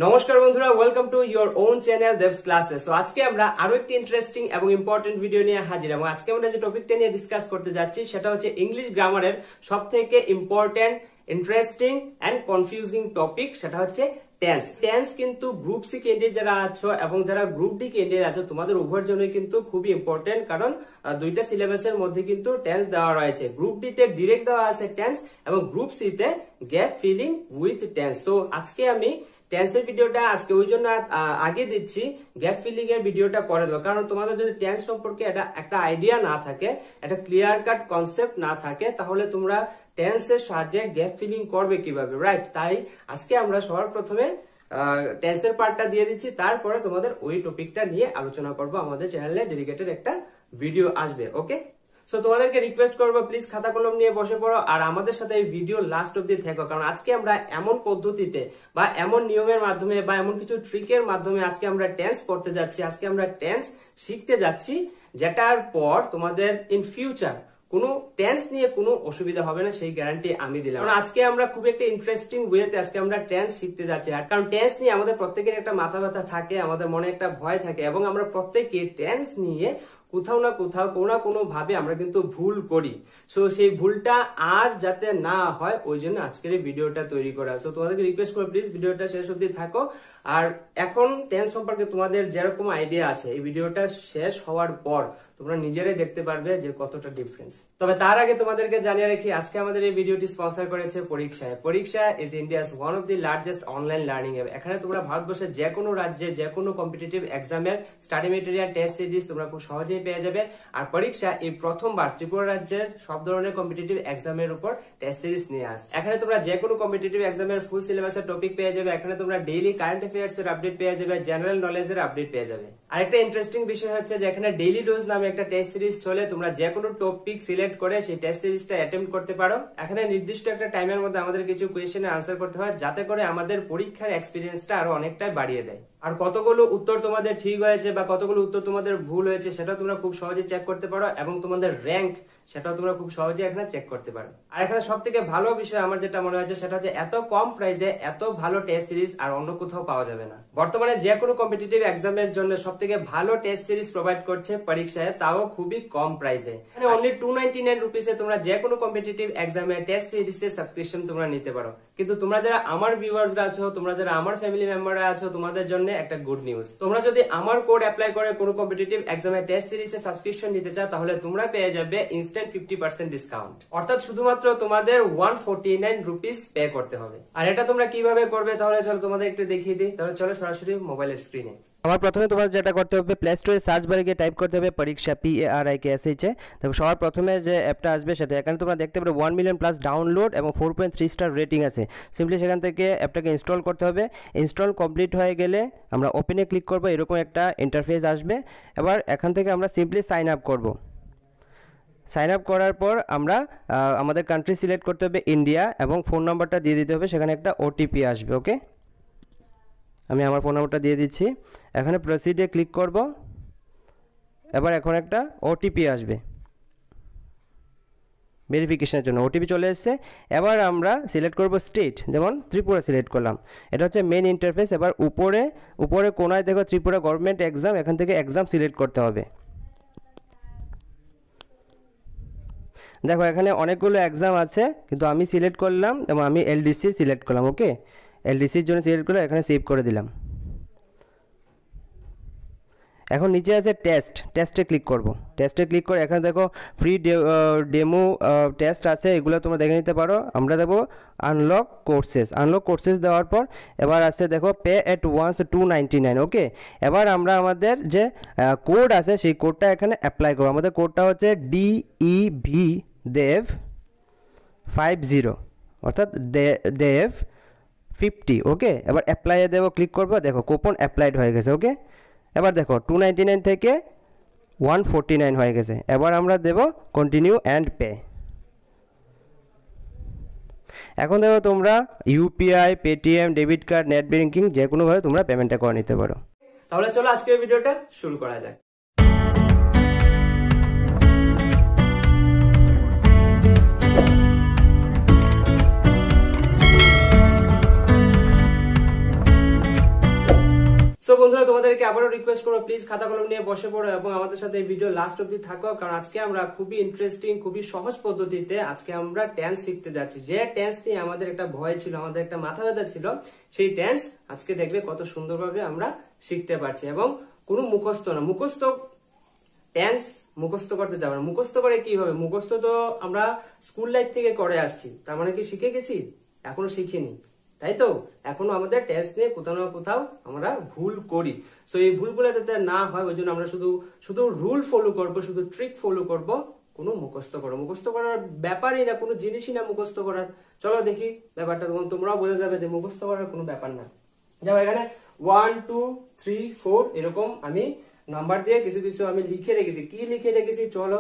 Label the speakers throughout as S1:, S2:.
S1: নমস্কার বন্ধুরা, welcome to your own channel দেবস classes. তো আজকে আমরা আরো একটি ইন্টারেস্টিং এবং ইম্পর্টেন্ট ভিডিও নিয়ে হাজির। এবং আজকে আমরা যে টপিকটা নিয়ে ডিসকাস করতে যাচ্ছি সেটা হচ্ছে ইংলিশ গ্রামারের সবথেকে important, interesting and confusing topic, সেটা হচ্ছে টেন্স। টেন্স কিন্তু গ্রুপ সি ক্যান্ডিডেট যারা আছো এবং যারা গ্রুপ ডি ক্যান্ডিডেট আছো তোমাদের উভয়ের জন্য কিন্তু খুবই ইম্পর্টেন্ট, কারণ দুইটা সিলেবাসের মধ্যে কিন্তু টেন্স দেওয়া রয়েছে। গ্রুপ ডি তে ডিরেক্ট দেওয়া আছে টেন্স এবং গ্রুপ সি তে গ্যাপ ফিলিং উইথ টেন্স। তো আজকে আমি টেন্সের ভিডিওটা আজকে ওই জন্য আগে দিচ্ছি, গ্যাপ ফিলিং এর ভিডিওটা পরে দেবো। কারণ তোমাদের যদি টেন্স সম্পর্কে একটা আইডিয়া না থাকে, একটা ক্লিয়ার কাট কনসেপ্ট না থাকে, তাহলে তোমরা টেন্সের সাহায্যে গ্যাপ ফিলিং করবে কিভাবে, রাইট? তাই আজকে আমরা সবার প্রথমে টেন্সের পার্টটা দিয়ে দিচ্ছি, তারপরে তোমাদের ওই টপিকটা নিয়ে আলোচনা করব। আমাদের চ্যানেলে ডেডিকেটেড একটা ভিডিও আসবে, ওকে? সো তোমাদেরকে রিকোয়েস্ট করবো, প্লিজ খাতা কলম নিয়ে বসে পড়ো আর আমাদের সাথে এই ভিডিও লাস্ট অব্দি থেকো। কারণ আজকে আমরা এমন পদ্ধতিতে বা এমন নিয়মের মাধ্যমে বা এমন কিছু ট্রিকের মাধ্যমে আজকে আমরা টেন্স পড়তে যাচ্ছি, আজকে আমরা টেন্স শিখতে যাচ্ছি, যেটার পর তোমাদের ইন ফিউচার কোনো টেন্স নিয়ে কোনো অসুবিধা হবে না, সেই গ্যারান্টি আমি দিলাম। কারণ আজকে আমরা খুব একটা ইন্টারেস্টিং ওয়েতে আজকে আমরা টেন্স শিখতে যাচ্ছি। আর কারণ টেন্স নিয়ে আমাদের প্রত্যেকের একটা মাথা ব্যথা থাকে, আমাদের মনে একটা ভয় থাকে, এবং আমরা প্রত্যেকে টেন্স নিয়ে কোথাও না কোথাও কোনো ভাবে আমরা কিন্তু ভুল করি। সো সেই ভুলটা আর যাতে না হয় ওই জন্য আজকের এই ভিডিওটা তৈরি করা। সো তোমাদেরকে রিকোয়েস্ট করো, প্লিজ ভিডিওটা শেষ অবধি থাকো। আর এখন টেন্স সম্পর্কে তোমাদের যেরকম আইডিয়া আছে, এই ভিডিওটা শেষ হওয়ার পর তোমরা নিজেরাই দেখতে পারবে যে কতটা ডিফারেন্স। তবে তার আগে তোমাদেরকে জানিয়ে রাখি, আজকে আমাদের এই ভিডিওটি স্পন্সর করেছে পরীক্ষা। পরীক্ষা is India's one of the largest online learning app. এখানে তোমরা ভারতবর্ষের যে কোনো রাজ্যে যে কোনো কম্পিটিটিভ এক্সামের স্টাডি মেটেরিয়াল, টেস্ট সিরিজ তোমরা খুব সহজেই পেয়ে যাবে। আর পরীক্ষা এই প্রথমবার ত্রিপুরা রাজ্যের সব ধরনের কম্পিটিটিভ এক্সামের উপর টেস্ট সিরিজ নিয়ে আসছে। এখানে তোমরা যে কোনো কম্পিটিটিভ এক্সামের ফুল সিলেবাসের টপিক পেয়ে যাবে। এখানে তোমরা ডেইলি কারেন্ট অ্যাফেয়ার্স এর আপডেট পেয়ে যাবে, জেনারেল নলেজের আপডেট পেয়ে যাবে। আর একটা ইন্টারেস্টিং বিষয় হচ্ছে যে এখানে ডেইলি ডোজ নামে একটা টেস্ট সিরিজ চলে। তোমরা যে কোনো টপিক সিলেক্ট করে সেই টেস্ট সিরিজটা অ্যাটেম্প্ট করতে পারো। এখানে নির্দিষ্ট একটা টাইমের মধ্যে আমাদের কিছু কোয়েশ্চেনের আনসার করতে হয়, যাতে করে আমাদের পরীক্ষার এক্সপিরিয়েন্সটা আরো অনেকটাই বাড়িয়ে দেয়। আর কতগুলো উত্তর তোমাদের ঠিক হয়েছে বা কতগুলো উত্তর তোমাদের ভুল হয়েছে সেটা তোমরা খুব সহজে চেক করতে পারো, এবং তোমাদের র্যাঙ্ক সেটাও তোমরা খুব সহজে এখানে চেক করতে পারো। আর এখানে সব থেকে ভালো বিষয় আমার যেটা মনে হয়েছে সেটা হচ্ছে এত কম প্রাইসে এত ভালো টেস্ট সিরিজ আর অন্য কোথাও পাওয়া যাবে না। বর্তমানে যে কোনো কম্পিটিটিভ এক্সামের জন্য সব থেকে ভালো টেস্ট সিরিজ প্রোভাইড করছে পরীক্ষায়, তাও খুবই কম প্রাইসে। মানে অনলি 299 রুপিসে তোমরা যে কোনো কম্পিটিটিভ এক্সামের টেস্ট সিরিজের সাবস্ক্রিপশন তোমরা নিতে পারো। কিন্তু তোমরা যারা আমার ভিউয়ার্সরা আছো, তোমরা যারা আমার ফ্যামিলি মেম্বাররা আছো, তোমাদের জন্য একটা গুড নিউজ। তোমরা যদি আমার কোড অ্যাপ্লাই করে কোনো কম্পিটিটিভ এক্সামের টেস্ট সিরিজের সাবস্ক্রিপশন নিতে চাও, তাহলে তোমরা পেয়ে যাবে ইনস্ট্যান্ট 50% ডিসকাউন্ট। অর্থাৎ শুধুমাত্র তোমাদের 149 রুপিস পে করতে হবে। আর এটা তোমরা কিভাবে করবে তাহলে চলো তোমাদের একটু দেখিয়ে দিই। তাহলে চলো সরাসরি মোবাইলের স্ক্রিনে।
S2: আমার প্রথমে তোমার যেটা করতে হবে, প্লে স্টোরে সার্চ বারে গিয়ে টাইপ করতে হবে পরীক্ষা, PARIKSH। দেখো সবার প্রথমে যে অ্যাপটা আসবে সেটা, এখানে তোমরা দেখতে পারো 1 মিলিয়ন প্লাস ডাউনলোড এবং 4.3 স্টার রেটিং আছে। সিম্পলি সেখান থেকে অ্যাপটাকে ইনস্টল করতে হবে। ইনস্টল কমপ্লিট হয়ে গেলে আমরা ওপেনে ক্লিক করব, এরকম একটা ইন্টারফেস আসবে। এবার এখান থেকে আমরা সিম্পলি সাইন আপ করব। সাইন আপ করার পর আমরা আমাদের কান্ট্রি সিলেক্ট করতে হবে ইন্ডিয়া, এবং ফোন নাম্বারটা দিয়ে দিতে হবে। সেখানে একটা OTP আসবে, ওকে? আমি আমার ফোন নাম্বারটা দিয়ে দিচ্ছি। এখানে প্রসিডে ক্লিক করব। এবার এখন একটা OTP আসবে ভেরিফিকেশনের জন্য। OTP চলে এসেছে। এবার আমরা সিলেক্ট করব স্টেট, যেমন ত্রিপুরা সিলেক্ট করলাম। এটা হচ্ছে মেন ইন্টারফেস। এবার উপরে কোনায় দেখো ত্রিপুরা গভর্নমেন্ট এক্সাম, এখান থেকে এক্সাম সিলেক্ট করতে হবে। দেখো এখানে অনেকগুলো এক্সাম আছে, কিন্তু আমি সিলেক্ট করলাম এবং আমি LDC সিলেক্ট করলাম, ওকে? LDCর জন্য সিলেক্ট করে এখানে সেভ করে দিলাম। এখন নিচে আছে টেস্টে ক্লিক করব। টেস্টে ক্লিক করে এখানে দেখো ফ্রি ডেমো টেস্ট আছে, এগুলো তোমরা দেখে নিতে পারো। আমরা দেবো আনলক কোর্সেস দেওয়ার পর এবার আছে দেখো পে এট ওয়ান্স 299, ওকে? এবার আমরা আমাদের যে কোড আছে সেই কোডটা এখানে অ্যাপ্লাই করবো। আমাদের কোডটা হচ্ছে DEVDEV50, অর্থাৎ দেভ 50, ওকে? এবার অ্যাপ্লাইয়ে দেবো, ক্লিক করবো। দেখো কুপন অ্যাপ্লাইড হয়ে গেছে, ওকে? এবার দেখো 299 থেকে 149 হয়ে গেছে। এবার আমরা দেব কন্টিনিউ অ্যান্ড পে। এখন দেখো তোমরা UPI, Paytm, debit card, net banking যে কোনোভাবে তোমরা পেমেন্টটা করে নিতে পারো।
S1: তাহলে চলো আজকের ভিডিওটা শুরু করা যাক। বন্ধুরা, তোমাদেরকে আবারও রিকোয়েস্ট করবো, প্লিজ খাতা কলম নিয়ে বসে পড়ো এবং আমাদের সাথে এই ভিডিও লাস্ট অবধি থাকো, কারণ আজকে আমরা খুবই ইন্টারেস্টিং, খুবই সহজ পদ্ধতিতে আজকে আমরা টেন্স শিখতে যাচ্ছি। যে টেন্স নিয়ে আমাদের একটা ভয় ছিল, আমাদের একটা মাথা ব্যথা ছিল, সেই টেন্স আজকে দেখবে কত সুন্দরভাবে আমরা শিখতে পারছি। এবং কোনো মুখস্থ না, মুখস্থ টেন্স মুখস্থ করতে যাবে না। মুখস্থ করে কি হবে? মুখস্থ তো আমরা স্কুল লাইফ থেকে করে আসছি, তার মানে কি শিখে গেছি? এখনো শিখিনি, তাই তো? এখনো আমাদের টেস্ট নিয়ে কোথাও না কোথাও আমরা ভুল করি। সো এই ভুলগুলো যাতে না হয়, ওই জন্য আমরা শুধু রুল ফলো করব, শুধু ট্রিক ফলো করব, কোনো মুখস্থ করো। মুখস্থ করার ব্যাপারই না, কোনো জিনিসই না মুখস্থ করার। চলো দেখি ব্যাপারটা, তোমরাও বোঝা যাবে যে মুখস্থ করার কোনো ব্যাপার না। যাও এখানে 1 2 3 4 এরকম আমি নাম্বার দিয়ে কিছু কিছু আমি লিখে রেখেছি। কি লিখে রেখেছি চলো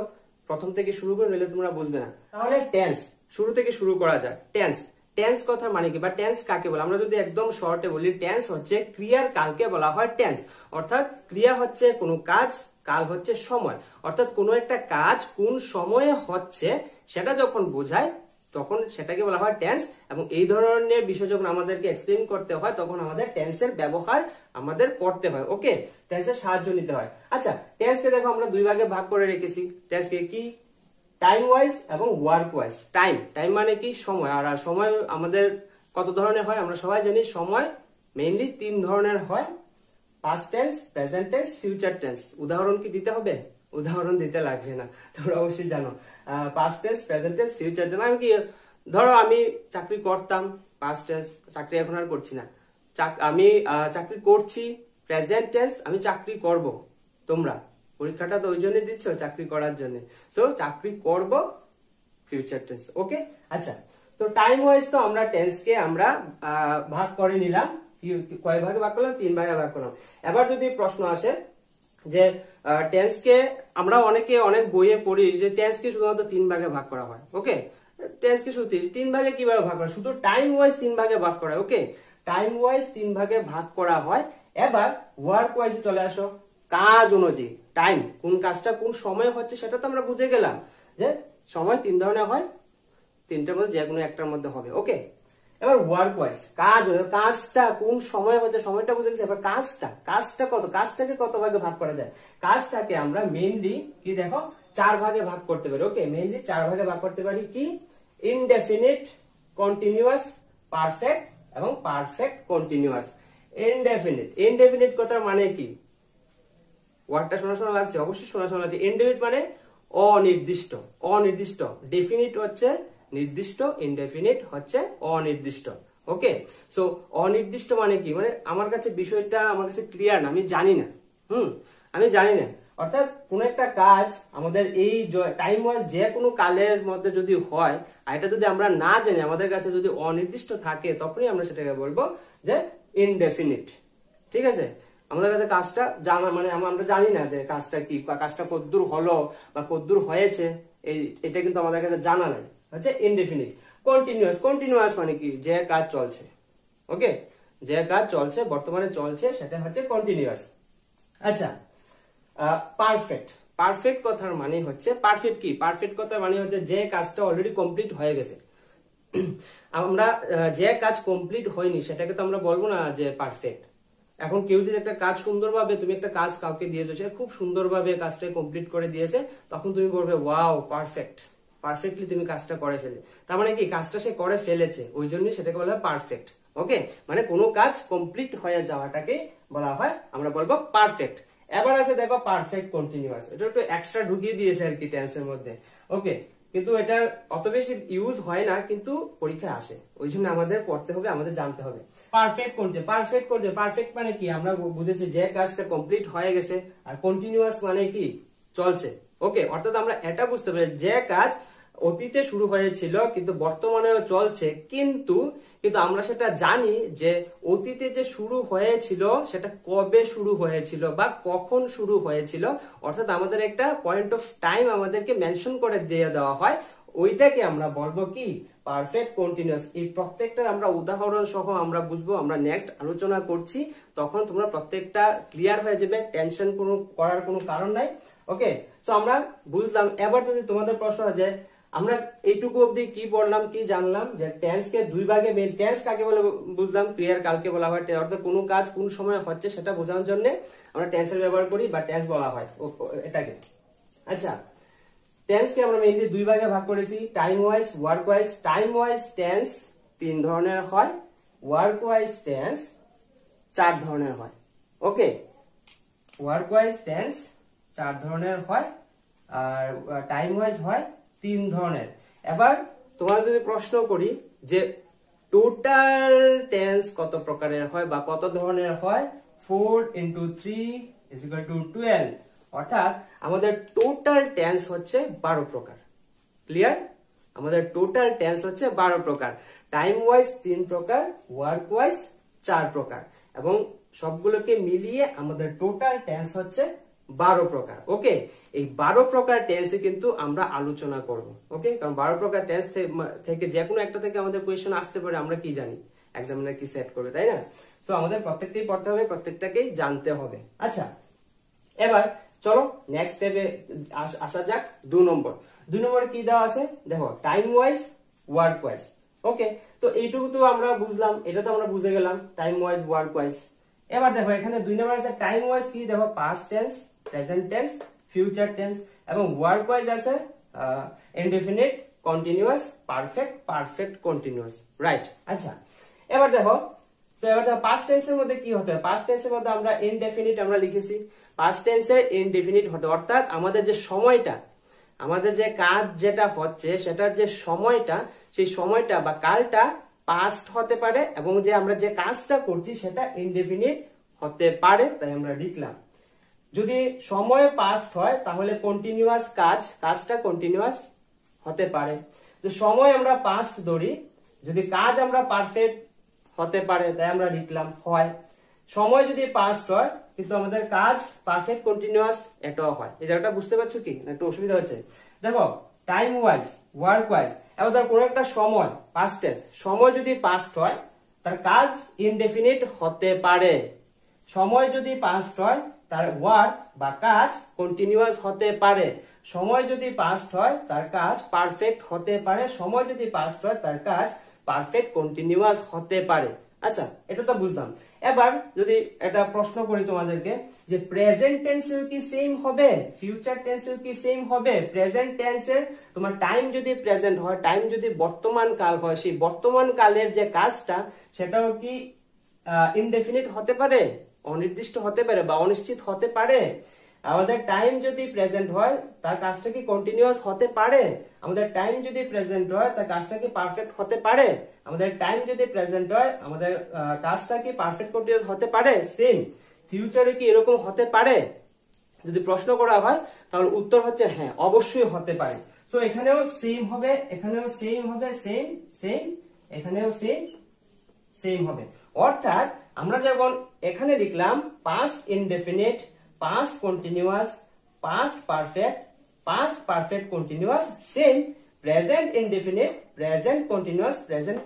S1: প্রথম থেকে শুরু করে, নিলে তোমরা বুঝবে না। তাহলে টেন্স শুরু থেকে শুরু করা যাক। টেন্স, টেন্স কথা মানে কি বা টেন্স কাকে বলে? আমরা যদি একদম শর্টে বলি, টেন্স হচ্ছে ক্রিয়ার কালকে বলা হয় টেন্স। অর্থাৎ ক্রিয়া হচ্ছে কোনো কাজ, কাল হচ্ছে সময়। অর্থাৎ কোনো একটা কাজ কোন সময়ে হচ্ছে সেটা যখন বোঝায় তখন সেটাকে বলা হয় টেন্স। এবং এই ধরনের বিষয় যখন আমাদেরকে এক্সপ্লেন করতে হয় তখন আমাদের টেন্সের ব্যবহার আমাদের করতে হয়। ওকে, টেন্সের সাহায্য নিতে হয়। আচ্ছা, টেন্সকে দেখো আমরা দুই ভাগে ভাগ করে রেখেছি। টেন্সকে কি? টাইম ওয়াইজ এবং ওয়ার্ক ওয়াইজ। টাইম, টাইম মানে কি? সময়। আর সময় আমাদের কত ধরনের হয় আমরা সবাই জানি। সময় মেইনলি 3 ধরনের হয়, past tense, present tense, future tense. উদাহরণ কি দিতে হবে? উদাহরণ দিতে লাগবে না, তোমরা অবশ্যই জানো। Past tense, present tense, future tense. আমি কি, ধরো আমি চাকরি করতাম, পাস্ট টেন্স, চাকরি এখন আর করছি না। আমি চাকরি করছি, প্রেজেন্ট টেন্স, আমি চাকরি করব। তোমরা পরীক্ষাটা তো ওই জন্যই দিচ্ছ, চাকরি করার জন্য। সো চাকরি করব, ফিউচার টেন্স। ওকে, আচ্ছা, তো টাইম ওয়াইজ তো আমরা টেন্সকে আমরা ভাগ করে নিলাম। কয় ভাগে ভাগ করলাম? 3 ভাগে ভাগ করলাম। এবার যদি প্রশ্ন আসে যে টেন্সকে আমরা অনেকে অনেক বইয়ে পড়ি যে টেন্সকে শুধুমাত্র 3 ভাগে ভাগ করা হয়। ওকে, টেন্সকে শুধু 3 ভাগে কিভাবে ভাগ করা? শুধু টাইম ওয়াইজ 3 ভাগে ভাগ করা হয়। ওকে, টাইম ওয়াইজ 3 ভাগে ভাগ করা হয়। এবার ওয়ার্ক ওয়াইজ চলে আসো। কাজ অনুযায়ী টাইম, কোন কাজটা কোন সময় হচ্ছে সেটা তো আমরা বুঝে গেলাম যে সময় 3 ধরনের হয়, 3টার মধ্যে যে কোনো একটার মধ্যে হবে। ওকে, এবার ওয়ার্ক ওয়াইজ কাজ, কাজটা কোন সময় হচ্ছে সময়টা বুঝে গেছি। এবার কাজটা কত, কাজটাকে কত ভাগে ভাগ করা যায়? কাজটাকে আমরা মেইনলি কি দেখো 4 ভাগে ভাগ করতে পারি। ওকে, মেইনলি 4 ভাগে ভাগ করতে পারি। কি? ইনডেফিনিট, কন্টিনিউয়াস, পারফেক্ট এবং পারফেক্ট কন্টিনিউয়াস। ইনডেফিনিট, ইনডেফিনিট কথার মানে কি? ওয়ার্ডটা শোনা শোনা লাগছে? অবশ্যই শোনা শোনা লাগছে। ইনডেফিনিট মানে অনির্দিষ্ট, অনির্দিষ্ট। ডেফিনিট হচ্ছে নির্দিষ্ট, ইনডেফিনিট হচ্ছে অনির্দিষ্ট। ওকে, সো অনির্দিষ্ট মানে কি? মানে আমার কাছে বিষয়টা আমার কাছে ক্লিয়ার না, আমি জানি না। আমি জানি না। অর্থাৎ কোন একটা কাজ আমাদের এই টাইম ওয়াইজ যে কোনো কালের মধ্যে যদি হয়, আর এটা যদি আমরা না জানি, আমাদের কাছে যদি অনির্দিষ্ট থাকে, তখনই আমরা সেটাকে বলবো যে ইনডেফিনিট। ঠিক আছে, আমাদের কাছে কাজটা জানা মানে আমরা জানি না যে কাজটা কি, বা কাজটা কতদূর হলো বা কতদূর হয়েছে, এটা কিন্তু আমাদের কাছে জানা নাই, হচ্ছে ইনডেফিনিট। কন্টিনিউয়াস, কন্টিনিউয়াস মানে কি? যে কাজ চলছে। ওকে, যে কাজ চলছে, বর্তমানে চলছে, সেটা হচ্ছে কন্টিনিউয়াস। আচ্ছা, পারফেক্ট, পারফেক্ট কথার মানে হচ্ছে, পারফেক্ট কি? পারফেক্ট কথার মানে হচ্ছে যে কাজটা অলরেডি কমপ্লিট হয়ে গেছে। আমরা যে কাজ কমপ্লিট হয়নি সেটাকে তো আমরা বলবো না যে পারফেক্ট। এখন কেউ যদি একটা কাজ সুন্দরভাবে, তুমি একটা কাজ কাউকে দিয়েছো, সে খুব সুন্দরভাবে কাজটা কমপ্লিট করে দিয়েছে, তখন তুমি বলবে ওয়াও পারফেক্ট, পারফেক্টলি তুমি কাজটা করে ফেলে। তার মানে কি? কাজটা সে করে ফেলেছে, ওই জন্যই সেটাকে বলা হয় পারফেক্ট। ওকে, মানে কোনো কাজ কমপ্লিট হয়ে যাওয়াটাকে বলা হয়, আমরা বলবো পারফেক্ট। এবার আছে দেখো পারফেক্ট কন্টিনিউয়াস। এটা একটু এক্সট্রা ঢুকিয়ে দিয়েছে আর কি টেন্সের মধ্যে। ওকে, কিন্তু এটা অত বেশি ইউজ হয় না, কিন্তু পরীক্ষায় আসে, ওই জন্য আমাদের পড়তে হবে, আমাদের জানতে হবে। পারফেক্ট কোনটা? পারফেক্ট কোনটা? পারফেক্ট মানে কি? আমরা বুঝেছি যে কাজটা কমপ্লিট হয়ে গেছে। আর কন্টিনিউয়াস মানে কি? চলছে। ওকে, অর্থাৎ আমরা এটা বুঝতে পারি যে কাজ অতীতে শুরু হয়েছিল কিন্তু বর্তমানেও চলছে, কিন্তু আমরা সেটা জানি যে অতীতে যে শুরু হয়েছিল সেটা কবে শুরু হয়েছিল বা কখন শুরু হয়েছিল। অর্থাৎ আমাদের একটা পয়েন্ট অফ টাইম আমাদেরকে মেনশন করে দিয়ে দেওয়া হয়, ওইটাকে আমরা বলবো কি? Perfect continuous. এই প্রত্যেকটার আমরা উদাহরণ সহ আমরা বুঝবো, আমরা নেক্সট আলোচনা করছি, তখন তোমরা প্রত্যেকটা ক্লিয়ার হয়ে যাবে, টেনশন করার কোনো কারণ নাই। ওকে, সো আমরা বুঝলাম। এবার যদি তোমাদের প্রশ্ন হয় যে আমরা এইটুকু অবধি কি পড়লাম, কি জানলাম, যে টেন্স কে দুই ভাগে মেন টেন্স কাকে বলে বুঝলাম, ক্রিয়ার কালকে বলা হয়, অর্থাৎ কোনো কাজ কোন সময় হচ্ছে সেটা বোঝানোর জন্য আমরা টেন্সের ব্যবহার করি বা টেন্স বলা হয় এটাকে। আচ্ছা, টেন্স কে আমরা মেইনলি দুই ভাগে ভাগ করেছি, time wise, work wise. Time wise tense তিন ধরনের হয়, ওয়ার্ক ওয়াইজ টেন্স চার ধরনের হয়। ওকে, ওয়ার্ক ওয়াইজ টেন্স চার ধরনের হয় আর টাইম ওয়াইজ হয় তিন ধরনের। এবার তোমার যদি প্রশ্ন করি যে টোটাল টেন্স কত প্রকারের হয় বা কত ধরনের হয়, 4 × 3 = 12, অর্থাৎ আমাদের টোটাল টেন্স হচ্ছে 12 প্রকার। ক্লিয়ার? আমাদের টোটাল টেন্স হচ্ছে 12 প্রকার। টাইম ওয়াইজ 3 প্রকার, ওয়ার্ক ওয়াইজ 4 প্রকার, এবং সবগুলোকে মিলিয়ে আমাদের টোটাল টেন্স হচ্ছে 12 প্রকার। ওকে, এই 12 প্রকার টেন্সে কিন্তু আমরা আলোচনা করব। ওকে, কারণ 12 প্রকার টেন্স থেকে যে কোনো একটা থেকে আমাদের কোয়েশ্চেন আসতে পারে, আমরা কি জানি, এক্সামিনার কি সেট করবে, তাই না? সো আমাদের প্রত্যেকটাই পড়তে হবে, প্রত্যেকটাকেই জানতে হবে। আচ্ছা, এবার চলো নেক্সট স্টেপে আসা যাক। 2 নম্বরে কি দেওয়া আছে দেখো, টাইম ওয়াইজ, ওয়ার্ক ওয়াইজ। ওকে, তো এইটুকু তো আমরা বুঝলাম, এটা তো আমরা বুঝে গেলাম টাইম ওয়াইজ, ওয়ার্ক ওয়াইজ। এবার দেখো এখানে 2 নম্বর আছে টাইম ওয়াইজ কি, দেখো past tense, present tense, future tense, এবং ওয়ার্ক ওয়াইজ আছে indefinite, continuous, perfect, perfect continuous. Right? আচ্ছা, এবার দেখো পাস্ট টেন্সের মধ্যে কি হতে হয়, পাস্ট টেন্সের মধ্যে আমরা ইনডেফিনিট আমরা লিখেছি। পাস্ট টেন্সের ইনডেফিনিট হতে অর্থাৎ আমাদের যে সময়টা, আমাদের যে কাজ যেটা হচ্ছে সেটার যে সময়টা, সেই সময়টা বা কালটা পাস্ট হতে পারে, এবং যে আমরা যে কাজটা করছি সেটা ইনডেফিনিট হতে পারে, তাই আমরা লিখলাম। যদি সময় পাস্ট হয় তাহলে কন্টিনিউয়াস কাজটা কন্টিনিউয়াস হতে পারে। যে সময় আমরা পাস্ট ধরি, যদি কাজ আমরা পারফেক্ট হতে পারে, তাই আমরা লিখলাম হয়। সময় যদি পাস্ট হয় কিন্তু আমাদের কাজ পারফেক্ট কন্টিনিউয়াস, এটাও হয়। এই জায়গাটা বুঝতে পারছো কি, একটু অসুবিধা হচ্ছে? দেখো টাইম ওয়াইজ, ওয়ার্ক ওয়াইজ, এবার ধর কোনো একটা সময় পাস্ট টেন্স, সময় যদি পাস্ট হয় তার কাজ ইনডেফিনিট হতে পারে। সময় যদি পাস্ট হয় তার ওয়ার্ক বা কাজ কন্টিনিউয়াস হতে পারে। সময় যদি পাস্ট হয় তার কাজ পারফেক্ট হতে পারে। সময় যদি পাস্ট হয় তার কাজ পারফেক্ট কন্টিনিউয়াস হতে পারে। আচ্ছা, এটা তো বুঝলাম। এবার যদি একটা প্রশ্ন করি তোমাদেরকে, যে প্রেজেন্ট টেন্সেও কি সেম হবে, ফিউচার টেন্সেও কি সেম হবে? প্রেজেন্ট টেন্সে তোমার টাইম যদি প্রেজেন্ট হয়, টাইম যদি বর্তমান কাল হয়, সেই বর্তমান কালের যে কাজটা সেটাও কি ইনডেফিনিট হতে পারে, অনির্দিষ্ট হতে পারে বা অনিশ্চিত হতে পারে? আমাদের টাইম যদি প্রেজেন্ট হয় তার কাজটা কি কন্টিনিউয়াস হতে পারে? আমাদের টাইম যদি প্রেজেন্ট হয় তার কাজটা কি পারফেক্ট হতে পারে? আমাদের টাইম যদি প্রেজেন্ট হয় আমাদের কাজটা কি পারফেক্ট কন্টিনিউয়াস হতে পারে? সেম ফিউচারে কি এরকম হতে পারে? যদি প্রশ্ন করা হয় তাহলে উত্তর হচ্ছে হ্যাঁ, অবশ্যই হতে পারে। সো এখানেও সেম হবে, এখানেও সেম হবে, সেম সেম, এখানেও সেম সেম হবে। অর্থাৎ আমরা যখন এখানে লিখলাম past indefinite, past continuous, past perfect continuous, same present indefinite, present continuous, present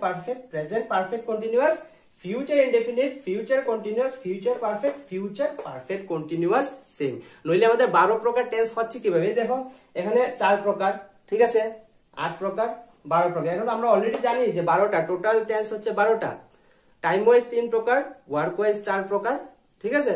S1: perfect continuous, future indefinite, future continuous, future perfect continuous, same. নইলে আমাদের 12 প্রকার টেন্স হচ্ছে কিভাবে? দেখো এখানে 4 প্রকার, ঠিক আছে, 8 প্রকার, 12 প্রকার। এখন আমরা অলরেডি জানি যে 12টা টোটাল টেন্স হচ্ছে 12টা। টাইম ওয়াইজ 3 প্রকার, ওয়ার্ক ওয়াইজ 4 প্রকার, ঠিক আছে,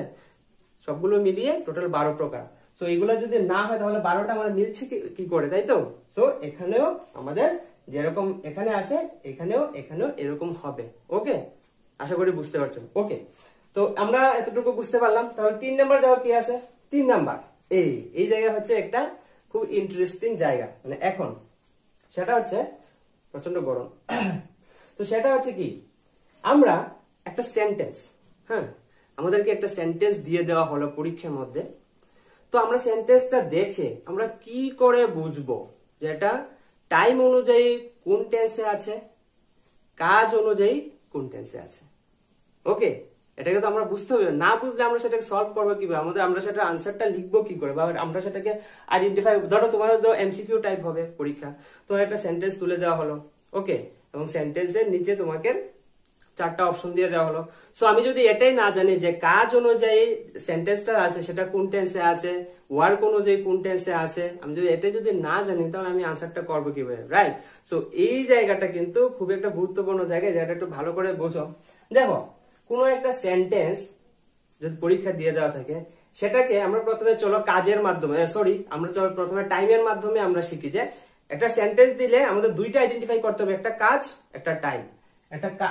S1: সবগুলো মিলিয়ে টোটাল 12 প্রকার। সো এগুলো যদি না হয় তাহলে 12টা আমরা মিলছে কি করে, তাই তো? সো এখানেও আমাদের যেরকম এখানে আছে এখানেও এরকম হবে। ওকে, আশা করি বুঝতে পারছো। ওকে, তো আমরা এতটুকু বুঝতে পারলাম। তাহলে 3 নাম্বার দেখো কি আছে। 3 নাম্বার এই জায়গা হচ্ছে একটা খুব ইন্টারেস্টিং জায়গা, মানে এখন সেটা হচ্ছে প্রচন্ড গরম। তো সেটা হচ্ছে কি, আমরা একটা সেন্টেন্স, হ্যাঁ, আমাদেরকে একটা সেন্টেন্স দিয়ে দেওয়া হলো পরীক্ষার মধ্যে। তো আমরা সেন্টেন্সটা দেখে আমরা কি করে বুঝবো যে এটা টাইম অনুযায়ী কোন টেন্সে আছে, কাজ অনুযায়ী কোন টেন্সে আছে? ওকে, এটাকে তো আমরা বুঝতে হবে। না বুঝলে আমরা সেটাকে সলভ করবো কিভাবে, আমরা সেটা আনসারটা লিখবো কি করে, বা আমরা সেটাকে আইডেন্টিফাই, ধরো তোমাদের তো এমসিকিউ টাইপ হবে পরীক্ষা, তো একটা সেন্টেন্স তুলে দেওয়া হলো, ওকে, এবং সেন্টেন্সের নিচে তোমাকে চারটা অপশন দিয়ে দেওয়া হলো। সো আমি যদি এটাই না জানি যে কাজ অনুযায়ী সেন্টেন্সটা আছে সেটা কোন টেন্সে আছে, ওয়ার্ক অনুযায়ী কোন টেন্সে আছে, আমি যদি এটা যদি না জানি তাহলে আমি আনসারটা করবো কিভাবে, রাইট? সো এই জায়গাটা কিন্তু খুব একটা গুরুত্বপূর্ণ জায়গা, যেটা একটু ভালো করে বোঝো। দেখো, কোনো একটা সেন্টেন্স যদি পরীক্ষা দিয়ে দেওয়া থাকে, সেটাকে আমরা প্রথমে চলো কাজের মাধ্যমে, আমরা চলো প্রথমে টাইমের মাধ্যমে আমরা শিখি যে একটা সেন্টেন্স দিলে আমাদের দুইটা আইডেন্টিফাই করতে হবে, একটা কাজ একটা টাইম,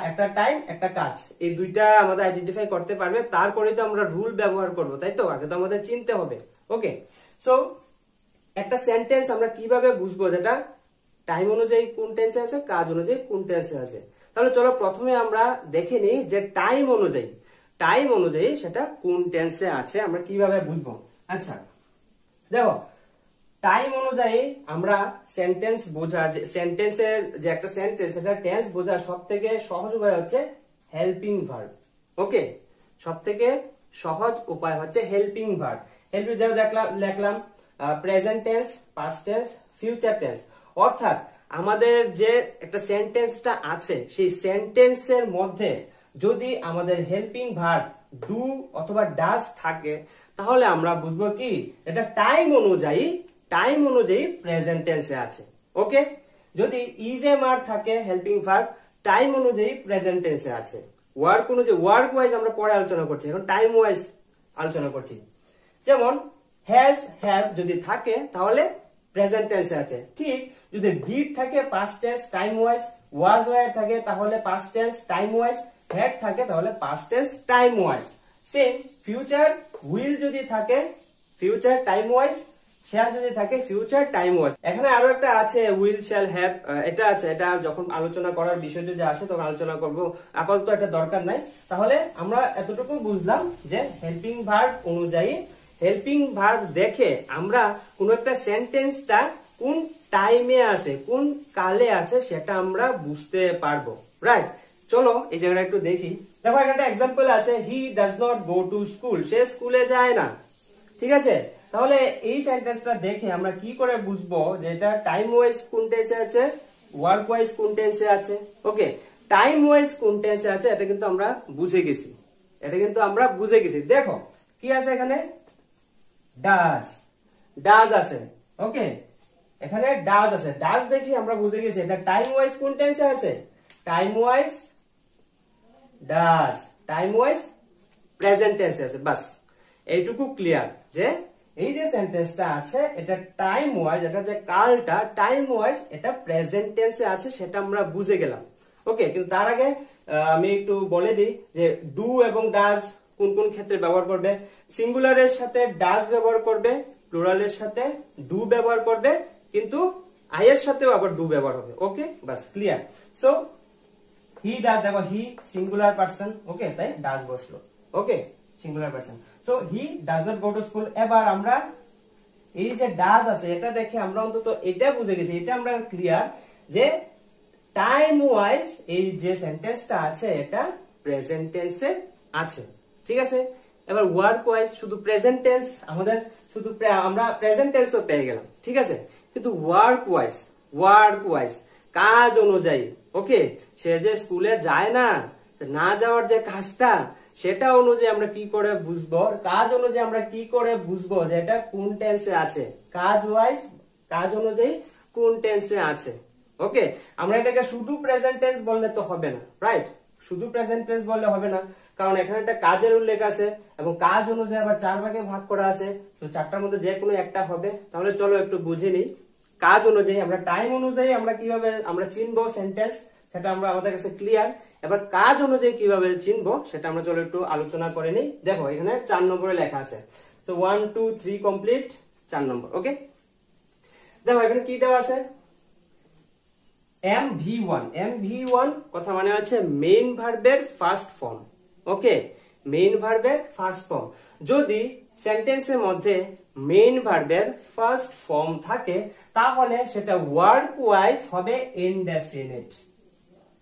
S1: একটা টাইম একটা কাজ, এই দুইটা আমাদের আইডেন্টিফাই করতে পারবে, তারপরে তো আমরা রুল ব্যবহার করব, তাই তো? আগে তো আমাদের চিনতে হবে। ওকে, সো একটা সেন্টেন্স আমরা কিভাবে বুঝবো যেটা টাইম অনুযায়ী কোন টেন্সে আছে, কাজ অনুযায়ী কোন টেন্সে আছে? তাহলে চলো প্রথমে আমরা দেখে নিই যে টাইম অনুযায়ী সেটা কোন টেন্সে আছে আমরা কিভাবে বুঝবো। আচ্ছা দেখো, টাইম অনুযায়ী আমরা সেন্টেন্স বোঝার, যে সেন্টেন্সের যে একটা সেন্টেন্স সেটা টেন্স বোঝার সব থেকে সহজ উপায় হচ্ছে হেল্পিং ভার্ব। ওকে, সব থেকে সহজ উপায় হচ্ছে হেল্পিং ভার্ব। হেল্পিং দেখলাম present tense, past tense, future tense. অর্থাৎ আমাদের যে একটা সেন্টেন্সটা আছে সেই সেন্টেন্সের মধ্যে যদি আমাদের হেল্পিং ভার্ব ডু অথবা ডাজ থাকে, তাহলে আমরা বুঝবো কি এটা টাইম অনুযায়ী প্রেজেন্ট টেন্সে আছে। ওকে, যদি ইজ এম আর থাকে হেল্পিং ভার্ব, টাইম অনুযায়ী প্রেজেন্ট টেন্সে আছে। ওয়ার্ক অনুযায়ী, ওয়ার্ক ওয়াইজ আমরা পরে আলোচনা করছি, এখন টাইম ওয়াইজ আলোচনা করছি। যেমন হ্যাজ হ্যাভ যদি থাকে তাহলে প্রেজেন্ট টেন্সে আছে। ঠিক যদি ডিড থাকে past tense time wise, was were থাকে তাহলে past tense time wise, had থাকে তাহলে past tense time wise. Same future will যদি থাকে ফিউচার টাইম ওয়াইজ, শ্যাল যদি থাকে ফিউচার টাইম ওয়াইজ। এখানে আরো একটা আছে উইল শ্যাল হ্যাভ, এটা আছে, এটা যখন আলোচনা করার বিষয় যদি আসে তখন আলোচনা করব, আপাতত এটা দরকার নাই। তাহলে আমরা এতটুকু বুঝলাম যে হেল্পিং ভার্ব অনুযায়ী, হেল্পিং ভার্ব দেখে আমরা কোন একটা সেন্টেন্সটা কোন টাইমে আছে, কোন কালে আছে সেটা আমরা বুঝতে পারবো, রাইট? চলো এই জায়গাটা একটু দেখি। দেখো এখানে একটা এক্সাম্পল আছে, he does not go to school, সে স্কুলে যায় না। ঠিক আছে, তাহলে এই সেন্টেন্সটা দেখে আমরা কি করে বুঝবো যে এটা টাইম ওয়াইজ কোন টেন্সে আছে, ওয়ার্ক ওয়াইজ কোন টেন্সে আছে? ওকে, টাইম ওয়াইজ কোন টেন্সে আছে এটা কিন্তু আমরা বুঝে গেছি, দেখো কি আছে এখানে, ডাজ আছে। ওকে, এখানে ডাজ আছে, ডাজ দেখি আমরা বুঝে গেছি এটা টাইম ওয়াইজ কোন টেন্সে আছে, time wise does, time wise present টেন্সে আছে। বাস এইটুকু ক্লিয়ার যে এই যে সেন্টেন্সটা আছে এটা টাইম ওয়াইজ, এটা যে কালটা টাইম ওয়াইজ এটা প্রেজেন্ট টেন্সে আছে, সেটা আমরা বুঝে গেলাম। ওকে, কিন্তু তার আগে আমি একটু বলে দিই যে ডু এবং ডাজ কোন কোন ক্ষেত্রে ব্যবহার করবে। সিঙ্গুলারের সাথে ডাজ ব্যবহার করবে, প্লুরালের সাথে ডু ব্যবহার করবে, কিন্তু আই এর সাথেও আবার ডু ব্যবহার হবে। ওকে, বাস ক্লিয়ার। সো হি ডাজ, দেখো হি সিঙ্গুলার পারসন, ওকে, তাই ডাজ বসলো। Okay, singular person. So he does not go to school. এবার আমরা এই যে ডাজ আছে এটা দেখে আমরা অন্তত এটা বুঝে গেছি, এটা আমরা ক্লিয়ার যে টাইম ওয়াইজ এই যে সেন্টেন্সটা আছে এটা প্রেজেন্ট টেন্সে আছে। ঠিক আছে, এবার ওয়ার্ক ওয়াইজ শুধু প্রেজেন্ট টেন্স, আমাদের শুধু আমরা প্রেজেন্ট টেন্সও পেয়ে গেলাম। ঠিক আছে, কিন্তু ওয়ার্ক ওয়াইজ কাজ অনুযায়ী, ওকে, সে যে স্কুলে যায় না, না যাওয়ার যে কাজটা সেটা অনুযায়ী আমরা কি করে বুঝবো, কাজ অনুযায়ী আমরা কি করে বুঝবো যে এটা কোন টেন্সে আছে, কাজ অনুযায়ী কোন টেন্সে আছে। ওকে, আমরা এটাকে শুধু প্রেজেন্ট টেন্স বললে তো হবে না, রাইট? শুধু প্রেজেন্ট টেন্স বললে হবে না, কারণ এখানে একটা কাজের উল্লেখ আছে এবং কাজ অনুযায়ী আবার 4 ভাগে ভাগ করা আছে, তো 4টার মধ্যে যে কোনো একটা হবে। তাহলে চলো একটু বুঝে নিই কাজ অনুযায়ী, আমরা টাইম অনুযায়ী আমরা কিভাবে আমরা চিনবো সেন্টেন্স, সেটা আমরা আমাদের কাছে ক্লিয়ার। এবার কাজ অনুযায়ী কিভাবে চিনবো সেটা আমরা চলো একটু আলোচনা করে নিই। দেখো এখানে 4 নম্বরে লেখা আছে, তো 1 2 3 কমপ্লিট, 4 নম্বর। ওকে, দেখো এখানে কি দেওয়া আছে, MV1 কথা মানে হচ্ছে মেইন ভার্বের ফার্স্ট ফর্ম। ওকে, মেইন ভার্বের ফার্স্ট ফর্ম। যদি সেন্টেন্সের মধ্যে মেইন ভার্বের ফার্স্ট ফর্ম থাকে তাহলে সেটা ওয়ার্ক ওয়াইজ হবে ইনডেফিনিট।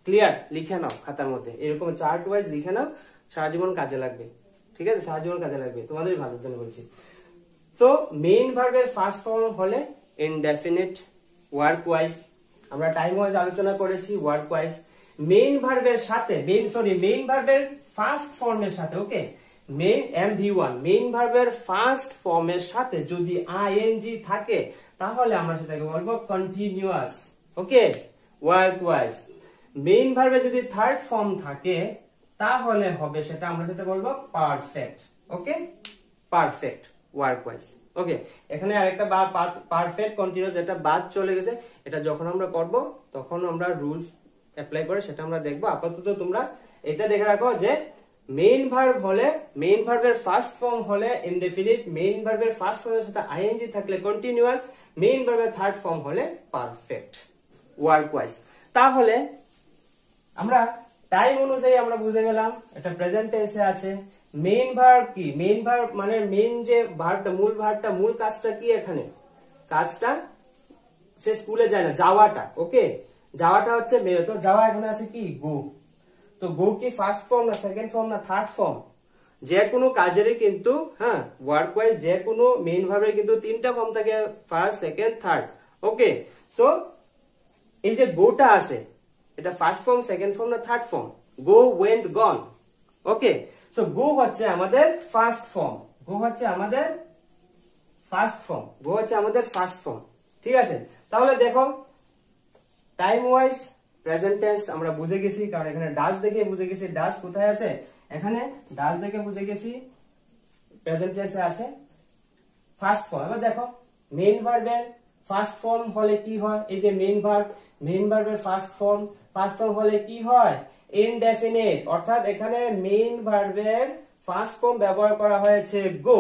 S1: ক্লিয়ার? লিখে নাও খাতার মধ্যে, এরকম চার্ট ওয়াইজ লিখে নাও, সারা জীবন কাজে লাগবে। ঠিক আছে, সারা জীবন কাজে লাগবে, তোমাদের ভালোর জন্য বলছি। তো মেইন ভার্বের ফার্স্ট ফর্ম হলে ইনডেফিনিট, ওয়ার্ক ওয়াইজ। আমরা টাইম ওয়াইজ আলোচনা করেছি, ওয়ার্ক ওয়াইজ। মেইন ভার্বের সাথে মেইন ভার্বের ফার্স্ট ফর্মের সাথে, ওকে, MV1 মেইন ভার্বের ফার্স্ট ফর্মের সাথে যদি আইএনজি থাকে তাহলে আমরা সেটাকে বলবো কন্টিনিউয়াস, ওকে। ওয়ার্কওয়াইজ মেইন ভার্বে যদি থার্ড ফর্ম থাকে তাহলে হবে সেটা আমরা সেটা বলবো পারফেক্ট, ওকে, পারফেক্ট ওয়ার্কওয়াইজ, ওকে। এখানে আরেকটা পারফেক্ট কন্টিনিউয়াস এটা বাদ চলে গেছে, এটা যখন আমরা করব তখন আমরা রুলস অ্যাপ্লাই করে সেটা আমরা দেখবো। আপাতত তোমরা এটা দেখে রাখো যে মেইন ভার্ব হলে মেইন ভার্বের ফার্স্ট ফর্ম হলে ইনডেফিনিট, মেইন ভার্বের ফার্স্ট ফর্মের সাথে আইএনজি থাকলে কন্টিনিউয়াস, মেইন ভার্বের থার্ড ফর্ম হলে পারফেক্ট ওয়ার্কওয়াইজ। তাহলে আমরা টাইম অনুযায়ী আমরা বুঝে গেলাম এটা প্রেজেন্ট টেন্সে আছে। মেইন ভার্ব কি? মেইন ভার্ব মানে মেইন যে ভার্বটা, মূল কাজটা কি এখানে? কাজটা সে স্কুলে যায় না, যাওয়াটা, ওকে, যাওয়াটা হচ্ছে মেয়ে। তো যাওয়া এখানে আছে কি? গো। তো গো কি ফার্স্ট ফর্ম না সেকেন্ড ফর্ম না থার্ড ফর্ম? যে কোনো কাজেরই কিন্তু হ্যাঁ ওয়ার্কওয়াইজ যে কোনো মেইন ভার্বের কিন্তু তিনটা ফর্ম থাকে, ফার্স্ট, সেকেন্ড, থার্ড, ওকে। সো এই যে গোটা আছে এটা ফার্স্ট ফর্ম, সেকেন্ড ফর্ম না থার্ড ফর্ম? গো, ওয়েন্ট, গন, ওকে। সো গো হচ্ছে আমাদের ফার্স্ট ফর্ম, গো হচ্ছে আমাদের ফার্স্ট ফর্ম, গো হচ্ছে আমাদের ফার্স্ট ফর্ম, ঠিক আছে। তাহলে দেখো টাইম ওয়াইজ প্রেজেন্ট টেন্স আমরা বুঝে গেছি, কারণ এখানে ডাজ দেখে বুঝে গেছি। ডাজ কোথায় আছে? এখানে ডাজ দেখে বুঝে গেছি প্রেজেন্ট টেন্সে আছে ফার্স্ট ফর্ম। এবার দেখো মেইন ভার্বের ফার্স্ট ফর্ম হলে কি হয়? এই যে মেইন ভার্বের ফার্স্ট ফর্ম হলে কি হয়? ইনডেফিনিট। অর্থাৎ এখানে মেইন ভার্বের ফার্স্ট ফর্ম ব্যবহার করা হয়েছে গো,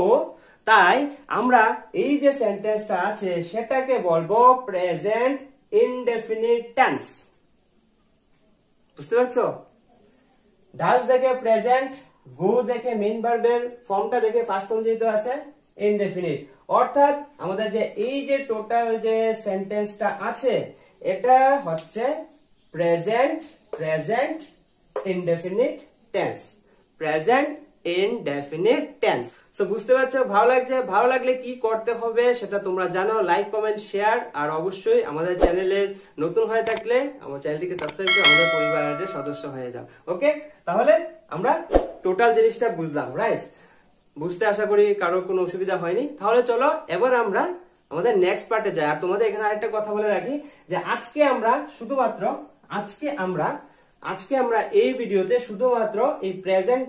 S1: তাই আমরা এই যে সেন্টেন্সটা আছে সেটাকে বলবো প্রেজেন্ট ইনডেফিনিট টেন্স। বুঝতে পারছো? ডাজ দেখে প্রেজেন্ট, গো দেখে মেইন ভার্বের ফর্মটা দেখে ফার্স্ট ফর্ম যেহেতু আছে ইনডেফিনিট, অর্থাৎ আমাদের যে এই যে টোটাল যে সেন্টেন্সটা আছে এটা হচ্ছে present indefinite tense, present indefinite tense. So বুঝতে পারছো? ভালো লাগছে? ভালো লাগলে কি করতে হবে সেটা তোমরা জানো, লাইক, কমেন্ট, শেয়ার, আর অবশ্যই আমাদের চ্যানেলের নতুন হয়ে থাকলে আমার চ্যানেলটিকে সাবস্ক্রাইব করে আমাদের পরিবারের সদস্য হয়ে যাও, ওকে। তাহলে আমরা টোটাল জিনিসটা বুঝলাম, রাইট? বুঝতে আশা করি কারোর কোনো অসুবিধা হয়নি। তাহলে চলো এবার আমরা আমাদের নেক্সট পার্টে যাই। আর তোমাদের এখানে আরেকটা কথা বলে রাখি যে আজকে আমরা এই ভিডিওতে শুধুমাত্র এই প্রেজেন্ট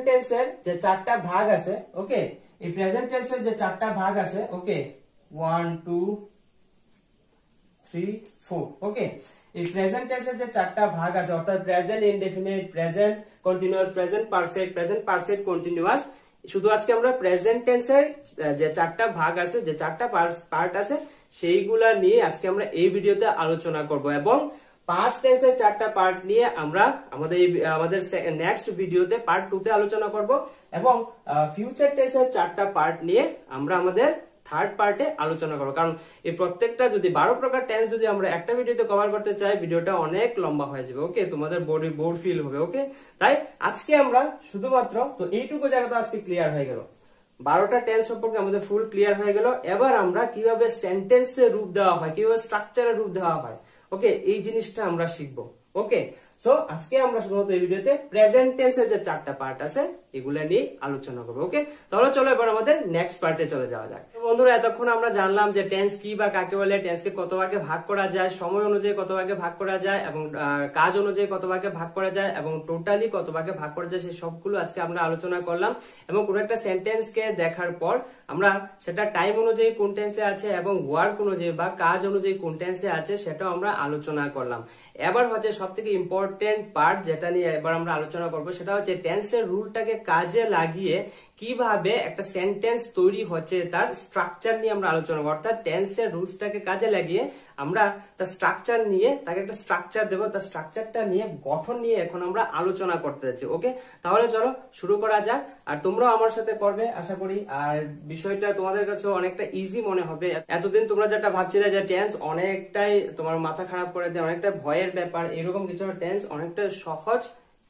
S1: টেন্সের যে চারটা ভাগ আছে, ওকে, এই প্রেজেন্ট টেন্সের যে চারটা ভাগ আছে, ওকে, 1 2 3 4, ওকে, এই প্রেজেন্ট টেন্সের যে চারটা ভাগ আছে অর্থাৎ present indefinite, present continuous, present perfect continuous, শুধু আজকে আমরা প্রেজেন্ট টেন্সের যে চারটা ভাগ আছে, যে চারটা পার্ট আছে সেইগুলা নিয়ে আজকে আমরা এই ভিডিওতে আলোচনা করব, এবং পাস্ট টেন্সের চারটা পার্ট নিয়ে আমরা আমাদের নেক্সট ভিডিওতে পার্ট 2 তে আলোচনা করব, এবং ফিউচার টেন্সের চারটা পার্ট নিয়ে আমরা আমাদের থার্ড পার্টে আলোচনা করব। কারণ এই প্রত্যেকটা যদি 12 প্রকার টেন্স যদি আমরা একটা ভিডিওতে কভার করতে চাই ভিডিওটা অনেক লম্বা হয়ে যাবে, ওকে, তোমাদের বোর ফিল হবে, ওকে। তাই আজকে আমরা শুধুমাত্র তো এইটুকু জায়গাটা আজকে ক্লিয়ার হয়ে গেল, 12টা টেন্স সম্পর্কে আমাদের ফুল ক্লিয়ার হয়ে গেল। এবার আমরা কিভাবে সেন্টেন্সে রূপ দেওয়া হয়, কিভাবে স্ট্রাকচারে রূপ দেওয়া হয়, ওকে, এই জিনিসটা আমরা শিখবো, ওকে। সো আজকে আমরা শুধুমাত্র এই ভিডিওতে প্রেজেন্ট টেন্সের যে চারটা পার্ট আছে এগুলা নিয়ে আলোচনা করবো, ওকে। তাহলে চলো এবার আমাদের নেক্সট পার্টে চলে যাওয়া যাক। বন্ধুরা এতক্ষণ আমরা জানলাম যে টেন্স কি বা কাকে বলে, টেন্সকে কত ভাগে ভাগ করা যায়, সময় অনুযায়ী কত ভাগে ভাগ করা যায়, এবং কাজ অনুযায়ী কত ভাগে ভাগ করা যায়, এবং টোটালি কত ভাগে ভাগ করা যায়, সেই সবগুলো আজকে আমরা আলোচনা করলাম। এবং কোনো একটা সেন্টেন্সকে দেখার পর আমরা সেটা টাইম অনুযায়ী কোন টেন্সে আছে এবং ওয়ার্ক অনুযায়ী বা কাজ অনুযায়ী কোন টেন্সে আছে সেটাও আমরা আলোচনা করলাম। এবার হচ্ছে সব থেকে ইম্পর্টেন্ট পার্ট যেটা নিয়ে এবার আমরা আলোচনা করবো সেটা হচ্ছে টেন্সের রুলটাকে কাজে লাগিয়ে কিভাবে একটা সেন্টেন্স তৈরি হচ্ছে তার স্ট্রাকচার নিয়ে আমরা আলোচনা করব। অর্থাৎ টেন্সের রুলসটাকে কাজে লাগিয়ে আমরা তার স্ট্রাকচার নিয়ে তাকে একটা স্ট্রাকচার দেবো, তার স্ট্রাকচারটা নিয়ে গঠন নিয়ে এখন আমরা আলোচনা করতে যাচ্ছি, ওকে। তাহলে চলো শুরু করা যাক, আর তোমরাও আমার সাথে করবে আশা করি, আর বিষয়টা তোমাদের কাছে অনেকটা ইজি মনে হবে। এতদিন তোমরা যেটা ভাবছিলে যে টেন্স অনেকটাই তোমার মাথা খারাপ করে দেয়, অনেকটা ভয়ের ব্যাপার, এরকম কিছু টেন্স অনেকটা সহজ,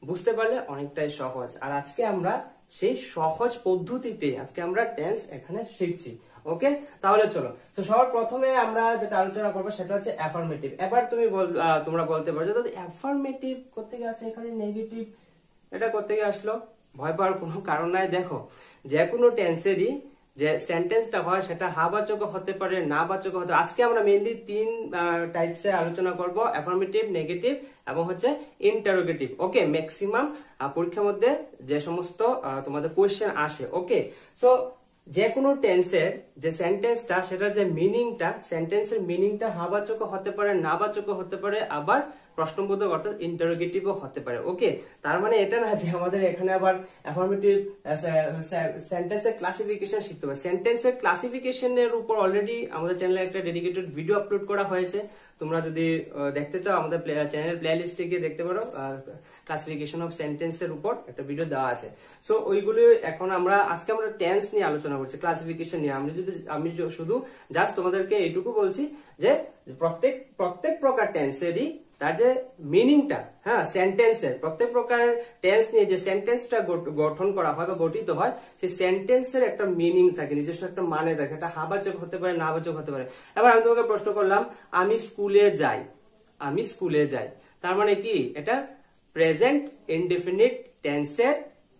S1: বুঝতে পারলে অনেকটাই সহজ। আর আজকে আমরা সেই সহজ পদ্ধতিতে আজকে আমরা টেন্স এখানে শিখছি, ওকে, তাহলে চলো। তো সবার প্রথমে আমরা যেটা আলোচনা করবো সেটা হচ্ছে অ্যাফার্মেটিভ। এবার তোমরা বলতে পারো যে অ্যাফার্মেটিভ কোত্থেকে আছে, এখানে নেগেটিভ এটা কোত্থেকে আসলো? ভয় পাওয়ার কোনো কারণ নাই। দেখো, যে কোনো টেন্সেরই যে সেন্টেন্সটা হয় সেটা হাবাচক হতে পারে, না বাচক হতে। আজকে আমরা মেইনলি 3 টাইপসে আলোচনা করব, অ্যাফার্মেটিভ, নেগেটিভ এবং হচ্ছে ইন্টারোগেটিভ। ওকে, ম্যাক্সিমাম পরীক্ষার মধ্যে যে সমস্ত তোমাদের কোয়েশ্চেন আসে। ওকে, সো যে কোনো টেন্সের যে সেন্টেন্সটা সেটার যে মিনিংটা, সেন্টেন্সের মিনিংটা হাবাচক হতে পারে, না বাচক হতে পারে, আবার প্রশ্নবোধক অর্থাৎ ইন্টারোগেটিভও হতে পারে। ওকে, তার মানে এটা না যে আমাদের এখানে আবার অ্যাফার্মেটিভ সেন্টেন্সের ক্লাসিফিকেশন শিখতে হবে। সেন্টেন্সের ক্লাসিফিকেশনের উপর অলরেডি আমাদের চ্যানেলে একটা ডেডিকেটেড ভিডিও আপলোড করা হয়েছে। তোমরা যদি দেখতে চাও আমাদের চ্যানেল প্লেলিস্টে গিয়ে দেখতে পারো, ক্লাসিফিকেশন অফ সেন্টেন্সের উপর একটা ভিডিও দেওয়া আছে। সো ওইগুলো এখন আজকে আমরা টেন্স নিয়ে আলোচনা করছি, ক্লাসিফিকেশন নিয়ে। আমি শুধু জাস্ট তোমাদেরকে এইটুকু বলছি যে প্রত্যেক প্রকার টেন্সেরই তার যে মিনিংটা, হ্যাঁ, সেন্টেন্সের প্রত্যেক প্রকার টেন্স নিয়ে যে সেন্টেন্সটা গঠন করা হয় বা গঠিত হয়, সেই সেন্টেন্সের একটা মিনিং থাকে, নিজস্ব একটা মানে থাকে। এটা হাবাচক হতে পারে, না বাচক হতে পারে। এবার আমি তোমাকে প্রশ্ন করলাম, আমি স্কুলে যাই। আমি স্কুলে যাই তার মানে কি? এটা প্রেজেন্ট ইনডেফিনিট টেন্সের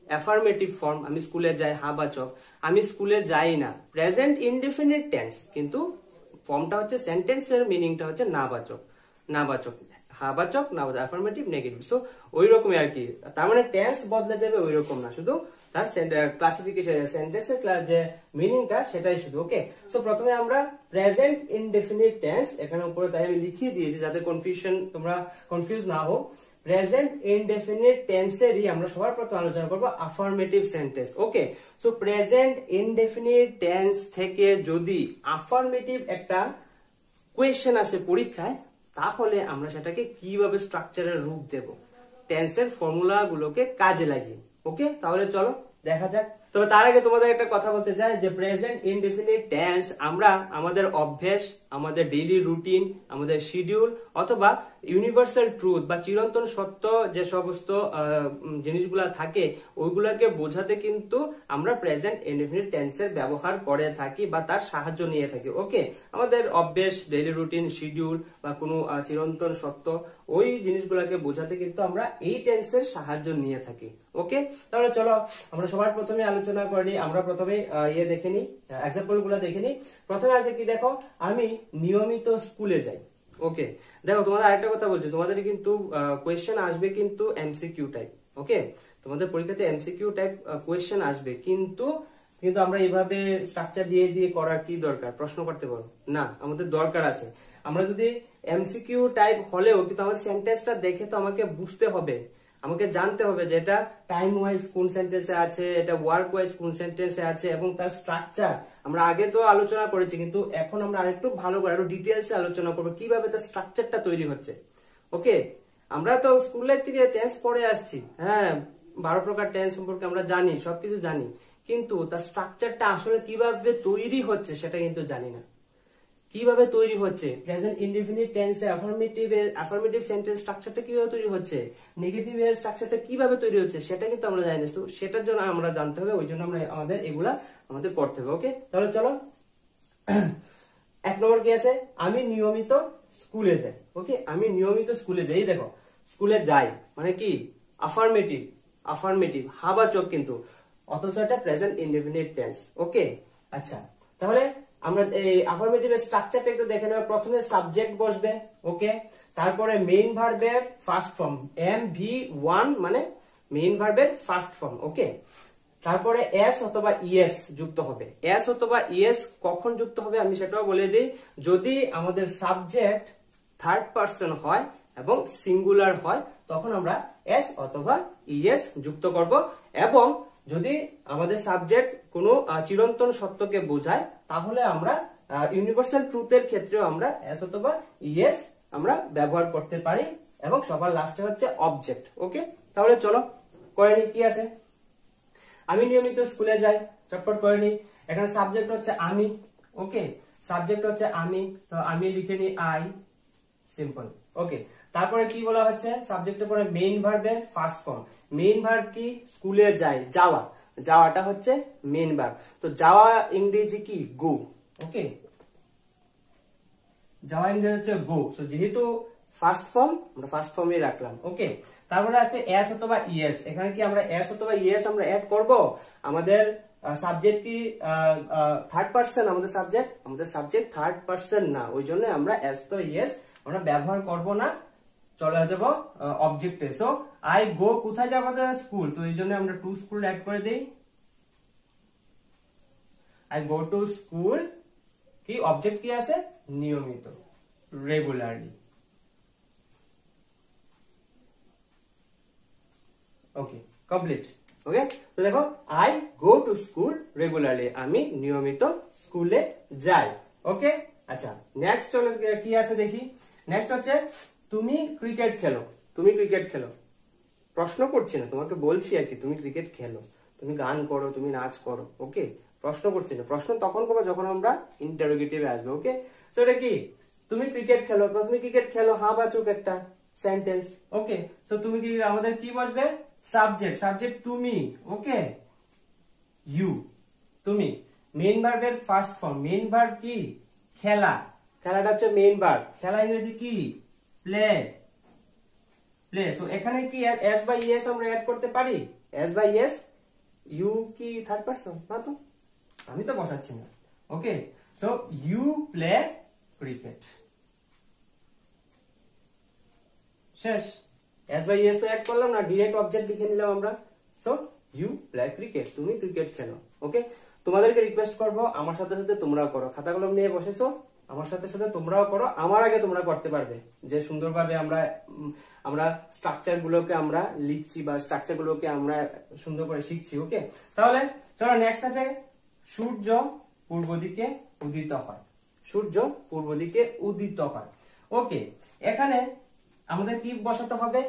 S1: অ্যাফার্মেটিভ ফর্ম। আমি স্কুলে যাই হাবাচক। আমি স্কুলে যাই না, প্রেজেন্ট ইনডেফিনিট টেন্স, কিন্তু ফর্মটা হচ্ছে, সেন্টেন্সের মিনিংটা হচ্ছে নাবাচক। নাবাচক, হাবাচক, নাবাচক, অ্যাফার্মেটিভ, নেগেটিভ। সো ওই রকমই আর কি। তার মানে টেন্স বদলে যাবে ওই রকম না, শুধু তার ক্লাসিফিকেশন, সেন্টেন্সের যে মিনিংটা সেটাই শুধু। ওকে, সো প্রথমে আমরা প্রেজেন্ট ইনডেফিনিট টেন্স, এখানে উপরে তাই আমি লিখিয়ে দিয়েছি যাতে তোমরা কনফিউজ না হও। প্রেজেন্ট ইনডেফিনিট টেন্সেরই আমরা সবার প্রথম আলোচনা করবো আফার্মেটিভ সেন্টেন্স। ওকে, সো প্রেজেন্ট ইনডেফিনিট টেন্স থেকে যদি আফার্মেটিভ একটা কোয়েশ্চেন আসে পরীক্ষায়, তাহলে আমরা সেটাকে কিভাবে স্ট্রাকচারের রূপ দেব, টেন্সের ফর্মুলা গুলোকে কাজে লাগিয়ে। ওকে, তাহলে চলো দেখা যাক। তবে তার আগে তোমাদের একটা কথা বলতে চাই যে প্রেজেন্ট ইনডেফিনিট টেন্স আমরা আমাদের অভ্যেস, আমাদের ডেইলি রুটিন, আমাদের শিডিউল অথবা ইউনিভার্সাল ট্রুথ বা চিরন্তন সত্য যে সমস্ত জিনিসগুলা থাকে ওইগুলাকে বোঝাতে কিন্তু আমরা প্রেজেন্ট ইনডেফিনিট টেন্সের ব্যবহার করে থাকি বা তার সাহায্য নিয়ে থাকি। ওকে, আমাদের অভ্যেস, ডেইলি রুটিন, শিডিউল বা কোনো চিরন্তন সত্য, ওই জিনিসগুলোকে বোঝাতে কিন্তু আমরা এই টেন্সের সাহায্য নিয়ে থাকি। ওকে, তাহলে চলো আমরা সবার প্রথমে আলোচনা করি। আমরা প্রথমে দেখে নিই, এক্সাম্পল গুলো দেখে নিই। প্রথমে আছে কি, দেখো, আমি নিয়মিত স্কুলে যাই। ওকে, দেখো তোমাদের আরেকটা কথা বলছি, তোমাদের কিন্তু কোয়েশ্চেন আসবে কিন্তু এমসিকিউ টাইপ। ওকে, তোমাদের পরীক্ষাতে এমসিকিউ টাইপ কোয়েশ্চেন আসবে, কিন্তু আমরা এইভাবে স্ট্রাকচার দিয়ে দিয়ে করার কি দরকার? প্রশ্ন করতে পারো না, আমাদের দরকার আছে। আমরা যদি এমসিকিউ টাইপ হলেও কিন্তু আমাদের সেন্টেন্সটা দেখে তো আমাকে বুঝতে হবে, আমাকে জানতে হবে যে এটা টাইম ওয়াইজ কোন সেন্টেন্সে আছে, এটা ওয়ার্ক ওয়াইজ কোন সেন্টেন্সে আছে, এবং তার স্ট্রাকচার আমরা আগে তো আলোচনা করেছি, কিন্তু এখন আমরা আরেকটু ভালো করে আরো ডিটেইলসে আলোচনা করবো কিভাবে তার স্ট্রাকচারটা তৈরি হচ্ছে। ওকে, আমরা তো স্কুল লাইফ থেকে টেন্স পড়ে আসছি, হ্যাঁ, 12 প্রকার টেন্স সম্পর্কে আমরা জানি, সবকিছু জানি, কিন্তু তার স্ট্রাকচারটা আসলে কিভাবে তৈরি হচ্ছে সেটা কিন্তু জানি না। কিভাবে তৈরি হচ্ছে প্রেজেন্ট ইনডেফিনিট টেন্সে অ্যাফার্মেটিভ সেন্টেন্স স্ট্রাকচারটা কিভাবে তৈরি হচ্ছে, নেগেটিভ এর স্ট্রাকচারটা কিভাবে তৈরি হচ্ছে সেটা কিন্তু আমরা জানি না। তো সেটার জন্য আমরা জানতে হবে, ওই জন্য আমরা আমাদের করতে হবে। ওকে, তাহলে চলো 1 নম্বর কি আছে, আমি নিয়মিত স্কুলে যাই। ওকে, আমি নিয়মিত স্কুলে যাই। দেখো, স্কুলে যাই মানে কি? আফার্মেটিভ হাবাচক, কিন্তু অথচ এটা প্রেজেন্ট ইনডেফিনিট টেন্স। ওকে, আচ্ছা, তাহলে আমরা এই অ্যাফার্মেটিভ স্ট্রাকচারটা একটু দেখে নেব। প্রথমে সাবজেক্ট বসবে। ওকে, তারপরে মেইন ভার্বের ফার্স্ট ফর্ম MV1 মানে মেইন ভার্বের ফার্স্ট ফর্ম। ওকে, তারপরে এস অথবা ইএস যুক্ত হবে। এস অথবা ইএস কখন যুক্ত হবে আমি সেটাও বলে দিই। যদি আমাদের সাবজেক্ট থার্ড পারসন হয় এবং সিঙ্গুলার হয় তখন আমরা এস অথবা ইএস যুক্ত করব, এবং যদি আমাদের সাবজেক্ট কোনো চিরন্তন সত্যকে বোঝায় তাহলে আমরা ইউনিভার্সাল ট্রুথের ক্ষেত্রেও আমরা এস অথবা ইএস আমরা ব্যবহার করতে পারি, এবং সবার লাস্টে হচ্ছে অবজেক্ট। ওকে, তাহলে চলো করে নি কি আছে। আমি নিয়মিত স্কুলে যাই, চটপট করে নি। এখানে সাবজেক্ট হচ্ছে আমি। ওকে, সাবজেক্ট হচ্ছে আমি, তো আমি লিখে নি আই, সিম্পল। ওকে, তারপরে কি বলা হচ্ছে, সাবজেক্টের পরে মেইন ভার্বের ফার্স্ট ফর্ম। মেইন ভার্ব কি? স্কুলে যাই, যাওয়া। যাওয়াটা হচ্ছে মেন ভার্ব। তো যাওয়া ইংরেজি কি? গো। ওকে, যাওয়া ইংরেজি হচ্ছে গো। তো যেহেতু ফার্স্ট ফর্ম, আমরা ফার্স্ট ফর্মে রাখলাম। ওকে, তারপরে আছে এস অথবা ইএস। এখানে কি আমরা এস অথবা ইএস আমরা অ্যাড করব? আমাদের সাবজেক্ট কি থার্ড পারসন? আমাদের সাবজেক্ট থার্ড পারসন না, ওই জন্য আমরা এস তো ইএস আমরা ব্যবহার করব না, চলে যাব অবজেক্টে। সো আই গো, কোথায় যাবো? স্কুল। তো এই জন্য আমরা টু স্কুল অ্যাড করে দেই। আই গো টু স্কুল, কি অবজেক্ট কি আছে? নিয়মিত, রেগুলারলি। ওকে, কমপ্লিট। ওকে, তো দেখো I go to school regularly, আমি নিয়মিত স্কুলে যাই। ওকে, আচ্ছা নেক্সট চলো কি আছে দেখি। নেক্সট হচ্ছে তুমি ক্রিকেট খেলো। তুমি ক্রিকেট খেলো, প্রশ্ন করছি না, তোমাকে বলছি আর কি, তুমি ক্রিকেট খেলো, তুমি গান করো, তুমি নাচ করো। ওকে, প্রশ্ন করছি না, প্রশ্ন তখন করবো যখন আমরা ইন্টারোগেটিভে আসবো। ওকে, তো এটা কি? তুমি ক্রিকেট খেলো, তুমি ক্রিকেট খেলো হ্যাঁ বা চুপ একটা সেন্টেন্স। ওকে, তো তুমি কি, আমাদের কি বসবে? সাবজেক্ট তুমি। ওকে, ইউ, তুমি। মেইন ভার্বের ফার্স্ট ফর্ম, মেইন ভার্ব কি? খেলা, খেলাটা হচ্ছে মেইন ভার্ব। খেলা ইংরেজি কি? প্লে। সো এখানে কি এস বাই এস আমরা অ্যাড করতে পারি? এস বাই এস, ইউ কি থার্ড পারসন না? তো আমি তো বসাচ্ছি না। ওকে, সো ইউ প্লে ক্রিকেট, শেষ। এস বাই এস তো অ্যাড করলাম না, ডিরেক্ট অবজেক্ট লিখে নিলাম আমরা। সো ইউ প্লে ক্রিকেট, তুমি ক্রিকেট খেলো। ওকে, তোমাদেরকে রিকোয়েস্ট করবো আমার সাথে সাথে তোমরাও করো। খাতা কলম নিয়ে বসেছো, আমার সাথে সাথে তোমরাও করো, আমার আগে তোমরা করতে পারবে। যে সুন্দরভাবে আমরা স্ট্রাকচার গুলোকে আমরা লিখছি বা স্ট্রাকচার গুলোকে আমরা সুন্দর করে শিখছি। ওকে, তাহলে চলো নেক্সট আছে সূর্য পূর্ব দিকে উদিত হয়। সূর্য পূর্ব দিকে উদিত হয়। ওকে, এখানে আমাদের কি বসাতে হবে?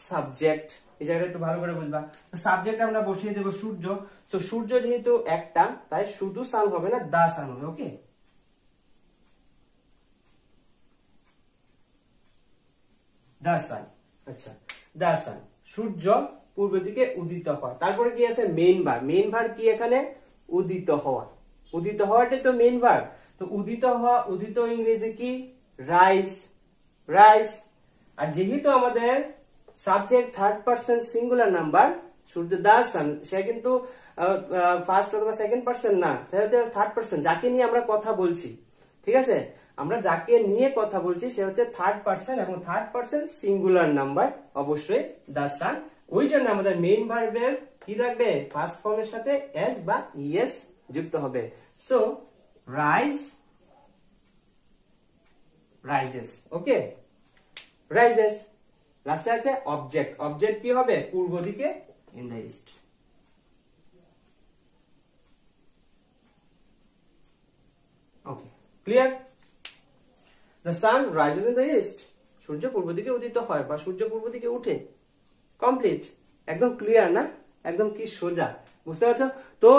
S1: সাবজেক্ট। এই জায়গাটা একটু ভালো করে বুঝবা। সাবজেক্ট আমরা বসিয়ে দেবো সূর্য। তো সূর্য যেহেতু একটা, তাই শুধু সান হবে না, দা সান হবে। ওকে, দা সান। আচ্ছা, দা সান, সূর্য পূর্ব দিকে উদিত হয়। তারপরে কি আছে? Main verb. মেইন ভার্ব কি এখানে? উদিত হওয়া। উদিত হওয়াটাই তো মেইন ভার্ব। তো উদিত হওয়া, উদিত ইংরেজি কি? রাইজ। আর যেহেতু আমাদের subject third person singular number, সূর্য দা সান, সে কিন্তু ফার্স্ট অথবা সেকেন্ড পারসন না, সে হচ্ছে থার্ড পারসন, যাকে নিয়ে আমরা কথা বলছি। ঠিক আছে, আমরা যাকে নিয়ে কথা বলছি সে হচ্ছে থার্ড পারসন, এবং থার্ড পারসন সিঙ্গুলার নাম্বার, অবশ্যই দা সান। ওই জন্য আমাদের মেইন ভার্বের কি থাকবে? ফার্স্ট ফর্মের সাথে এস বা ইএস যুক্ত হবে। So rises. Okay, rises. লাস্টে আছে অবজেক্ট। অবজেক্ট কি হবে? পূর্ব দিকে, in the east. Okay, clear? The sun rises in the east, সূর্য পূর্ব দিকে উদিত হয় বা সূর্য পূর্ব দিকে উঠে। কমপ্লিট, একদম ক্লিয়ার না? একদম কি সোজা, বুঝতে পারছো? তো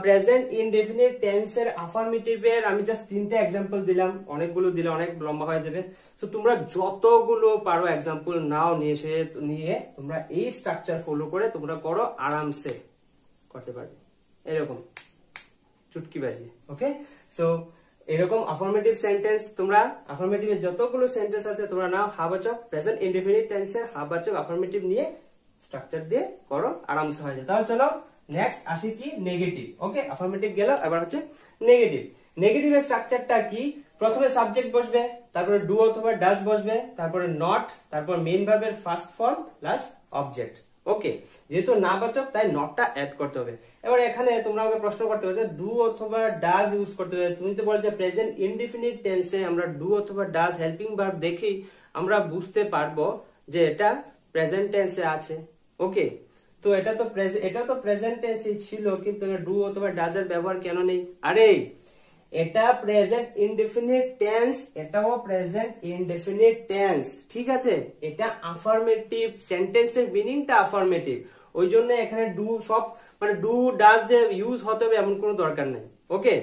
S1: প্রেজেন্ট ইনডেফিনিট টেন্সের আফার্মেটিভের আমি জাস্ট 3টা এক্সাম্পল দিলাম, অনেকগুলো দিলে অনেক লম্বা হয়ে যাবে। তো তোমরা যতগুলো পারো এক্সাম্পল নাও, নিয়ে তোমরা এই স্ট্রাকচার ফলো করে তোমরা করো, আরামসে করতে পারবে এরকম চুটকিবাজি। ওকে, সো এরকম আফার্মেটিভ সেন্টেন্স, তোমরা আফার্মেটিভের যতগুলো সেন্টেন্স আছে তোমরা নাও, হাবাচক প্রেজেন্ট ইনডেফিনিট টেন্সের হাবাচক আফার্মেটিভ নিয়ে স্ট্রাকচার দিয়ে করো, আরামসে হয়ে যায়। তাহলে চলো নেক্সট আসি কি? নেগেটিভ। ওকে, আফার্মেটিভ গেল, এবার হচ্ছে নেগেটিভ। নেগেটিভের স্ট্রাকচারটা কি? প্রথমে সাবজেক্ট বসবে, তারপরে ডু অথবা ডাজ বসবে, তারপরে নট, তারপর মেইন ভার্বের ফার্স্ট ফর্ম প্লাস অবজেক্ট। ওকে, যেহেতু নাবাচক তাই নটটা অ্যাড করতে হবে। এবার এখানে তোমরা আমাকে প্রশ্ন করতে হবে যে ডু অথবা ডাজ ইউজ করতে হবে। তুমি তো বলছো প্রেজেন্ট ইনডিফিনিট টেন্সে আমরা ডু অথবা ডাজ হেল্পিং ভার্ব দেখেই আমরা বুঝতে পারবো যে এটা প্রেজেন্ট টেন্সে আছে। ওকে, তো এটা তো প্রেজেন্ট টেন্সে ছিল, কিন্তু ডু অথবা ডাজ এর ব্যবহার কেন নেই? আরে এটা প্রেজেন্ট ইনডেফিনিট টেন্স, এটাও প্রেজেন্ট ইনডেফিনিট টেন্স, ঠিক আছে? এটা আফার্মেটিভ, সেন্টেন্সের মিনিংটা আফার্মেটিভ, ওই জন্য এখানে ডু সব মানে ডু ডাজ যে ইউজ হতে হবে এমন কোনো দরকার নেই। ওকে,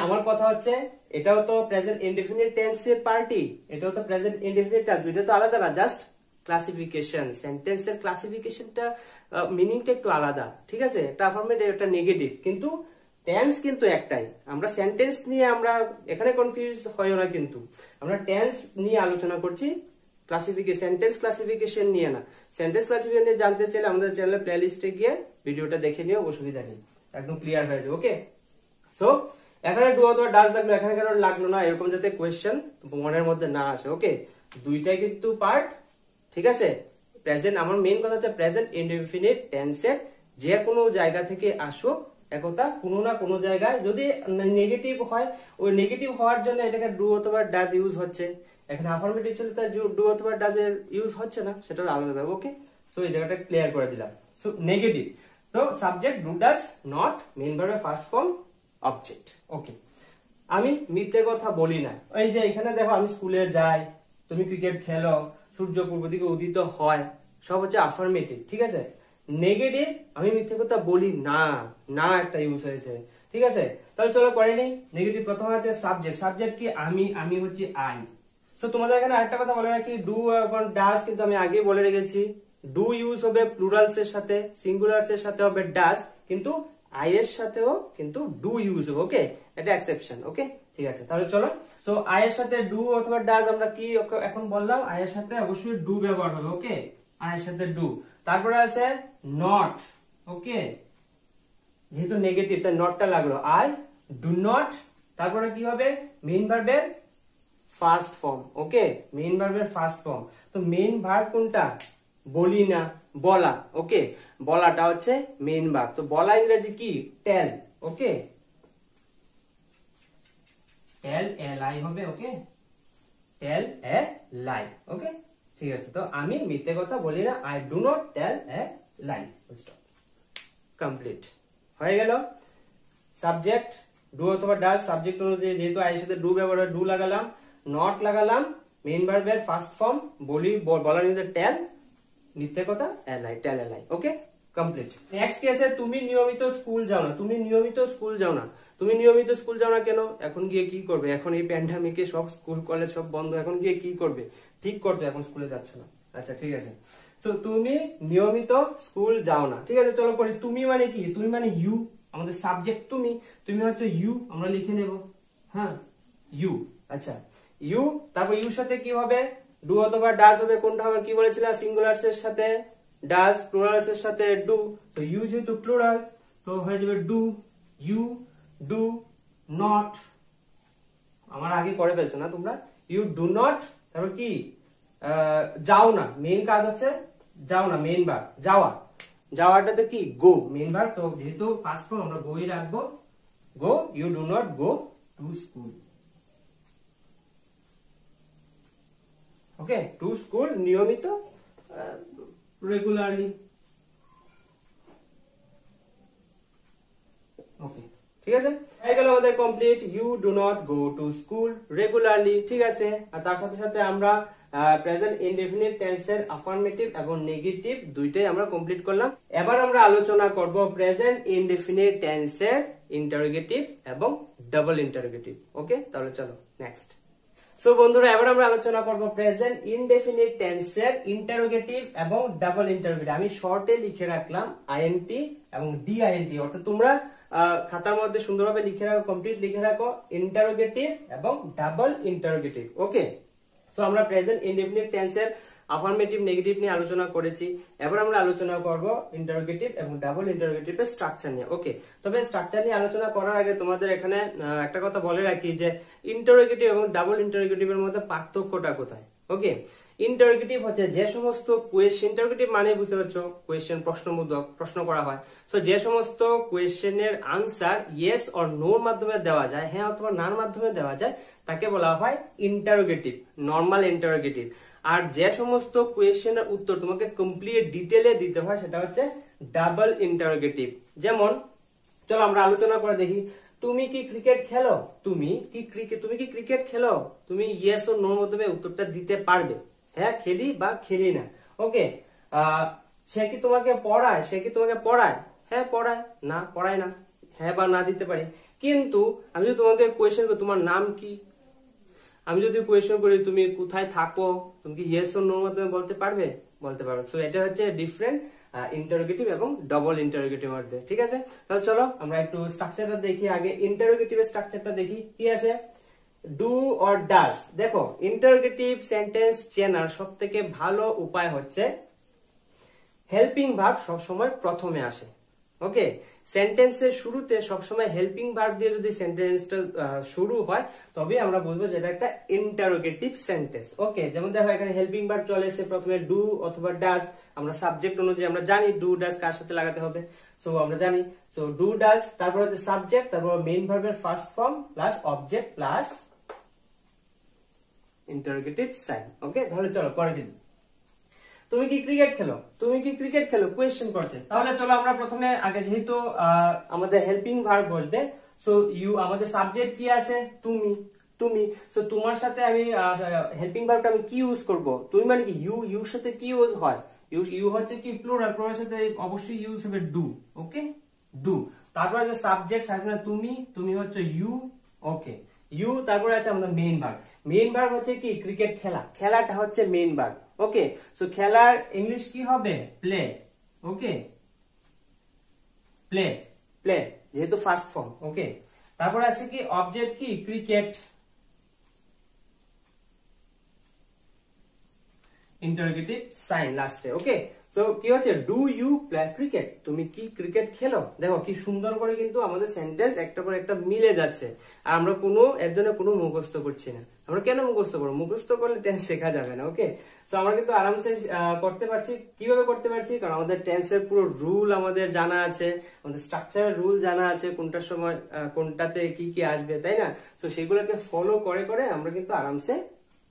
S1: আমার কথা হচ্ছে এটাও তো প্রেজেন্ট ইনডেফিনিট টেন্সের পার্টি, এটাও তো প্রেজেন্ট ইনডেফিনিট টেন্স, দুইটা তো আলাদা না, জাস্ট ক্লাসিফিকেশন, সেন্টেন্সের ক্লাসিফিকেশনটা মিনিংটা একটু আলাদা, ঠিক আছে? একটা অ্যাফার্মেটিভ, একটা নেগেটিভ, কিন্তু টেন্স কিন্তু একটাই। আমরা সেন্টেন্স নিয়ে আমরা এখানে কনফিউজ হইও না, কিন্তু আমরা টেন্স নিয়ে আলোচনা করছি, ক্লাসিফিকেশন, সেন্টেন্স ক্লাসিফিকেশন নিয়ে না। সেন্টেন্স ক্লাসিফিকেশন নিয়ে জানতে চাইলে আমাদের চ্যানেলের প্লেলিস্টে গিয়ে ভিডিওটা দেখে নিও, অসুবিধা নেই, একদম ক্লিয়ার হয়ে যাবে। ওকে, সো এখানে ডু অথবা ডাজ লাগলো, এখানে কেন লাগলো না, এরকম যাতে কোয়েশ্চেন মনের মধ্যে না আসে। ওকে, দুইটাই কিন্তু পার্ট, ঠিক আছে? প্রেজেন্ট, আমার মেইন কথা হচ্ছে প্রেজেন্ট ইনডেফিনিট টেন্সের যে কোনো জায়গা থেকে আসুক, একথা কোনো না কোনো জায়গায় যদি নেগেটিভ হয়, ওই নেগেটিভ হওয়ার জন্য এটাকে ডু অথবা ডাজ ইউজ হচ্ছে। এখানে আফার্মেটিভ ছিল তাই ডু অথবা ডাজ এর ইউজ হচ্ছে না, সেটা আলাদা। ওকে, সো এই জায়গাটা ক্লিয়ার করে দিলাম। সো নেগেটিভ, তো subject do does not, main ভার্বের ফার্স্ট ফর্ম অবজেক্ট। ওকে, আমি মিথ্যে কথা বলি না। এই যে এখানে দেখো, আমি স্কুলে যাই, তুমি ক্রিকেট খেলো, সূর্য পূর্ব দিকে উদিত হয়, সব হচ্ছে আফার্মেটিভ, ঠিক আছে? নেগেটিভ, আমি মিথ্যে কথা বলি না, না একটা ইউজ হয়েছে, ঠিক আছে? তাহলে চলো করে নেই। নেগেটিভ প্রথমে আছে সাবজেক্ট, সাবজেক্ট কি আমি, আমি হচ্ছে আই। সো তোমাদের এখানে আরেকটা কথা বলে রাখি, ডু এবং ডাজ কিন্তু আমি আগে বলে রেখেছি, ডু ইউজ হবে প্লুরালস এর সাথে, সিঙ্গুলারস এর সাথে হবে ডাজ, কিন্তু আই এর সাথেও কিন্তু ডু ইউজ হবে। ওকে, এটা এক্সেপশন। ওকে, ঠিক আছে, তাহলে চলো। সো আই এর সাথে ডু অথবা ডাজ আমরা কি এখন বললাম, আই এর সাথে অবশ্যই ডু ব্যবহার হবে। ওকে, আই এর সাথে ডু। তারপরে আছে নট। ওকে, যেহেতু নেগেটিভ তাই নটটা লাগলো, আই ডু নট। তারপরে কি হবে, মেইন ভার্বের ফার্স্ট ফর্ম। ওকে, মেইন ভার্বের ফার্স্ট ফর্ম। তো মেইন ভার্ব কোনটা? বলি না, বলা। ওকে, বলাটা হচ্ছে মেইন ভার্ব। তো বলা ইংরেজি কি? টেল। ওকে, টেল এ লাই হবে। ওকে, টেল এ লাই। ওকে, ঠিক আছে। তো আমি মিথ্যে কথা বলি না, I do not tell a lie. Complete হয়ে গেল। সাবজেক্ট ডু অথবা ডাজ, সাবজেক্ট অনুযায়ী যেহেতু আই এর সাথে ডু ব্যবহার, ডু লাগালাম, নট লাগালাম, মেইন ভার্বের ফার্স্ট ফর্ম বলি, বলার ইংরেজি টেল, মিথ্যে কথা এলাই, টেল এলাই। ওকে, কমপ্লিট। নেক্সট কি আছে, তুমি নিয়মিত স্কুল যাও না। তুমি নিয়মিত স্কুল যাও না, তুমি নিয়মিত স্কুল যাও না কেন? এখন গিয়ে কি করবে? এখন এই প্যান্ডামিকে সব স্কুল কলেজ সব বন্ধ, এখন গিয়ে কি করবে? ঠিক করতে, এখন স্কুলে যাচ্ছ না। আচ্ছা, ঠিক আছে। তো তুমি নিয়মিত স্কুল যাও না, ঠিক আছে। চলো করি, তুমি মানে কি? তুমি মানে ইউ, আমাদের সাবজেক্ট তুমি, তুমি হচ্ছে ইউ, আমরা লিখে নেব। হ্যাঁ, ইউ। আচ্ছা, ইউ। তারপর ইউর সাথে কি হবে? ডু অথবা ডাজ হবে। কোনটা হবে কি বলেছিলাম? সিঙ্গুলারস এর সাথে ডাজ, প্লুরালস এর সাথে ডু। তো ইউ যেহেতু প্লুরাল, তো হয়ে যাবে ডু। ইউ ডু নট, আমার আগে করে ফেলছো না তোমরা? You do not. তারপর কি? যাও না, মেইন কাজ হচ্ছে যাও না, মেইন ভার্ব যাওয়া। যাওয়াটাতে কি? Go, main verb. তো যেহেতু ফার্স্ট ফর্ম আমরা গোই রাখবো, go. You do not go to school. Okay, to school, নিয়মিত, রেগুলারলি। ওকে, ঠিক আছে, হয়ে গেল আমাদের complete. You do not go to school regularly, ঠিক আছে। আর তার সাথে সাথে আমরা প্রেজেন্ট ইনডেফিনিট টেন্সের আফার্মেটিভ এবং নেগেটিভ দুইটাই আমরা কমপ্লিট করলাম। এবার আমরা আলোচনা করব প্রেজেন্ট ইনডেফিনিট টেন্সের ইন্টারোগেটিভ এবং ডাবল ইন্টারোগেটিভ। ওকে, তাহলে চলো নেক্সট। সো বন্ধুরা, এবার আমরা আলোচনা করব প্রেজেন্ট ইনডেফিনিট টেন্সের ইন্টারোগেটিভ এবং ডাবল ইন্টারোগেটিভ। আমি শর্টে লিখে রাখলাম আইএনটি এবং ডিআইএনটি, অর্থাৎ তোমরা খাতার মধ্যে সুন্দরভাবে লিখে রাখো, কমপ্লিট লিখে রাখো, ইন্টারোগেটিভ এবং ডাবল ইন্টারোগেটিভ। ওকে, সো আমরা প্রেজেন্ট ইনডেফিনিট টেন্সের আফার্মেটিভ নেগেটিভ নিয়ে আলোচনা করেছি। এবার আমরা আলোচনা করব ইন্টারোগেটিভ এবং ডাবল ইন্টারোগেটিভের স্ট্রাকচার নিয়ে। ওকে, তবে স্ট্রাকচার নিয়ে আলোচনা করার আগে তোমাদের এখানে একটা কথা বলে রাখি যে ইন্টারোগেটিভ এবং ডাবল ইন্টারোগেটিভের মধ্যে পার্থক্যটা কোথায়। ওকে, ইন্টারোগেটিভ হচ্ছে যে সমস্ত কোয়েশ্চেন, ইন্টারোগেটিভ মানে বুঝতে পারছো কোয়েশ্চেন, প্রশ্নবোধক, প্রশ্ন করা হয়। সো যে সমস্ত কোয়েশ্চেনের আনসার ইয়েস অর নোর মাধ্যমে দেওয়া যায়, হ্যাঁ অথবা নার মাধ্যমে দেওয়া যায়, তাকে বলা হয় ইন্টারোগেটিভ, নর্মাল ইন্টারোগেটিভ। আর যে সমস্ত কোয়েশ্চেনের উত্তর তোমাকে কমপ্লিট ডিটেলে দিতে হয়, সেটা হচ্ছে ডাবল ইন্টারোগেটিভ। যেমন চলো আমরা আলোচনা করে দেখি, তুমি কি ক্রিকেট খেলো? তুমি কি ক্রিকেট খেলো? তুমি ইয়েস ও নোর মাধ্যমে উত্তরটা দিতে পারবে, হ্যাঁ খেলি বা খেলি না। ওকে, সে কি তোমাকে পড়ায়? সে কি তোমাকে পড়ায়? হ্যাঁ পড়ায়। না পড়ায় না, হ্যাঁ বা না দিতে পারি। কিন্তু আমি যদি তোমাকে কোয়েশ্চেন করি তোমার নাম কি, আমি যদি কোয়েশ্চেন করি তুমি কোথায় থাকো, তুমি কি ইয়েস অর নো মাধ্যমে বলতে পারবে? বলতে পারবে। সো এটা হচ্ছে ডিফারেন্ট ইন্টারোগেটিভ এবং ডবল ইন্টারোগেটিভ মধ্যে। ঠিক আছে, তাহলে চলো আমরা একটু স্ট্রাকচারটা দেখি। আগে ইন্টারোগেটিভের স্ট্রাকচারটা দেখি কি আছে। Do or does. দেখো ইন্টারোগেটিভ সেন্টেন্স চেনার সবথেকে ভালো উপায় হচ্ছে হেল্পিং ভার্ব সবসময় প্রথমে আসে। ওকে, সেন্টেন্সের শুরুতে সবসময় হেল্পিং ভার্ব দিয়ে যদি সেন্টেন্সটা শুরু হয় তবে আমরা বলবো যে এটা একটা ইন্টারোগেটিভ সেন্টেন্স। ওকে, যেমন দেখো এখানে হেল্পিং ভার্ব চলে এসে প্রথমে ডু অথবা ডাজ। আমরা সাবজেক্ট অনুযায়ী আমরা জানি ডু ডাজ কার সাথে লাগাতে হবে, সো আমরা জানি। সো ডু ডাজ, তারপর হচ্ছে সাবজেক্ট, তারপর মেইন ভার্বের first form plus object plus interrogative sign. Okay, তাহলে চলো পরে ফেলি। তুমি কি ক্রিকেট খেলো? তুমি কি ক্রিকেট খেলো কোয়েশ্চেন করছে। তাহলে চলো আমরা প্রথমে আগে যেহেতু আমাদের হেল্পিং ভার্ব বসবে, সো ইউ, আমাদের সাবজেক্ট কি আছে? তুমি। তুমি, সো তোমার সাথে আমি হেল্পিং ভার্বটা আমি কি ইউজ করব? তুমি মানে কি ইউ, ইউর সাথে কি ইউজ হয়? ইউ হচ্ছে কি প্লুরাল, প্লুরালের সাথে অবশ্যই ইউজ হবে ডু। Okay, do. তারপরে আছে সাবজেক্ট, সাবজেক্ট তুমি, তুমি হচ্ছে ইউ। Okay, you. তারপরে আছে আমাদের মেইন ভার্ব। মেইন ভার্ব হচ্ছে কি ক্রিকেট খেলা, খেলাটা হচ্ছে মেইন ভার্ব। ওকে, সো খেলার ইংলিশ কি হবে? প্লে। ওকে, প্লে, প্লে যেহেতু ফার্স্ট ফর্ম। ওকে, তারপর আছে কি অবজেক্ট কি ক্রিকেট, ইন্টারোগেটিভ সাইন লাস্টে। ওকে, সো কি হচ্ছে ডু ইউ প্লে ক্রিকেট, তুমি কি ক্রিকেট খেলো। দেখো কি সুন্দর করে কিন্তু আমাদের সেন্টেন্স একটা পর একটা মিলে যাচ্ছে, আর আমরা কোনো এর জন্য কোনো মুখস্থ করছি না। আমরা কেন মুখস্থ করবো? মুখস্থ করলে টেন্স শেখা যাবে না। ওকে, সো আমরা কিন্তু আরামসে করতে পারছি। কিভাবে করতে পারছি? কারণ আমাদের টেন্সের পুরো রুল আমাদের জানা আছে, আমাদের স্ট্রাকচারের রুল জানা আছে, কোনটার সময় কোনটাতে কি কি আসবে, তাই না? তো সেগুলোকে ফলো করে করে আমরা কিন্তু আরামসে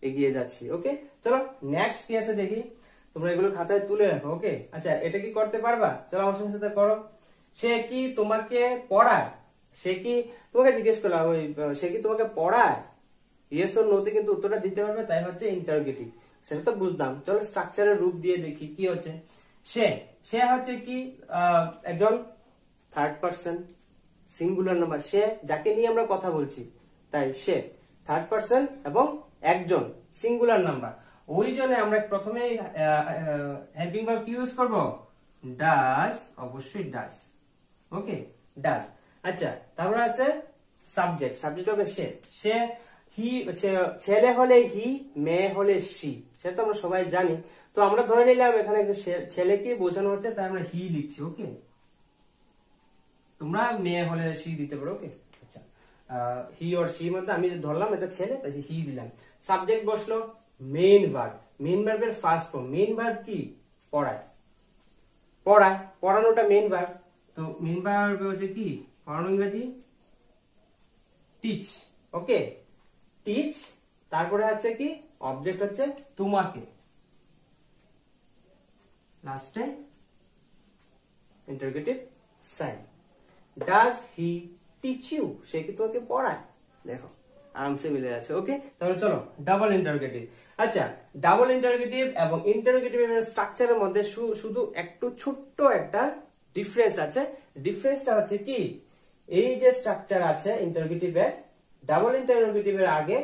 S1: এগিয়ে যাচ্ছি। ওকে, চলো নেক্সট কি আছে দেখি। তোমরা এগুলো খাতায় তুলে রাখো। ওকে, আচ্ছা এটা কি করতে পারবা? চলো আমার সাথে করো। সে কি তোমাকে পড়ায়? সে কি তোমাকে জিজ্ঞেস করলাম, ওই সে কি তোমাকে পড়ায়? ইয়েস অর নোতে কিন্তু উত্তরটা দিতে পারবে, তাই হচ্ছে ইন্টারোগেটিভ। সেটা তো বুঝলাম। চলো স্ট্রাকচারের রূপ দিয়ে দেখি কি হচ্ছে। সে, সে হচ্ছে কি একজন থার্ড পারসন সিঙ্গুলার নাম্বার। সে যাকে নিয়ে আমরা কথা বলছি, তাই সে থার্ড পারসন এবং একজন সিঙ্গুলার নাম্বার। ওই জন্য আমরা প্রথমে হেল্পিং ভার্ব কি ইউজ করব? ডাজ, অবশ্যই ডাজ। Okay, does. আচ্ছা, তারপর আছে সাবজেক্ট, সাবজেক্ট হবে সে। সে, হি, ছেলে হলে হি, মেয়ে হলে সি, সেটা তো আমরা সবাই জানি। তো আমরা ধরে নিলাম এখানে ছেলেকে বোঝানো হচ্ছে, তাই আমরা হি লিখছি। ওকে, তোমরা মেয়ে হলে সি দিতে পারো। ওকে, আচ্ছা হি অর সি মধ্যে আমি ধরলাম এটা ছেলে, তাই হি দিলাম। সাবজেক্ট বসলো মেইন ভার্ব, মেইন ভার্বের ফার্স্ট ফর্ম। মেইন ভার্ব কি? পড়ায়, পড়ায়, পড়ানোটা মেইন ভার্ব। তো মেইন ভার্ব হচ্ছে কি পড়ানো, ইংরেজি টিচ। ওকে, টিচ। তারপরে আছে কি অবজেক্ট হচ্ছে তোমাকে, লাস্টে interrogative sign. Does he teach you? সে কি তোমাকে পড়ায়? দেখো আরামসে মিলে আছে। ওকে, তাহলে চলো ডাবল ইন্টারোগেটিভ। আচ্ছা, ডাবল ইন্টারোগেটিভ এবং ইন্টারোগেটিভ স্ট্রাকচারের মধ্যে শুধু একটু ছোট্ট একটা ডিফারেন্স আছে। ডিফারেন্সটা হচ্ছে কি, এই যে স্ট্রাকচার আছে ইন্টারোগেটিভের, ডাবল ইন্টারোগেটিভের আগে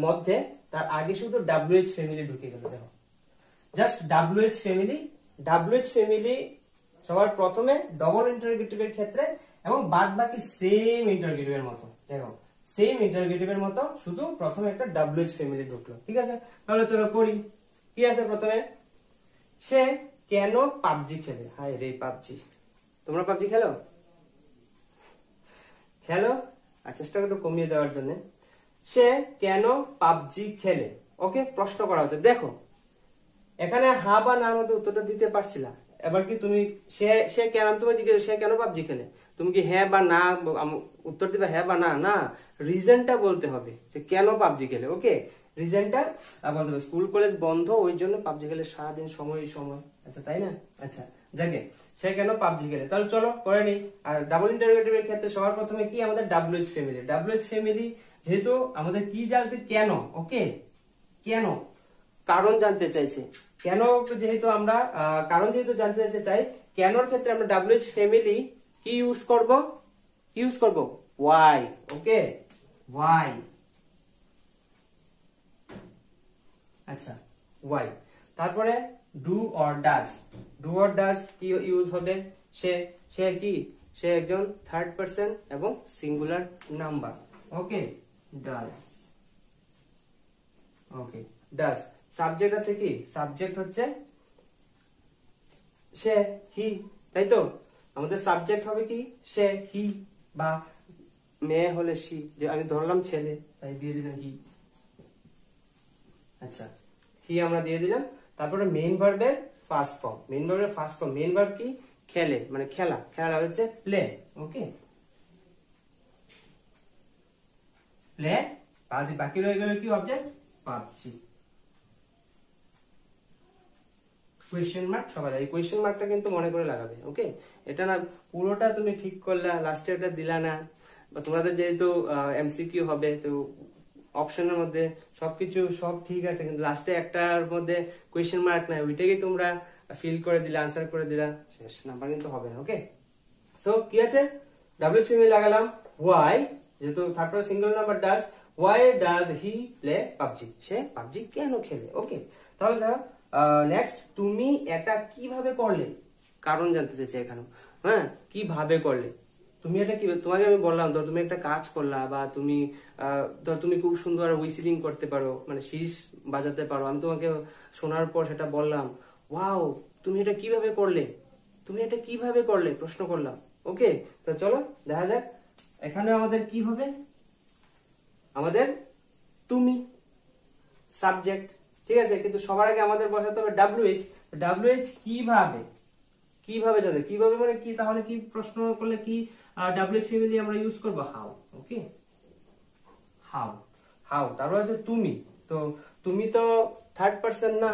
S1: মধ্যে, তার আগে শুধু WH ফ্যামিলি ঢুকে গেল। দেখো just WH family, WH family সবার প্রথমে ডবল ইন্টারোগেটিভের ক্ষেত্রে, এবং বাদ বাকি সেম ইন্টারোগেটিভের মতো। দেখো সেম ইন্টারোগেটিভের মতো, শুধু প্রথমে একটা WH ফ্যামিলি ঢুকলো। ঠিক আছে, তাহলে চলো করি। কি আছে প্রথমে? সে কেন পাবজি খেলে? হায় রে পাবজি, তোমরা পাবজি খেলো? খেলো? আর চেষ্টা একটু কমিয়ে দেওয়ার জন্য। সে কেন পাবজি খেলে? ওকে, প্রশ্ন করা হচ্ছে। দেখো এখানে হা বা না মধ্যে উত্তরটা দিতে পারছিলা। এবার কি তুমি সে কেন, তুমি জিজ্ঞেস সে কেন পাবজি খেলে, তুমি কি হ্যাঁ বা না উত্তর দিবে? হ্যাঁ বা না? না, রিজনটা বলতে হবে যে কেন পাবজি খেলে। ওকে, রিজনটা বলতে হবে। স্কুল কলেজ বন্ধ, ওই জন্য পাবজি খেলে, সারাদিন সময়। আচ্ছা, তাই না? আচ্ছা যাকে সে কেন পাবজি খেলে, তাহলে চলো করে নি। আর ডাবল ইন্টারোগেটিভের ক্ষেত্রে সবার প্রথমে কি আমাদের WH ফ্যামিলি। WH ফ্যামিলি যেহেতু আমাদের কি জানতে, কেন। ওকে, কেন, কারণ জানতে চাইছে। কেন যেহেতু আমরা কারণ যেহেতু জানতে চাই, কেনর ক্ষেত্রে আমরা WH ফ্যামিলি কি ইউজ করব? কি ইউজ করব? ওয়াই। ওকে, ওয়াই। আচ্ছা ওয়াই। তারপরে do or does, do or does কি ইউজ হবে, সে, সে কি, সে একজন থার্ড পারসন এবং singular number. Okay, does. Okay, does. Subject আছে কি, সাবজেক্ট হচ্ছে সে, হি, তাই তো? আমাদের সাবজেক্ট হবে কি সে, হি, বা মেয়ে হলে সি, যে আমি ধরলাম ছেলে তাই দিয়ে দিলাম হি। আচ্ছা, হি আমরা দিয়ে দিলাম। তারপরে মেইন ভার্বের ফার্স্ট ফর্ম, মেইন ভার্বের ফার্স্ট ফর্ম, মেইন ভার্ব কি, খেলে, মানে খেলা, খেলা হচ্ছে প্লে। ওকে, প্লে। বাকি রয়ে গেল কি অবজেক্ট, পাবজি। কোয়েশ্চেন মার্ক সবাই, এই কোয়েশ্চেন মার্কটা কিন্তু মনে করে লাগাবে। ওকে, এটা না পুরোটা তুমি ঠিক করলা, লাস্টে এটা দিলা না, বা তোমাদের যেহেতু এমসিকিউ হবে তো অপশনের মধ্যে সবকিছু সব ঠিক আছে, কিন্তু লাস্টে একটার মধ্যে কোয়েশ্চেন মার্ক নাই, ওইটাকে তোমরা ফিল করে দিলা, আনসার করে দিলা, শেষ, নাম্বার কিন্তু হবে না। ওকে, সো কি আছে, ডাব্লিউএইচ ফিমেল লাগালাম, ওয়াই, যেহেতু third person single number does, why does he play PUBG, সে পাবজি কেন খেলে। ওকে, তাহলে দেখো নেক্সট, তুমি এটা কিভাবে করলে, কারণ জানতে চাইছে এখানে। হ্যাঁ, কিভাবে করলে, তুমি এটা কি, তোমাকে আমি বললাম ধর তুমি একটা কাজ করলা, বা তুমি ধর তুমি খুব সুন্দর হুইসিলিং করতে পারো, মানে শীষ বাজাতে পারো, আমি তোমাকে শোনার পর সেটা বললাম, ওয়াও তুমি এটা কিভাবে করলে, তুমি এটা কিভাবে করলে প্রশ্ন করলাম। ওকে, তো চলো দেখা যাক এখানে আমাদের কি হবে, আমাদের তুমি সাবজেক্ট, ঠিক আছে, কিন্তু সবার আগে আমাদের বসাতে হবে ডাব্লিউএইচ। ডাব্লিউএইচ কিভাবে, কিভাবে জানে, কিভাবে মানে কি, তাহলে কি প্রশ্ন করলে কি ডাব্লিউএইচ ফ্যামিলি আমরা ইউজ করব, হাউ। Okay, how, how. তারপর হচ্ছে তুমি, তো তুমি তো থার্ড পারসন না,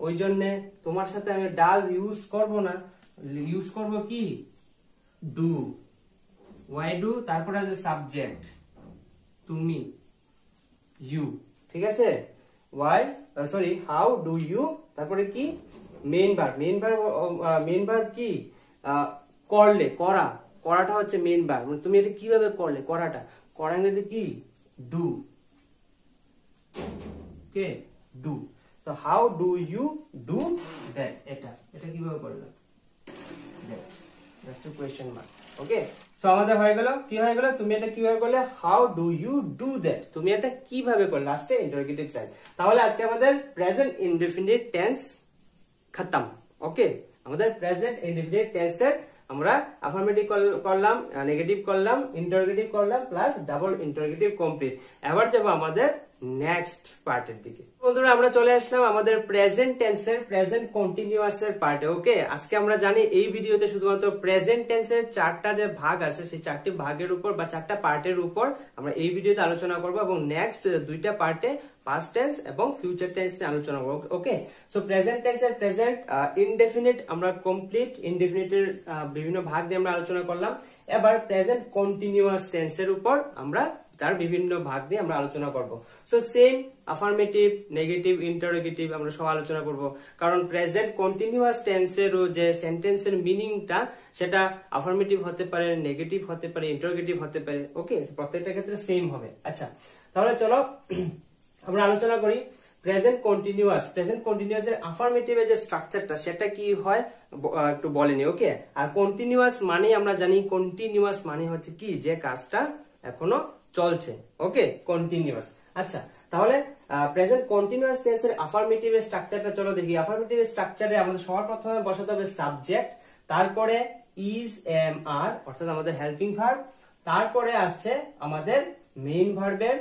S1: ওই জন্য তোমার সাথে আমি ডাজ ইউজ করব না, ইউজ করব কি, ডু। ওয়াই ডু, তারপরে আছে সাবজেক্ট তুমি, ইউ, ঠিক আছে, why sorry how do you, তারপরে কি মেইন ভার্ব, মেইন ভার্ব কি করলে, করা, করাটা হচ্ছে মেইন ভার্ব, মানে তুমি এটা কিভাবে করলে, করাটা, করা ইংরেজি কি, ডু। Okay, do. তো how do you do that, এটা এটা কিভাবে করলে, that's the question mark. Okay, so আমাদের হয়ে গেল, কি হয়ে গেল, তুমি এটা কিভাবে করলে, how do you do that, তুমি এটা কিভাবে করলে, লাস্টে ইন্টারোগেটিভ সাইন। তাহলে আজকে আমাদের প্রেজেন্ট ইনডেফিনিট টেন্স খতম। ওকে, আমাদের প্রেজেন্ট ইনডেফিনিট টেন্সের আমরা অ্যাফার্মেটিভ করলাম, নেগেটিভ করলাম, ইন্টারোগেটিভ করলাম, প্লাস ডাবল ইন্টারোগেটিভ কমপ্লিট। এবার যাবো আমাদের নেক্সট পার্টের দিকে। বন্ধুরা আমরা চলে আসলাম আমাদের প্রেজেন্ট টেন্সের প্রেজেন্ট কন্টিনিউয়াস এর পার্টে। ওকে, আজকে আমরা জানি এই ভিডিওতে শুধুমাত্র প্রেজেন্ট টেন্সের চারটা যে ভাগ আছে সেই চারটি ভাগের উপর বা চারটা পার্টের উপর আমরা এই ভিডিওতে আলোচনা করব, এবং নেক্সট দুইটা পার্টে পাস্ট টেন্স এবং ফিউচার টেন্স নিয়ে আলোচনা করব। ওকে, সো প্রেজেন্ট টেন্সের প্রেজেন্ট ইনডেফিনিট আমরা কমপ্লিট, ইনডেফিনিটের বিভিন্ন ভাগ নিয়ে আমরা আলোচনা করলাম। এবার প্রেজেন্ট কন্টিনিউয়াস টেন্সের উপর আমরা তার বিভিন্ন ভাগ নিয়ে আমরা আলোচনা করব। So same affirmative, negative, interrogative আমরা সব আলোচনা করব, কারণ প্রেজেন্ট কন্টিনিউয়াস টেন্সেরও যে সেন্টেন্সের মিনিংটা সেটা অ্যাফার্মেটিভ হতে পারে, নেগেটিভ হতে পারে, ইন্টারোগেটিভ হতে পারে। ওকে, প্রত্যেকটা ক্ষেত্রে সেম হবে। আচ্ছা, তাহলে চলো আমরা আলোচনা করি প্রেজেন্ট কন্টিনিউয়াস। প্রেজেন্ট কন্টিনিউয়াস এর অ্যাফার্মেটিভের যে স্ট্রাকচারটা সেটা কি হয় একটু বলেনি। ওকে, আর কন্টিনিউয়াস মানে আমরা জানি, কন্টিনিউয়াস মানে হচ্ছে কি, যে কাজটা এখনো চলছে। ওকে, কন্টিনিউয়াস। আচ্ছা, তাহলে প্রেজেন্ট কন্টিনিউয়াস টেন্সের অ্যাফার্মেটিভ এর স্ট্রাকচারটা চলো দেখি। অ্যাফার্মেটিভ এর স্ট্রাকচারে আমাদের সবার প্রথমে বসাতে হবে সাবজেক্ট, তারপরে ইজ, এম, আর অর্থাৎ আমাদের হেল্পিং ভার্ব, তারপরে আসছে আমাদের মেইন ভার্বের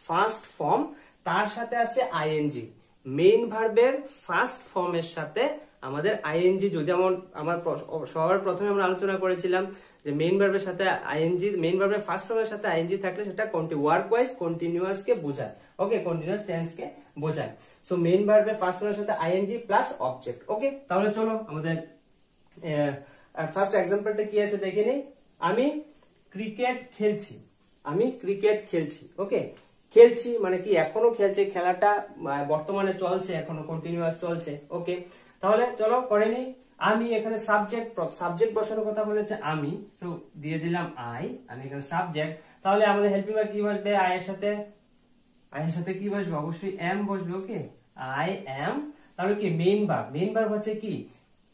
S1: ফার্স্ট ফর্ম, তার সাথে আসছে আইএনজি। মেইন ভার্বের ফার্স্ট ফর্মের সাথে আমাদের আইএনজি, যেমন আমার সবার প্রথমে আমরা আলোচনা করেছিলাম যে মেইন ভার্বের সাথে আইএনজি, মেইন ভার্বের ফার্স্ট ফর্মের সাথে আইএনজি থাকলে সেটা ওয়ার্ক ওয়াইজ কন্টিনিউয়াস কে বোঝায়। ওকে, কন্টিনিউয়াস টেন্স কে বোঝায়। সো মেইন ভার্বের ফার্স্ট ফর্মের সাথে আইএনজি প্লাস অবজেক্ট। ওকে, তাহলে চলো আমাদের ফার্স্ট এক্সাম্পলটা কি আছে দেখে নিই। আমি ক্রিকেট খেলছি, আমি ক্রিকেট খেলছি। ওকে, খেলছি মানে কি, এখনো খেলছে, খেলাটা বর্তমানে চলছে, এখনো কন্টিনিউয়াস চলছে। ওকে, তাহলে চলো করে নি। আমি এখানে সাবজেক্ট বসানোর কথা বলেছে আমি, তো দিয়ে দিলাম আই, আমি এখানে সাবজেক্ট। তাহলে আমাদের হেল্পিং ভার্ব কি বসবে, আয়ের সাথে কি বসবে, অবশ্যই এম বসবে। ওকে, আই এম, তাহলে কি মেইন ভার্ব হচ্ছে কি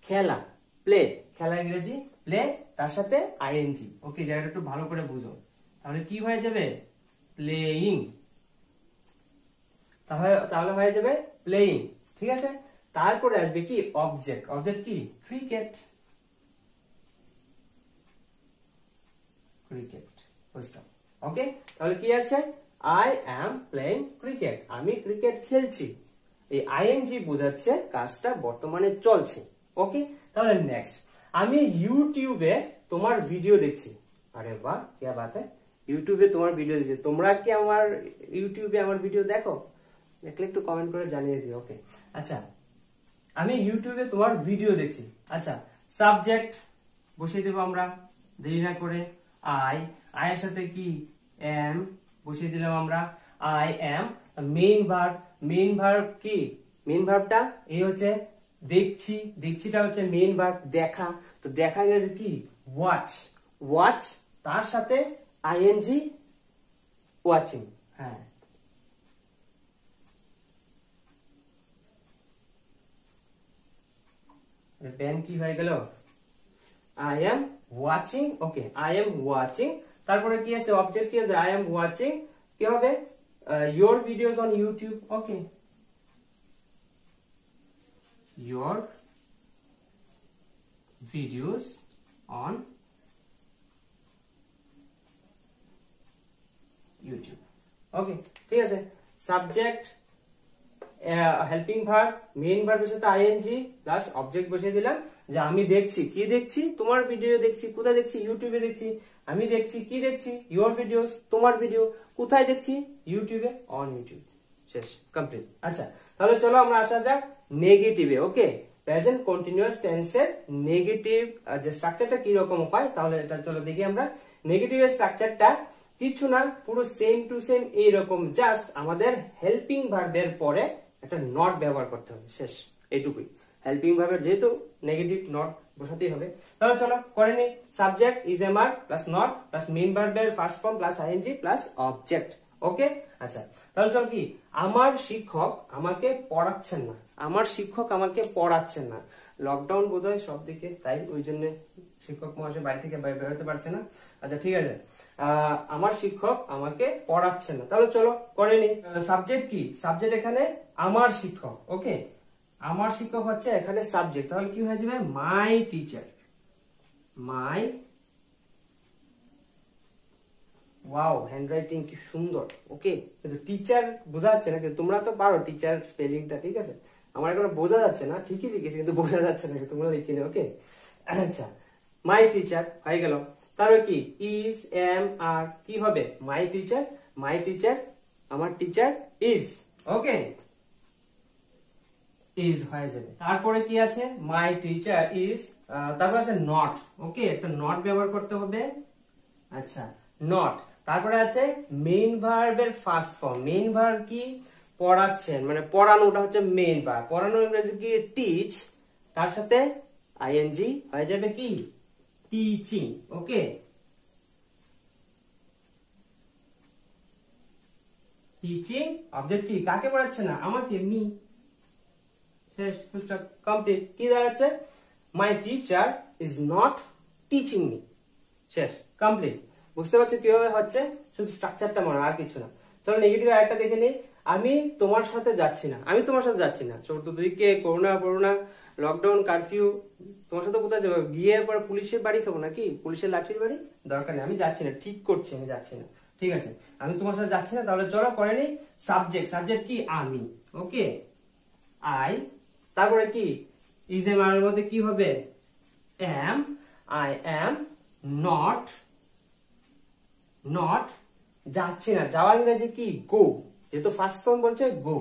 S1: খেলা, প্লে, খেলা ইংরেজি প্লে, তার সাথে আইএনজি। ওকে, জায়গাটা একটু ভালো করে বুঝো। তাহলে কি হয়ে যাবে প্লেইং, তাহলে হয়ে যাবে প্লেইং, ঠিক আছে। তারপরে আসবে কি অবজেক্ট, অবজেক্ট কি ক্রিকেট, ক্রিকেট বুঝলাম। ওকে, তাহলে কি আসছে আই এম প্লেইং ক্রিকেট, আমি ক্রিকেট খেলছি। এই আইএনজি বোঝাচ্ছে কাজটা বর্তমানে চলছে। ওকে, তাহলে নেক্সট, আমি ইউটিউবে তোমার ভিডিও দেখছি। আরে বাহ, কি বাত है, ইউটিউবে তোমার ভিডিও দেখছি। তোমরা কি আমার ইউটিউবে আমার ভিডিও দেখো? দেখলে একটু কমেন্ট করে জানিয়ে দিও। ওকে, আচ্ছা, আমি ইউটিউবে তোমার ভিডিও দেখছি। আচ্ছা, সাবজেক্ট বসিয়ে দেবো আমরা দেরি না করে। আই, আয়ের সাথে কি এম বসিয়ে দিলাম আমরা। আই এম, মেইন ভার্ব কি, মেইন ভার্বটা এই হচ্ছে দেখছি, দেখছিটা হচ্ছে মেইন ভার্ব দেখা। তো দেখা গেছে কি ওয়াচ, ওয়াচ তার সাথে আইএনজি ওয়াচিং। হ্যাঁ, পেন কি হয়ে গেল, I am watching. Okay, I am watching, তারপরে কি আছে অবজেক্ট কি আছে, আই এম ওয়াচিং কি হবে your videos on YouTube. Okay, your videos on YouTube. Okay, ঠিক আছে। সাবজেক্ট, হেল্পিং ভার্ব, মেইন ভার্বের সাথে আইএনজি প্লাস অবজেক্ট বসিয়ে দিলাম যে আমি দেখছি, কি দেখছি, তোমার ভিডিও দেখছি। কোথায় দেখছি? ইউটিউবে দেখছি। আমি দেখছি, কি দেখছি, ইউর ভিডিওস, তোমার ভিডিও। কোথায় দেখছি? ইউটিউবে, অন ইউটিউব। শেষ, কমপ্লিট। আচ্ছা, তাহলে চলো আমরা আসা যাক নেগেটিভে। ওকে, প্রেজেন্ট কন্টিনিউয়াস টেন্সের নেগেটিভ যে স্ট্রাকচারটা কি রকম হয়, তাহলে এটা চলো দেখি আমরা। নেগেটিভের স্ট্রাকচারটা কিছু না, পুরো সেম টু সেম এইরকম, জাস্ট আমাদের হেল্পিং ভার্বের পরে একটা নট ব্যবহার করতে হবে। শেষ, এইটুকুই। হেল্পিং ভার্বের যেহেতু নেগেটিভ, নট বসাতেই হবে। তাহলে চলো করে নি। Subject is am are plus not plus main ভার্বের first form plus ING plus object. Okay, আচ্ছা, তাহলে চলো কি, আমার শিক্ষক আমাকে পড়াচ্ছেন না, আমার শিক্ষক আমাকে পড়াচ্ছেন না। লকডাউন বোধহয় সব দিকে, তাই ওই জন্য শিক্ষক মহাশয় বাড়ি থেকে বেরোতে পারছে না। আচ্ছা, ঠিক আছে, আমার শিক্ষক আমাকে পড়াচ্ছেন না। তাহলে চলো করে নি। সাবজেক্ট কি, সাবজেক্ট এখানে আমার শিক্ষক। ওকে, আমার শিক্ষক হচ্ছে এখানে সাবজেক্ট, তাহলে কি হয়ে যাবে my teacher, my. Wow, handwriting কি সুন্দর। ওকে, কিন্তু টিচার বোঝা যাচ্ছে না, কিন্তু তোমরা তো পারো টিচার স্পেলিংটা, ঠিক আছে। আমার এখনো বোঝা যাচ্ছে না, ঠিকই লিখেছি কিন্তু বোঝা যাচ্ছে না, তোমরা লিখে নিও। ওকে, আচ্ছা, মাই টিচার হয়ে গেল। তাহলে কি ইজ এম আর কি হবে মাই টিচার, মাই টিচার, আমার টিচার ইজ। ওকে, ইজ হয়ে যাবে। তারপরে কি আছে মাই টিচার ইজ, তারপর আছে নট। ওকে, একটা নট ব্যবহার করতে হবে। আচ্ছা, নট। তারপরে আছে মেইন ভার্বের ফার্স্ট ফর্ম, মেইন ভার্ব কি পড়াচ্ছেন, মানে পড়ানোটা হচ্ছে মেইন ভার্ব। পড়ানো ইংরেজি কি টিচ, তার সাথে আইএনজি হয়ে যাবে কি টিচিং। ওকে, টিচিং, অবজেক্ট কি কাকে পড়াচ্ছে না, আমাকে, মি। শেষ, ফুল স্টপ, কমপ্লিট। কি দাঁড়াচ্ছে my teacher is not teaching me. শেষ, কমপ্লিট। বুঝতে পারছো কিভাবে হচ্ছে, শুধু স্ট্রাকচারটা মনে হয়, আর কিছু না। চলো নেগেটিভ আরেকটা দেখে নিই। আমি তোমার সাথে যাচ্ছি না, আমি তোমার সাথে যাচ্ছি না। চতুর্দিকে করোনা, লকডাউন, কারফিউ, তোমার সাথে কোথায় যাবো? গিয়ে পরে পুলিশের বাড়ি খাবো নাকি, পুলিশের লাঠির বাড়ি? দরকার নেই, আমি যাচ্ছি না, ঠিক করছি, আমি যাচ্ছি না। ঠিক আছে, আমি তোমার সাথে যাচ্ছি না। তাহলে চলো করে নিই সাবজেক্ট, সাবজেক্ট কি আমি। ওকে, আই, তারপরে কি ইজ এম আর এর মধ্যে কি হবে am, I am not, not যাচ্ছি না, যাওয়া ইংরেজি কি গো, যেহেতু ফার্স্ট ফর্ম বলছে গো।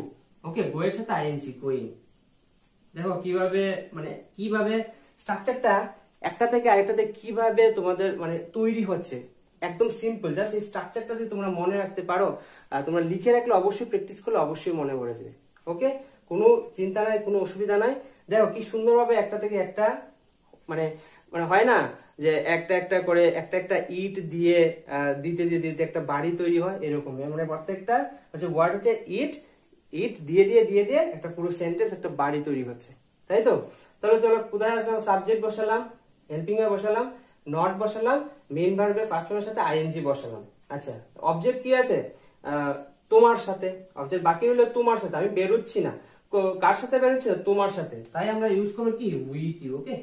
S1: ওকে, গো এর সাথে আইএনজি, গোয়িং। দেখো কিভাবে, মানে কিভাবে স্ট্রাকচারটা একটা থেকে আরেকটাতে কিভাবে তোমাদের মানে তৈরি হচ্ছে, একদম সিম্পল। জাস্ট এই স্ট্রাকচারটা যদি তোমরা মনে রাখতে পারো, তোমরা লিখে রাখলে, অবশ্যই প্র্যাকটিস করলে অবশ্যই মনে পড়ে যাবে। ওকে, কোনো চিন্তা নাই, কোনো অসুবিধা নাই। দেখো কি সুন্দরভাবে একটা থেকে একটা মানে মানে হয় না যে একটা একটা করে একটা একটা ইট দিয়ে দিতে দিতে দিতে একটা বাড়ি তৈরি হয়, এরকম। মানে প্রত্যেকটা হচ্ছে ওয়ার্ড হচ্ছে ইট, ইট দিয়ে দিয়ে দিয়ে দিয়ে একটা পুরো সেন্টেন্স, একটা বাড়ি তৈরি হচ্ছে, তাই তো? তাহলে চলো কোথায় আসলাম, সাবজেক্ট বসালাম, হেল্পিং ভার্ব বসালাম, নট বসালাম, মেইন ভার্বের ফার্স্ট ফর্মের সাথে আইএনজি বসালাম। আচ্ছা, অবজেক্ট কি আছে, তোমার সাথে, অবজেক্ট বাকি হলো তোমার সাথে, আমি বেরোচ্ছি না, কার সাথে বেরোচ্ছি, তোমার সাথে, তাই আমরা ইউজ করবো কি, with you. Okay,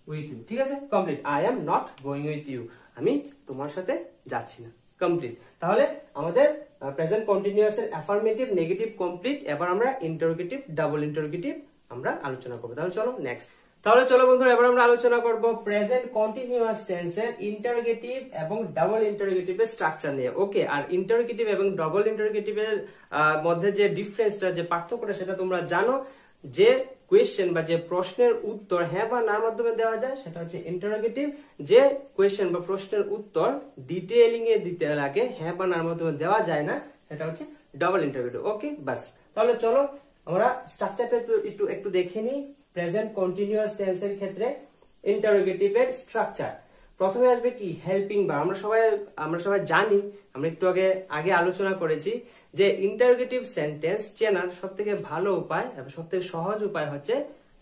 S1: with you, ঠিক আছে, complete. I am not going with you, আমি তোমার সাথে যাচ্ছি না, কমপ্লিট। তাহলে আমাদের প্রেজেন্ট কন্টিনিউয়াস এর অ্যাফার্মেটিভ, নেগেটিভ কমপ্লিট। এবার আমরা ইন্টারোগেটিভ, ডাবল ইন্টারোগেটিভ আমরা আলোচনা করবো। তাহলে চলো নেক্সট। তাহলে চলো বন্ধুরা, এবার আমরা আলোচনা করব প্রেজেন্ট কন্টিনিউয়াস টেন্সের ইন্টারোগেটিভ এবং ডাবল ইন্টারোগেটিভের স্ট্রাকচার নিয়ে। ওকে, আর ইন্টারোগেটিভ এবং ডাবল ইন্টারোগেটিভের মধ্যে যে ডিফারেন্সটা, যে পার্থক্যটা, সেটা তোমরা জানো। যে কোয়েশ্চেন বা যে প্রশ্নের উত্তর হ্যাঁ বা নার মাধ্যমে দেওয়া যায় সেটা হচ্ছে ইন্টারোগেটিভ। যে কোয়েশ্চেন বা প্রশ্নের উত্তর ডিটেইলিং এ দিতে লাগে, হ্যাঁ বা নার মাধ্যমে দেওয়া যায় না, সেটা হচ্ছে ডাবল ইন্টারোগেটিভ। ওকে, বাস। তাহলে চলো আমরা স্ট্রাকচারটা একটু দেখে নিই। প্রেজেন্ট কন্টিনিউয়াস টেন্সের ক্ষেত্রে ইন্টারোগেটিভের স্ট্রাকচার, প্রথমে আসবে কি, হেল্পিং ভার্ব। আমরা সবাই জানি, আমরা একটু আগে আলোচনা করেছি যে ইন্টারোগেটিভ সেন্টেন্স চেনার সবথেকে ভালো উপায় এবং সবথেকে সহজ উপায় হচ্ছে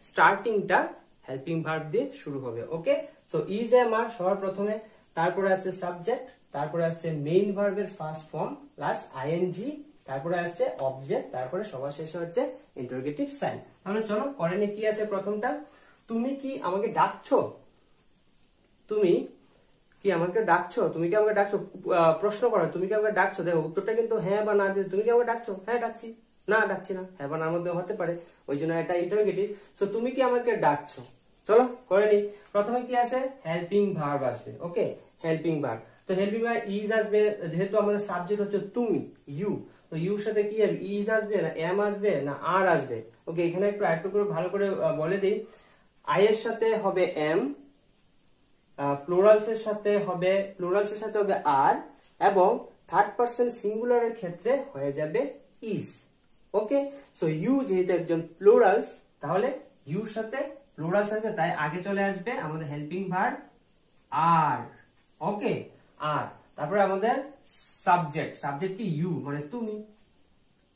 S1: স্টার্টিংটা হেল্পিং ভার্ব দিয়ে শুরু হবে। ওকে, সো ইজ, এম, আর সবার প্রথমে, তারপরে আসছে সাবজেক্ট, তারপরে আসছে মেইন ভার্বের ফার্স্ট ফর্ম প্লাস আইএনজি, তারপরে আসছে অবজেক্ট, তারপরে সবার শেষে হচ্ছে ইন্টারোগেটিভ সাইন। তাহলে চলো করেনে কি আছে, প্রথমটা, তুমি কি আমাকে ডাকছো, তুমি কি আমাকে ডাকছো, তুমি কি আমাকে ডাকছো, প্রশ্ন করো, তুমি কি আমাকে ডাকছো। দেখো উত্তরটা কিন্তু হ্যাঁ বা না দিয়ে, তুমি কি আমাকে ডাকছো, হ্যাঁ ডাকছি, না ডাকছি না, হ্যাঁ বা নার মধ্যে হতে পারে, ওই জন্য এটা ইন্টারোগেটিভ। সো তুমি কি আমাকে ডাকছো, চলো করে নি। প্রথমে কি আছে, হেল্পিং ভার্ব আসবে। ওকে, হেল্পিং ভার্ব, তো হেল্পিং ভার্ব ইজ আসবে, যেহেতু আমাদের সাবজেক্ট হচ্ছে তুমি, ইউ, তো ইউর সাথে কি আসবে, ইজ আসবে না এম আসবে না আর আসবে। ওকে, এখানে একটু আরেকটু করে ভালো করে বলে দিই, আই এর সাথে হবে এম, প্লুরালস এর সাথে হবে আর, এবং থার্ড পারসন সিঙ্গুলারের ক্ষেত্রে হয়ে যাবে ইজ। ওকে, সো ইউ যেহেতু একজন প্লুরালস, তাহলে ইউর সাথে প্লুরালস আসবে, তাই আগে চলে আসবে আমাদের হেল্পিং ভার্ব আর। ওকে, আর তারপরে আমাদের সাবজেক্ট কি, ইউ মানে তুমি।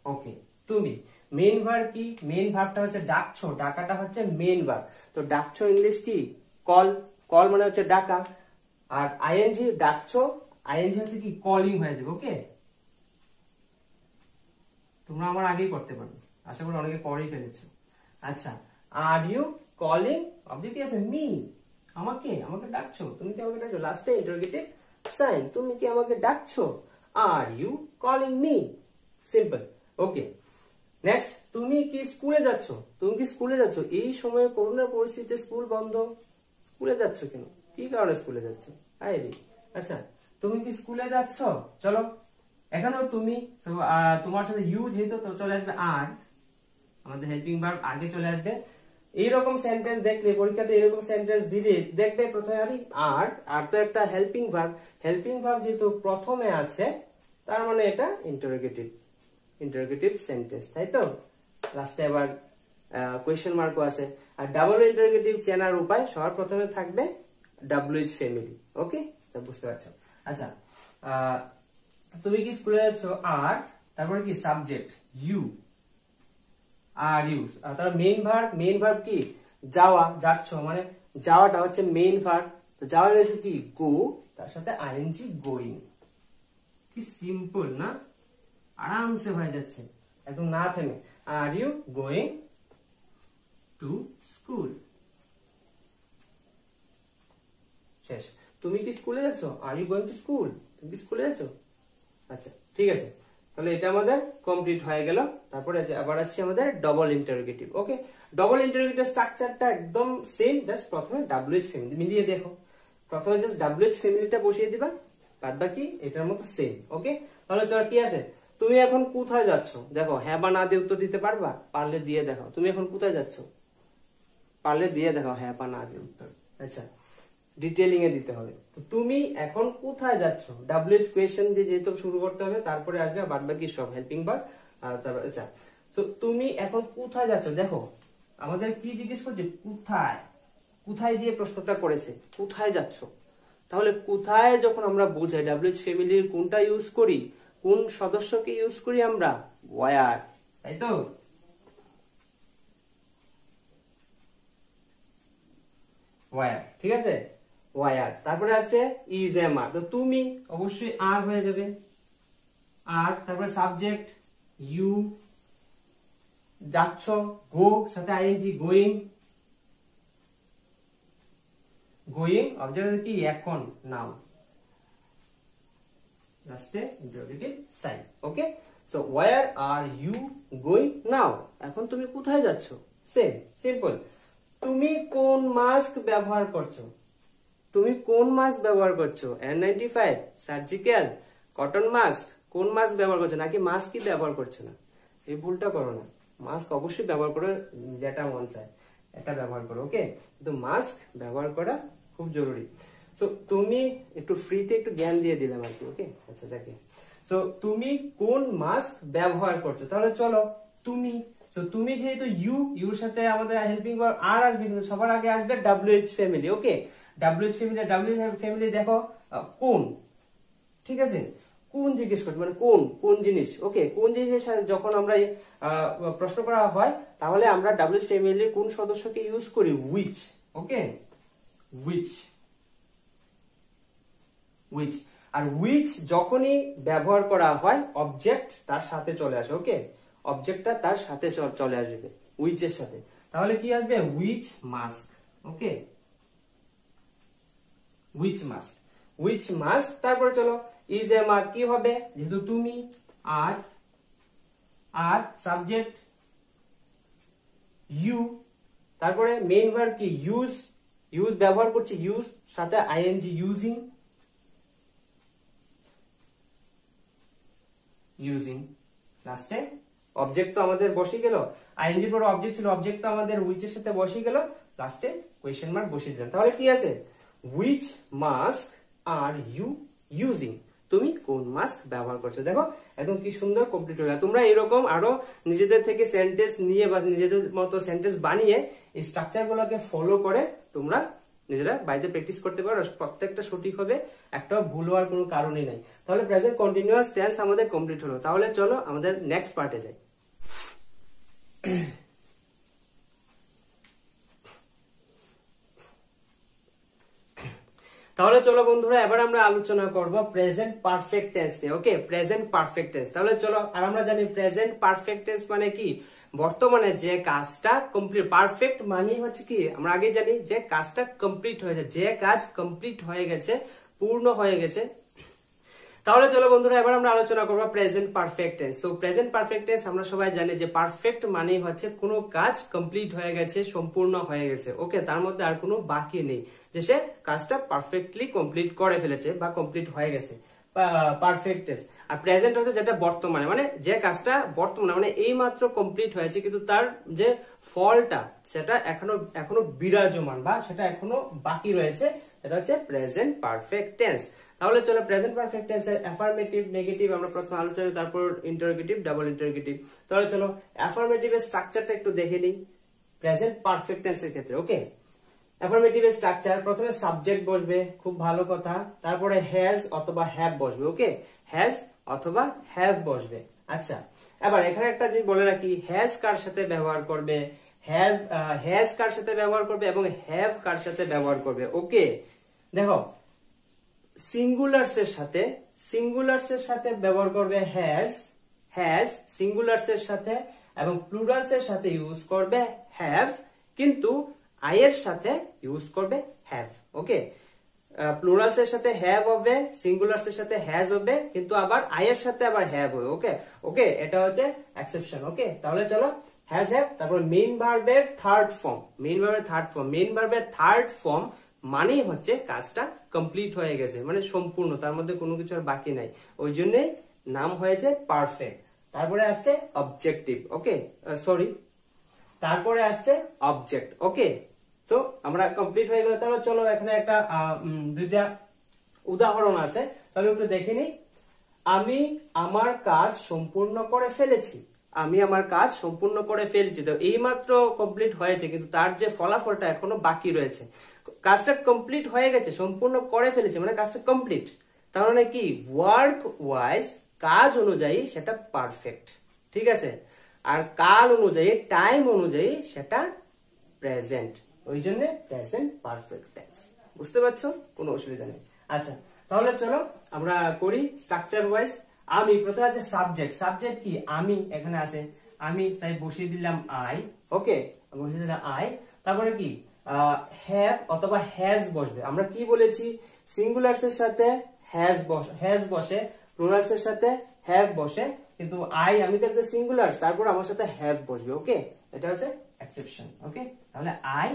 S1: ওকে, তুমি। মেইন ভার্ব কি, মেইন ভার্বটা হচ্ছে ডাকছো, ডাকাটা হচ্ছে মেইন ভার্ব। তো ডাকছো ইংলিশ কি, কল, কল মানে হচ্ছে ডাকা। আর আইএনজি, ডাকছো, আইএনজি হচ্ছে কি, কলিং হয়ে যাবে। ওকে, তোমরা আমার আগেই করতে পারবে, আশা করি অনেকে করেই ফেলেছো। আচ্ছা, আর ইউ কলিং, অবজেক্ট কি আছে, মি, আমাকে ডাকছো, তুমি কি আমাকে ডাকছো, লাস্টে ইন্টারোগেটিভ সাইন, তুমি কি আমাকে ডাকছো, are you calling me, simple. Okay, next, তুমি কি স্কুলে যাচ্ছ, এই সময়ে করোনা পরিস্থিতিতে স্কুল বন্ধ, স্কুলে যাচ্ছ কেন, কি কারণে স্কুলে যাচ্ছ, আইরি। আচ্ছা, তুমি কি স্কুলে যাচ্ছ, চলো এখানেও তুমি, তোমার সাথে ইউ যেহেতু, তো চলে আসবে আর, আমাদের হেল্পিং ভার্ব আগে চলে আসবে। এইরকম সেন্টেন্স দেখলে পরীক্ষাতে, এরকম সেন্টেন্স দিলে দেখবে প্রথমে আর তো একটা হেল্পিং ভার্ব যেহেতু প্রথমে আছে, তার মানে এটা ইন্টারোগেটিভ সেন্টেন্স, তাই তো? লাস্টে আবার কোয়েশ্চেন মার্কও আছে। আর ডাবল ইন্টারোগেটিভ চেনার উপায়, সবার প্রথমে থাকবে WH ফ্যামিলি। ওকে, বুঝতে পারছো? আচ্ছা, তুমি কি স্কুলে যাচ্ছ, আর তারপরে কি সাবজেক্ট ইউ, আর ইউ, তারপর মেইন ভার্ব কি, যাওয়া, যাচ্ছ, মানে যাওয়াটা হচ্ছে মেইন ভার্ব। তো যাওয়া হচ্ছে কি, গো, তার সাথে আইএনজি, গোয়িং। কি সিম্পল না, আরামসে হয়ে যাচ্ছে একদম না থেমে। Are you going to school, শেষ। তুমি কি স্কুলে যাচ্ছ, are you going to school, তুমি কি স্কুলে যাচ্ছ। আচ্ছা, ঠিক আছে, তাহলে এটা আমাদের কমপ্লিট হয়ে গেল। তারপরে আবার আসছে আমাদের ডবল ইন্টারোগেটিভ। ওকে, ডবল ইন্টারোগেটিভ স্ট্রাকচারটা একদম সেম, জাস্ট প্রথমে WH ফ্যামিলি মিলিয়ে দেখো, প্রথমে জাস্ট WH ফ্যামিলিটা বসিয়ে দিবা, বাদ বাকি এটার মতো সেম। ওকে, তাহলে চলো কি আছে, তুমি এখন কোথায় যাচ্ছ, দেখো হ্যাঁ বা না দিয়ে উত্তর দিতে পারবা, পারলে দিয়ে দেখো, তুমি এখন কোথায় যাচ্ছ, পারলে দিয়ে দেখো হ্যাঁ বা না দিয়ে উত্তর। আচ্ছা, ডিটেইলিং এ দিতে হবে। তো তুমি এখন কোথায় যাচ্ছ, WH কোয়েশ্চেন দিয়ে যেহেতু শুরু করতে হবে, তারপরে আসবে বাদ বাকি সব হেল্পিং ভার্ব। তারপর আচ্ছা, তো তুমি এখন কোথায় যাচ্ছ, দেখো আমাদের কি জিজ্ঞেস করছে, কোথায় দিয়ে প্রশ্নটা করেছে, কোথায় যাচ্ছ। তাহলে কোথায় যখন আমরা বোঝাই WH ফ্যামিলির কোনটা ইউজ করি, কোন সদস্যকে ইউজ করি আমরা? ওয়ার, তাই তো? ওয়ার, ঠিক আছে, ওয়ার। তারপরে আছে ইজ এম আর, তো তুমি অবশ্যই আর হয়ে যাবে, আর। তারপরে সাবজেক্ট ইউ, যাচ্ছ, গো সাথে আইএনজি, গোয়িং, গোয়িং অবজেক্ট কি এখন, নাও, লাস্টে interrogative sign. Okay, so where are you going now, এখন তুমি কোথায় যাচ্ছ? Same, simple. তুমি কোন মাস্ক ব্যবহার করছো? তুমি কোন মাস্ক ব্যবহার করছো? N95, সার্জিক্যাল, কটন মাস্ক, কোন মাস্ক ব্যবহার করছো? নাকি মাস্কই ব্যবহার করছো না? এই ভুলটা করো না, মাস্ক অবশ্যই ব্যবহার করো, যেটা মন চায় এটা ব্যবহার করো। ওকে, কিন্তু মাস্ক ব্যবহার করা খুব জরুরি। তো তুমি একটু ফ্রিতে একটু জ্ঞান দিয়ে দিলাম আর কি। ওকে, আচ্ছা দেখে, তো তুমি কোন মাস্ক ব্যবহার করছো? তাহলে চলো তুমি, তো তুমি যেহেতু ইউর সাথে আমাদের হেল্পিং ভার্ব আর আসবে, কিন্তু সবার আগে আসবে WH ফ্যামিলি। ওকে, WH ফ্যামিলি দেখো কোন, ঠিক আছে, কোন জিজ্ঞেস করছে, মানে কোন কোন জিনিস। ওকে, কোন জিনিসের সাথে যখন আমরা প্রশ্ন করা হয়, তাহলে আমরা WH ফ্যামিলির কোন সদস্যকে ইউজ করি? উইচ। Okay, which, which. আর উইচ যখনই ব্যবহার করা হয়, অবজেক্ট তার সাথে চলে আসে। ওকে, অবজেক্টটা তার সাথে চলে আসবে উইচের সাথে, তাহলে কি আসবে? Which mask. Okay, which mask, which mask. তারপরে চলো ইজ এম আর, কি হবে? যেহেতু তুমি, আর, আর সাবজেক্ট ইউ, তারপরে মেইন ভার্ব কি? ইউজ, ইউজ ব্যবহার করছি, ইউজ সাথে আইএনজি, ইউজিং, ইউজিং। লাস্টে অবজেক্ট তো আমাদের বসে গেল, আইএনজি পরে অবজেক্ট ছিল, অবজেক্ট তো আমাদের উইচের সাথে বসে গেল, লাস্টে কোয়েশ্চেন মার্ক বসিয়ে দিলাম। তাহলে কি আছে? Which mask are you using, তুমি কোন মাস্ক ব্যবহার করছো। দেখো একদম কি সুন্দর কমপ্লিট হয়ে গেল। তোমরা এরকম আরো নিজেদের থেকে সেন্টেন্স নিয়ে বা নিজেদের মতো সেন্টেন্স বানিয়ে এই স্ট্রাকচার গুলোকে ফলো করে তোমরা নিজেরা বাড়িতে প্র্যাকটিস করতে পারো, প্রত্যেকটা সঠিক হবে, একটাও ভুল হওয়ার কোনো কারণই নাই। তাহলে প্রেজেন্ট কন্টিনিউয়াস টেন্স আমাদের কমপ্লিট হলো। তাহলে চলো আমাদের নেক্সট পার্টে যাই। তাহলে চলো বন্ধুরা, এবার আমরা আলোচনা করব প্রেজেন্ট পারফেক্ট টেন্স নিয়ে। ওকে, প্রেজেন্ট পারফেক্ট টেন্স। তাহলে চলো, আর আমরা জানি প্রেজেন্ট পারফেক্ট টেন্স মানে কি? বর্তমানে যে কাজটা কমপ্লিট, পারফেক্ট মানে হচ্ছে কি, আমরা আগে জানি যে কাজটা কমপ্লিট হয়েছে, যে কাজ কমপ্লিট হয়ে গেছে, পূর্ণ হয়ে গেছে। তাহলে চলো বন্ধুরা, এবার আমরা আলোচনা করবো প্রেজেন্ট পারফেক্ট টেন্স। তো প্রেজেন্ট পারফেক্ট টেন্স আমরা সবাই জানি যে পারফেক্ট মানে হচ্ছে কোনো কাজ কমপ্লিট হয়ে গেছে, সম্পূর্ণ হয়ে গেছে। ওকে, তার মধ্যে আর কোনো বাকি নেই, যে সে কাজটা পারফেক্টলি কমপ্লিট করে ফেলেছে বা কমপ্লিট হয়ে গেছে, পারফেক্ট টেন্স। আর প্রেজেন্ট হচ্ছে যেটা বর্তমানে, মানে যে কাজটা বর্তমানে মানে এই মাত্র কমপ্লিট হয়েছে, কিন্তু তার যে ফলটা সেটা এখনো বিরাজমান বা সেটা এখনো বাকি রয়েছে, এটা হচ্ছে প্রেজেন্ট পারফেক্ট টেন্স। তাহলে চলো প্রেজেন্ট পারফেক্ট টেন্সের অ্যাফার্মেটিভ, নেগেটিভ আমরা প্রথমে আলোচনা, তারপর ইন্টারোগেটিভ, ডাবল ইন্টারোগেটিভ। তাহলে চলো অ্যাফার্মেটিভের স্ট্রাকচারটা একটু দেখে নিই প্রেজেন্ট পারফেক্ট টেন্সের ক্ষেত্রে। ওকে, অ্যাফার্মেটিভের স্ট্রাকচার, প্রথমে সাবজেক্ট বসবে, খুব ভালো কথা, তারপরে হ্যাজ অথবা হ্যাভ বসবে। ওকে, হ্যাজ অথবা হ্যাভ বসবে। আচ্ছা, এবার এখানে একটা জিনিস বলে রাখি, হ্যাজ কার সাথে ব্যবহার করবে, হ্যাজ কার সাথে ব্যবহার করবে এবং হ্যাভ কার সাথে ব্যবহার করবে। ওকে, দেখো সিঙ্গুলার্স এর সাথে ব্যবহার করবে হ্যাজ সিঙ্গুলার্স এর সাথে, এবং প্লুরালস এর সাথে ইউজ করবে হ্যাভ, কিন্তু আই এর সাথে ইউজ করবে হ্যাভ। ওকে, প্লুরালস এর সাথে হ্যাভ হবে, সিঙ্গুলার্স এর সাথে হ্যাজ হবে, কিন্তু আবার আই এর সাথে আবার হ্যাভ হবে। ওকে, ওকে, এটা হচ্ছে এক্সেপশন। ওকে, তাহলে চলো হ্যাজ হ্যাভ, তারপর মেইন ভার্বের থার্ড ফর্ম, মেইন ভার্বের থার্ড ফর্ম মানেই হচ্ছে কাজটা কমপ্লিট হয়ে গেছে, মানে সম্পূর্ণ, তার মধ্যে কোনো কিছু আর বাকি নাই, ওই জন্যই নাম হয়েছে পারফেক্ট। তারপরে আসছে অবজেক্টিভ। ওকে, সরি, তারপরে আসছে অবজেক্ট। ওকে, তো আমরা কমপ্লিট হয়ে গেল। তাহলে চলো এখানে একটা দুইটা উদাহরণ আছে, তাহলে একটু দেখে নিই। আমি আমার কাজ সম্পূর্ণ করে ফেলেছি, তো এই মাত্র কমপ্লিট হয়েছে, কিন্তু তার যে ফলাফলটা এখনো বাকি রয়েছে। কাজটা কমপ্লিট হয়ে গেছে, সম্পূর্ণ করে ফেলেছে, মানে কাজটা কমপ্লিট, তার মানে কি ওয়ার্ক ওয়াইজ কাজ অনুযায়ী সেটা পারফেক্ট, ঠিক আছে, আর কাল অনুযায়ী টাইম অনুযায়ী সেটা প্রেজেন্ট, ওই জন্য প্রেজেন্ট পারফেক্ট টেন্স। বুঝতে পারছো? কোনো অসুবিধা নেই। আচ্ছা, তাহলে চলো আমরা করি স্ট্রাকচার ওয়াইজ। আমি প্রথমে আছে সাবজেক্ট। সাবজেক্ট কি? আমি, এখানে আছে আমি, তাই বসিয়ে দিলাম আই। ওকে, বসিয়ে দিলাম আই। তারপরে কি হ্যাভ অথবা হ্যাজ বসবে। আমরা কি বলেছি? সিঙ্গুলার্স এর সাথে হ্যাজ বসে, প্লুরালস এর সাথে হ্যাভ বসে, কিন্তু আমি তো একটা সিঙ্গুলার, তারপর আমার সাথে হ্যাভ বসবে। ওকে, এটা হচ্ছে এক্সেপশন। ওকে, তাহলে আই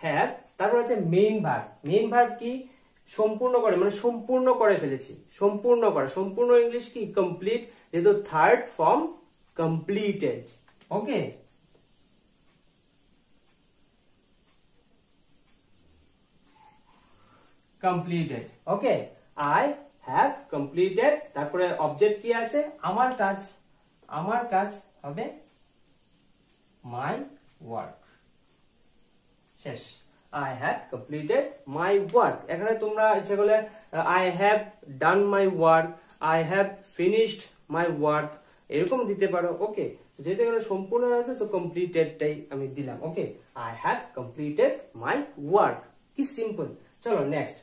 S1: হ্যাভ, তারপর হচ্ছে মেইন ভার্ব। মেইন ভার্ব কি? সম্পূর্ণ করে, মানে সম্পূর্ণ করে ফেলেছি, সম্পূর্ণ করে। সম্পূর্ণ ইংলিশ কি? কমপ্লিট, যেহেতু third form completed. Okay, completed. Okay, I have completed. তারপরে অবজেক্ট কি আছে? আমার কাজ। আমার কাজ হবে মাই ওয়ার্ক। শেষ, I have completed my work. এখানে তোমরা ইচ্ছা করলে I have done my work, I have finished my work, এরকম দিতে পারো। ওকে, যেহেতু এখানে সম্পূর্ণ আছে তো কমপ্লিটেডটাই আমি দিলাম। Okay, I have completed my work. কি সিম্পল। চলো নেক্সট।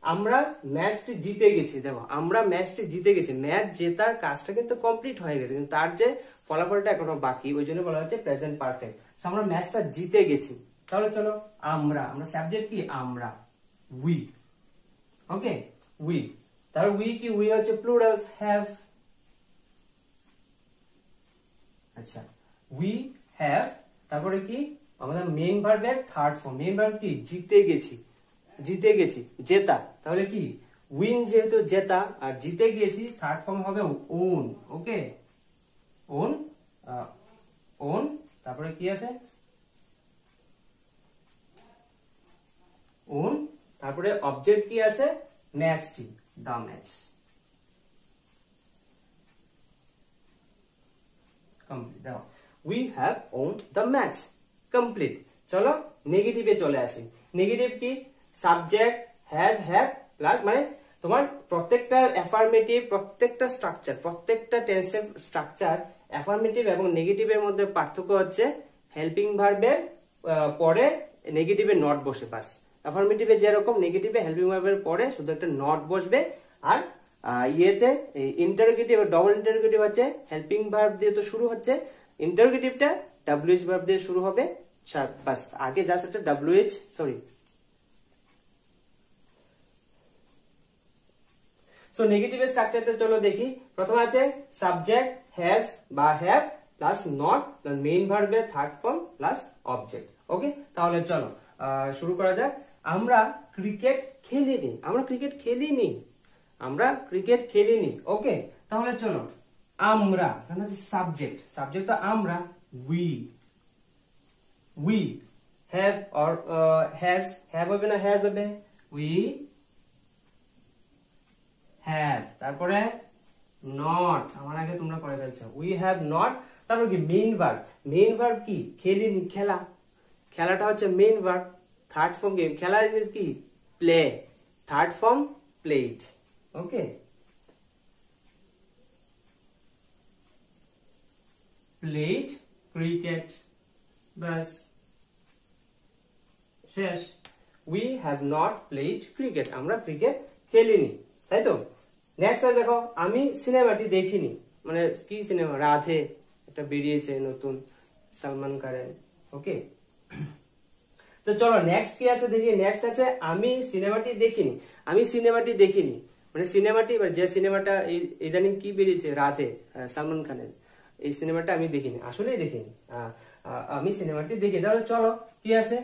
S1: আমরা ম্যাচটি জিতে গেছি। দেখো, আমরা ম্যাচটি জিতে গেছি। ম্যাচ জেতার কাজটা কিন্তু কমপ্লিট হয়ে গেছে, কিন্তু তার যে ফলাফলটা এখনো বাকি, ওই জন্য বলা হচ্ছে প্রেজেন্ট পারফেক্ট। আমরা ম্যাচটা জিতে গেছি। তাহলে চলো, আমরা সাবজেক্ট কি? আমরা, উই। Okay, we. তাহলে উই কি? উই হচ্ছে প্লুরালস, হ্যাভ। আচ্ছা, উই হ্যাভ। তারপরে কি? আমাদের মেইন ভার্বের থার্ড ফর্ম। মেইন ভার্ব কি? জিতে গেছি, জিতে গেছি, জেতা। তাহলে কি? উইন, যেহেতু জেতা, আর জিতে গেছি, থার্ড ফর্ম হবে ওন। Okay, won, won. তারপরে কি আছে? ওন। তারপরে অবজেক্ট কি আছে? ম্যাচটি, দা ম্যাচ। কমপ্লিট। দেখো, we have won the match. Complete. চলো নেগেটিভে চলে আসি। নেগেটিভ কি? সাবজেক্ট হ্যাজ, হ্যাভ প্লাস, মানে তোমার প্রত্যেকটা অ্যাফার্মেটিভ, প্রত্যেকটা স্ট্রাকচার, প্রত্যেকটা টেন্সের স্ট্রাকচার অ্যাফার্মেটিভ এবং নেগেটিভের মধ্যে পার্থক্য হচ্ছে হেল্পিং ভার্বের পরে নেগেটিভে নট বসে। পাস অ্যাফার্মেটিভে যেরকম, নেগেটিভে হেল্পিং ভার্বের পরে শুধু একটা নট বসবে। আর ইয়েতে ইন্টারোগেটিভ, ডবল ইন্টারোগেটিভ হচ্ছে হেল্পিং ভার্ব দিয়ে তো শুরু হচ্ছে, ইন্টারোগেটিভটা ডাব্লিউএইচ ভার্ব দিয়ে শুরু হবে। বাস, আগে জাস্ট একটা ডাব্লিউএইচ, সরি। সো নেগেটিভের স্ট্রাকচারটা চলো দেখি। প্রথমে আছে সাবজেক্ট হ্যাজ বা have plus not plus main ভার্বের থার্ড ফর্ম প্লাস অবজেক্ট। ওকে, তাহলে চলো শুরু করা যাক। আমরা ক্রিকেট খেলিনি। আমরা ক্রিকেট খেলিনি। আমরা ক্রিকেট খেলিনি। ওকে, তাহলে চলো আমরা, সাবজেক্ট, সাবজেক্ট তো আমরা, we. We have or has, have হবে না হ্যাজ হবে? We have. তারপরে নট, আমার আগে তোমরা করে ফেলছো। We have not. তারপর কি? Main verb. মেইন ভার্ব কি? খেলিনি, খেলা। খেলাটা হচ্ছে main verb. Third form game, খেলা ইজ কি? Play. Third form played. Okay, played cricket. বাস, শেষ। We have not played cricket. আমরা ক্রিকেট খেলিনি, তাই তো? নেক্সট দেখো, আমি সিনেমাটি দেখিনি। মানে কি সিনেমা? রাধে, একটা বেরিয়েছে নতুন, সালমান খানের। ওকে, তো চলো নেক্সট কি আছে দেখি। নেক্সট আছে আমি সিনেমাটি দেখিনি। আমি সিনেমাটি দেখিনি, মানে সিনেমাটি, যে সিনেমাটা ইদানিং কি বেরিয়েছে, রাধে, সালমান খানের, এই সিনেমাটা আমি দেখিনি, আসলেই দেখিনি। আমি সিনেমাটি দেখি। তাহলে চলো কি আছে?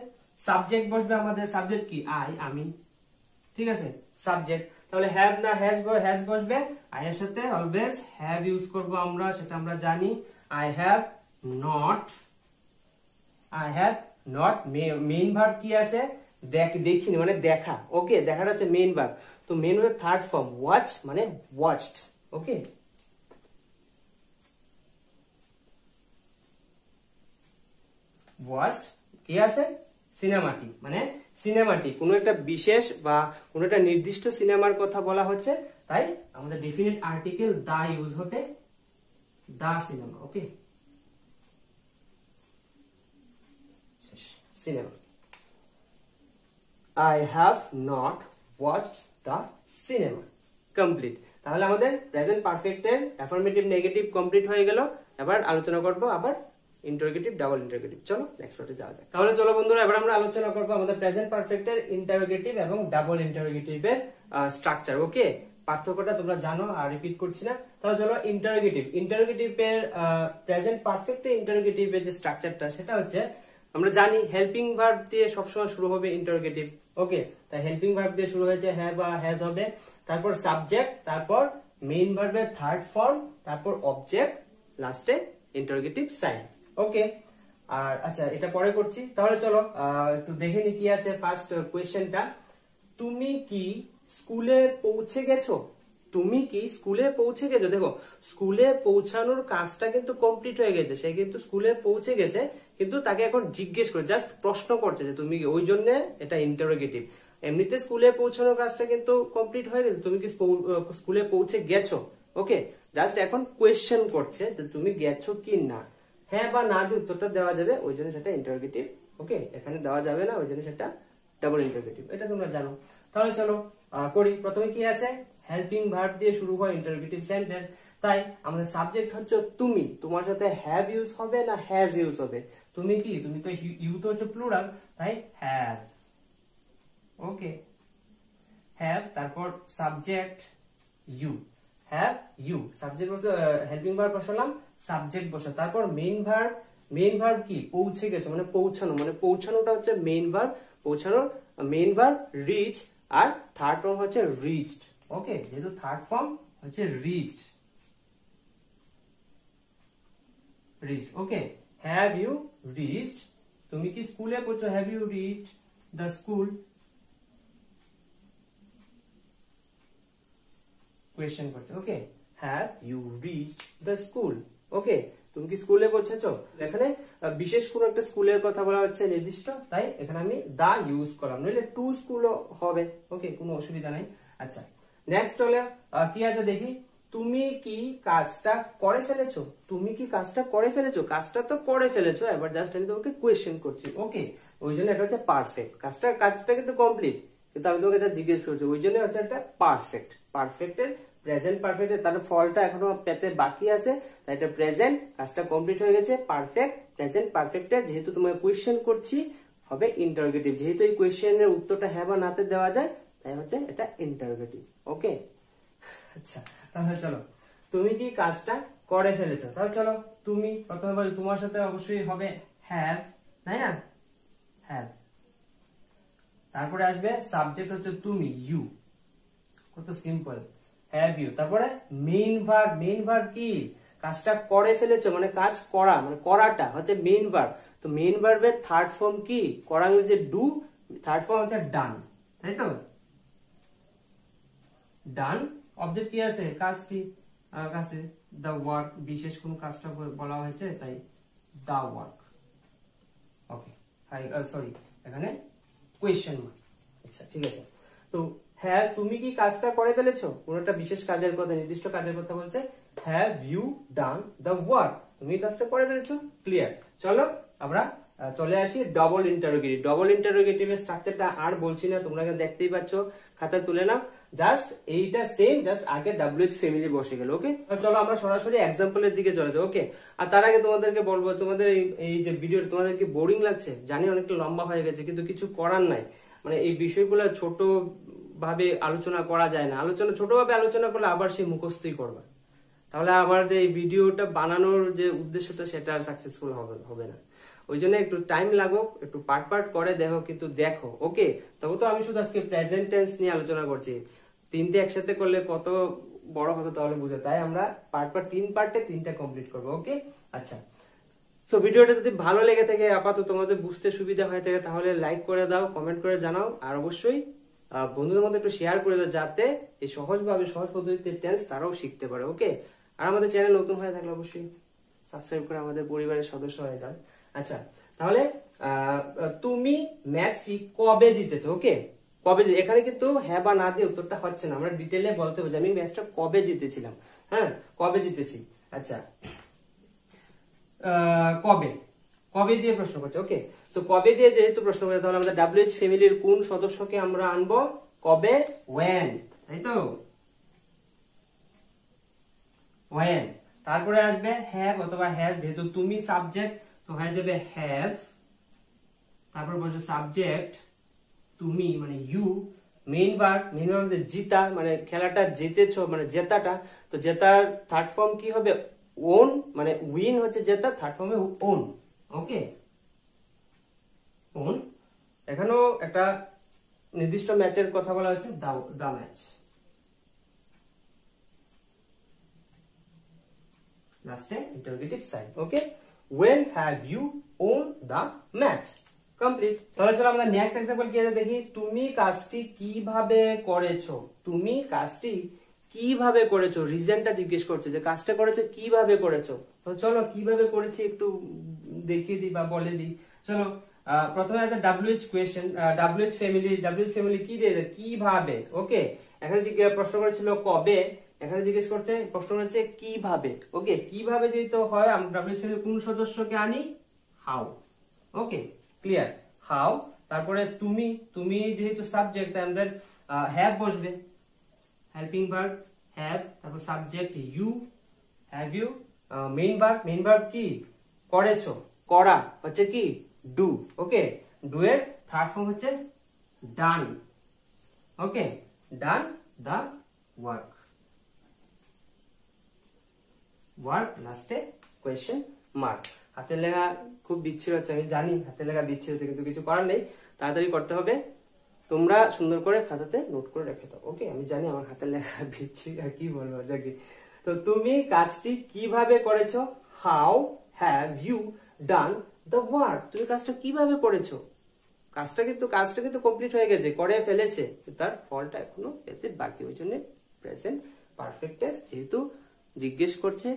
S1: সাবজেক্ট বসবে আমাদের। সাবজেক্ট কি? আমি, ঠিক আছে, সাবজেক্ট। তাহলে হ্যাভ না হ্যাজ বসবে। আই এর সাথে অলওয়েজ হ্যাভ ইউজ করব আমরা, সেটা আমরা জানি। I have not, I have not. Main verb কি আছে? দেখিনি, মানে দেখা। ওকে, দেখাটা হচ্ছে মেইন ভার্ব। তো main verb third form watch, মানে ওয়াচড। ওকে, ওয়াচড। কি আছে? সিনেমাটি মানে সিনেমাটি কোনো একটা বিশেষ বা কোনো একটা নির্দিষ্ট সিনেমার কথা বলা হচ্ছে, তাই আমাদের ডেফিনিট আর্টিকেল দা ইউজ হবে the cinema. Okay, cinema. I have not watched the cinema. Complete. তাহলে আমাদের প্রেজেন্ট পারফেক্টের অ্যাফার্মেটিভ নেগেটিভ কমপ্লিট হয়ে গেল। এবার আলোচনা করব আবার ইন্টারোগেটিভ, ডাবল ইন্টারোগেটিভ। চলো নেক্সট পার্টে যাওয়া যাক। তাহলে চলো বন্ধুরা, এবার আমরা আলোচনা করব আমাদের প্রেজেন্ট পারফেক্টের ইন্টারোগেটিভ এবং ডাবল ইন্টারোগেটিভের স্ট্রাকচার। ওকে, পার্থক্যটা তোমরা জানো আর রিপিট করছি না। তাহলে চলো ইন্টারোগেটিভের প্রেজেন্ট পারফেক্টের ইন্টারোগেটিভের যে স্ট্রাকচারটা সেটা হচ্ছে, আমরা জানি হেল্পিং ভার্ব দিয়ে সবসময় শুরু হবে ইন্টারোগেটিভ। ওকে, তাই হেল্পিং ভার্ব দিয়ে শুরু হয়েছে, হ্যাভ বা হ্যাজ হবে, তারপর সাবজেক্ট, তারপর মেইন ভার্বের থার্ড ফর্ম, তারপর অবজেক্ট, লাস্টে ইন্টারোগেটিভ সাইন। ওকে, আর আচ্ছা এটা পরে করছি। তাহলে চলো একটু দেখে নি কি আছে। ফার্স্ট কোয়েশ্চেনটা, তুমি কি স্কুলে পৌঁছে গেছো? তুমি কি স্কুলে পৌঁছে গেছো? দেখো, স্কুলে পৌঁছানোর কাজটা কিন্তু কমপ্লিট হয়ে গেছে, সে কিন্তু স্কুলে পৌঁছে গেছে, কিন্তু তাকে এখন জিজ্ঞেস করে জাস্ট প্রশ্ন করছে যে তুমি কি, ওই জন্য এটা ইন্টারোগেটিভ। এমনিতে স্কুলে পৌঁছানোর কাজটা কিন্তু কমপ্লিট হয়ে গেছে, তুমি কি স্কুলে পৌঁছে গেছো? ওকে, জাস্ট এখন কোয়েশ্চেন করছে যে তুমি গেছো কি না। হ্যাঁ বা না দিয়ে উত্তরটা দেওয়া যাবে, ওই জন্য সেটা ইন্টারোগেটিভ। ওকে, এখানে দেওয়া যাবে না, ওই জন্য সেটা ডাবল ইন্টারোগেটিভ। এটা তোমরা জানো। তাহলে চলো করি। প্রথমে কি আছে, হেল্পিং ভার্ব দিয়ে শুরু হয় ইন্টারোগেটিভ সেন্টেন্স। তাই আমাদের সাবজেক্ট হচ্ছে তুমি, তোমার সাথে হ্যাভ ইউজ হবে না হ্যাজ ইউজ হবে? তুমি কি, তুমি তো ইউ তো হচ্ছে প্লুরাল, তাই হ্যাভ। ওকে, হ্যাভ, তারপর subject you, have you, subject helping verb বসালাম, সাবজেক্ট বসা, তারপর মেইন ভার্ব। মেইন ভার্ব কি, পৌঁছে গেছো মানে পৌঁছানো, মানে পৌঁছানোটা হচ্ছে মেইন ভার্ব, পৌঁছানোর মেইন ভার্ব রিচ, আর থার্ড ফর্ম হচ্ছে রিচড। ওকে, যেহেতু থার্ড ফর্ম হচ্ছে reached. Okay, have you reached, তুমি কি স্কুলে পৌঁছো? Have you reached the school? Question করছে। Okay, have you reached the school? Okay, তুমি কি স্কুলে পৌঁছেছো? এখানে বিশেষ কোন একটা স্কুলের কথা বলা হচ্ছে নির্দিষ্ট, তাই এখানে আমি দা ইউজ করলাম, নইলে টু স্কুলও হবে। ওকে, কোনো অসুবিধা নাই। আচ্ছা, নেক্সট হলে কি আছে দেখি, তুমি কি কাজটা করে ফেলেছো? তুমি কি কাজটা করে ফেলেছো? কাজটা তো করে ফেলেছো, এবার জাস্ট আমি তোমাকে কোয়েশ্চেন করছি। ওকে, ওই জন্য এটা হচ্ছে পারফেক্ট। কাজটা কিন্তু কমপ্লিট, কিন্তু আমি তোমাকে জিজ্ঞেস করছি, ওই জন্য হচ্ছে একটা পারফেক্ট। পারফেক্টের প্রেজেন্ট পারফেক্টের তার ফলটা এখনো পেতে বাকি আছে, তাই এটা প্রেজেন্ট, কাজটা কমপ্লিট হয়ে গেছে, পারফেক্ট। প্রেজেন্ট পারফেক্টের যেহেতু তোমাকে কোয়েশ্চেন করছি হবে ইন্টারোগেটিভ, যেহেতু এই কোয়েশ্চেনের উত্তরটা হ্যাঁ বা নাতে দেওয়া যায়, তাই হচ্ছে এটা ইন্টারোগেটিভ। ওকে, আচ্ছা তাহলে চলো, তুমি কি কাজটা করে ফেলেছো? তাহলে চলো, তুমি প্রথমে বলি, তোমার সাথে অবশ্যই হবে হ্যাভ, তাই না? হ্যাভ, তারপরে আসবে সাবজেক্ট হচ্ছে তুমি, ইউ, কত সিম্পল, হ্যাভ ইউ। তারপরে মেইন ভার্ব, মেইন ভার্ব কি, কাজটা করে ফেলেছো মানে কাজ করা, মানে করাটা হচ্ছে মেইন ভার্ব। তো মেইন ভার্বের থার্ড ফর্ম কি, করা ইংরেজি ডু, থার্ড ফর্ম হচ্ছে ডান, তাই তো? ডান। অবজেক্ট কি আছে, কাজটি, দা ওয়ার্ক, বিশেষ কোন কাজটা বলা হয়েছে, তাই দা ওয়ার্ক। ওকে, সরি, এখানে কোয়েশ্চেন মার্ক। আচ্ছা ঠিক আছে। তো হ্যাঁ, তুমি কি কাজটা করে ফেলেছো? কোন একটা বিশেষ কাজের কথা, নির্দিষ্ট কাজের কথা বলছে, have you done the work? তুমি কাজটা করে ফেলেছো। ক্লিয়ার। চলো আমরা চলে আসি ডবল ইন্টারোগেটিভ। ডবল ইন্টারোগেটিভের স্ট্রাকচারটা আর বলছি না, তোমরা দেখতেই পাচ্ছ, খাতা তুলে নাও। জাস্ট এইটা সেম, জাস্ট আগে WH ফ্যামিলি বসে গেল। ওকে, চলো আমরা সরাসরি এক্সাম্পলের দিকে চলে যাই। ওকে, আর তার আগে তোমাদেরকে বলবো, তোমাদের এই যে ভিডিও তোমাদেরকে বোরিং লাগছে জানি, অনেকটা লম্বা হয়ে গেছে, কিন্তু কিছু করার নাই। মানে এই বিষয়গুলো ছোট ভাবে আলোচনা করা যায় না, ছোটভাবে আলোচনা করলে আবার সে মুখস্থই করবে, তাহলে আমার যে এই ভিডিওটা বানানোর যে উদ্দেশ্যটা সেটা আর সাকসেসফুল হবে না। ওই জন্য একটু টাইম লাগুক, একটু পার্ট করে দেখো, কিন্তু দেখো। ওকে, তবে তো আমি শুধু আজকে প্রেজেন্ট টেন্স নিয়ে আলোচনা করছি, তিনটে একসাথে করলে কত বড় হবে তাহলে বুঝে, তাই আমরা তিন পার্টে তিনটা কমপ্লিট করবো। ওকে, আচ্ছা। সো ভিডিওটা যদি ভালো লেগে থাকে, আপাতত তোমাদের বুঝতে সুবিধা হয়ে থাকে, তাহলে লাইক করে দাও, কমেন্ট করে জানাও, আর অবশ্যই বন্ধুদের মধ্যে একটু শেয়ার করে দাও, যাতে এই সহজ পদ্ধতিতে টেন্স তারাও শিখতে পারে। ওকে, আর আমাদের চ্যানেল নতুন হয়ে থাকলে অবশ্যই সাবস্ক্রাইব করে আমাদের পরিবারের সদস্য হয়ে যান। আচ্ছা, তাহলে তুমি ম্যাচটি কবে জিতেছো। ওকে, কবে এখানে কিন্তু হ্যাঁ বা না দিয়ে উত্তরটা হচ্ছে না, আমরা ডিটেলে বলতে হবে যে আমি ম্যাচটা কবে জিতেছিলাম। হ্যাঁ, কবে জিতেছি। আচ্ছা, কবে, কবে দিয়ে প্রশ্ন করছে। ওকে, সো কবে দিয়ে যেহেতু প্রশ্ন করছে তাহলে আমাদের WH ফ্যামিলির কোন সদস্যকে আমরা আনবো কবে, when, তাই তো, when। তারপরে আসবে হ্যাভ অথবা হ্যাজ, যেহেতু তুমি সাবজেক্ট তো হয়ে যাবে হ্যাভ, তারপর বলছে সাবজেক্ট তুমি মানে you, main verb, main verb হচ্ছে জিতা মানে খেলাটা জিতেছো মানে জেতাটা, তো জেতার থার্ড ফর্ম কি হবে ওন, মানে উইন হচ্ছে জেতা, থার্ড ফর্মে ওন। Okay, on. এখানেও একটা নির্দিষ্ট ম্যাচের কথা বলা হচ্ছে, দা ম্যাচ। লাস্টে interrogative sign. Okay, when have you won the match? Complete. তাহলে চলো আমরা নেক্সট এক্সাম্পল কি আছে দেখি। তুমি কাজটি কিভাবে করেছো, তুমি কাজটি কিভাবে করেছো, রিজনটা জিজ্ঞেস করছে যে কাজটা করেছো কিভাবে করেছো। তো চলো কিভাবে করেছি একটু দেখিয়ে দিই বা বলে দিই। চলো প্রথমে আছে WH কোয়েশ্চেন, WH ফ্যামিলি কি দিয়েছে কিভাবে। ওকে, এখানে প্রশ্ন করেছিল কবে, এখানে জিজ্ঞেস করছে প্রশ্ন করেছে কিভাবে। ওকে, কিভাবে যেহেতু হয় আমরা WH ফ্যামিলির কোন সদস্যকে আনি, হাউ। Okay, clear, how. তারপরে তুমি, তুমি যেহেতু সাবজেক্ট আমাদের হ্যাভ বসবে, হেল্পিং ভার্ব হ্যাভ, তারপর subject you, have you, main verb কি করেছো, করা হচ্ছে কি ডু। ওকে, ডু এর থার্ড ফর্ম হচ্ছে done. Okay, done the work, work লাস্টে কোয়েশ্চেন মার্ক। হাতের লেখা খুব বিচ্ছির হচ্ছে, আমি জানি হাতের লেখা বিচ্ছির হচ্ছে, কিন্তু কিছু করার নেই, তাড়াতাড়ি করতে হবে। তোমরা সুন্দর করে খাতাতে নোট করে রেখে দাও। ওকে, আমি জানি আমার হাতের লেখা বিচ্ছি, আর কি বলবো যাকে। তো তুমি কাজটি কিভাবে করেছো, how have you done the work. তুমি কাজটা কিভাবে করেছো, কাজটা কিন্তু কমপ্লিট হয়ে গেছে, করে ফেলেছে, তার ফলটা এখনো পেতে বাকি, ওই জন্য প্রেজেন্ট পারফেক্ট টেন্স যেহেতু জিজ্ঞেস করছে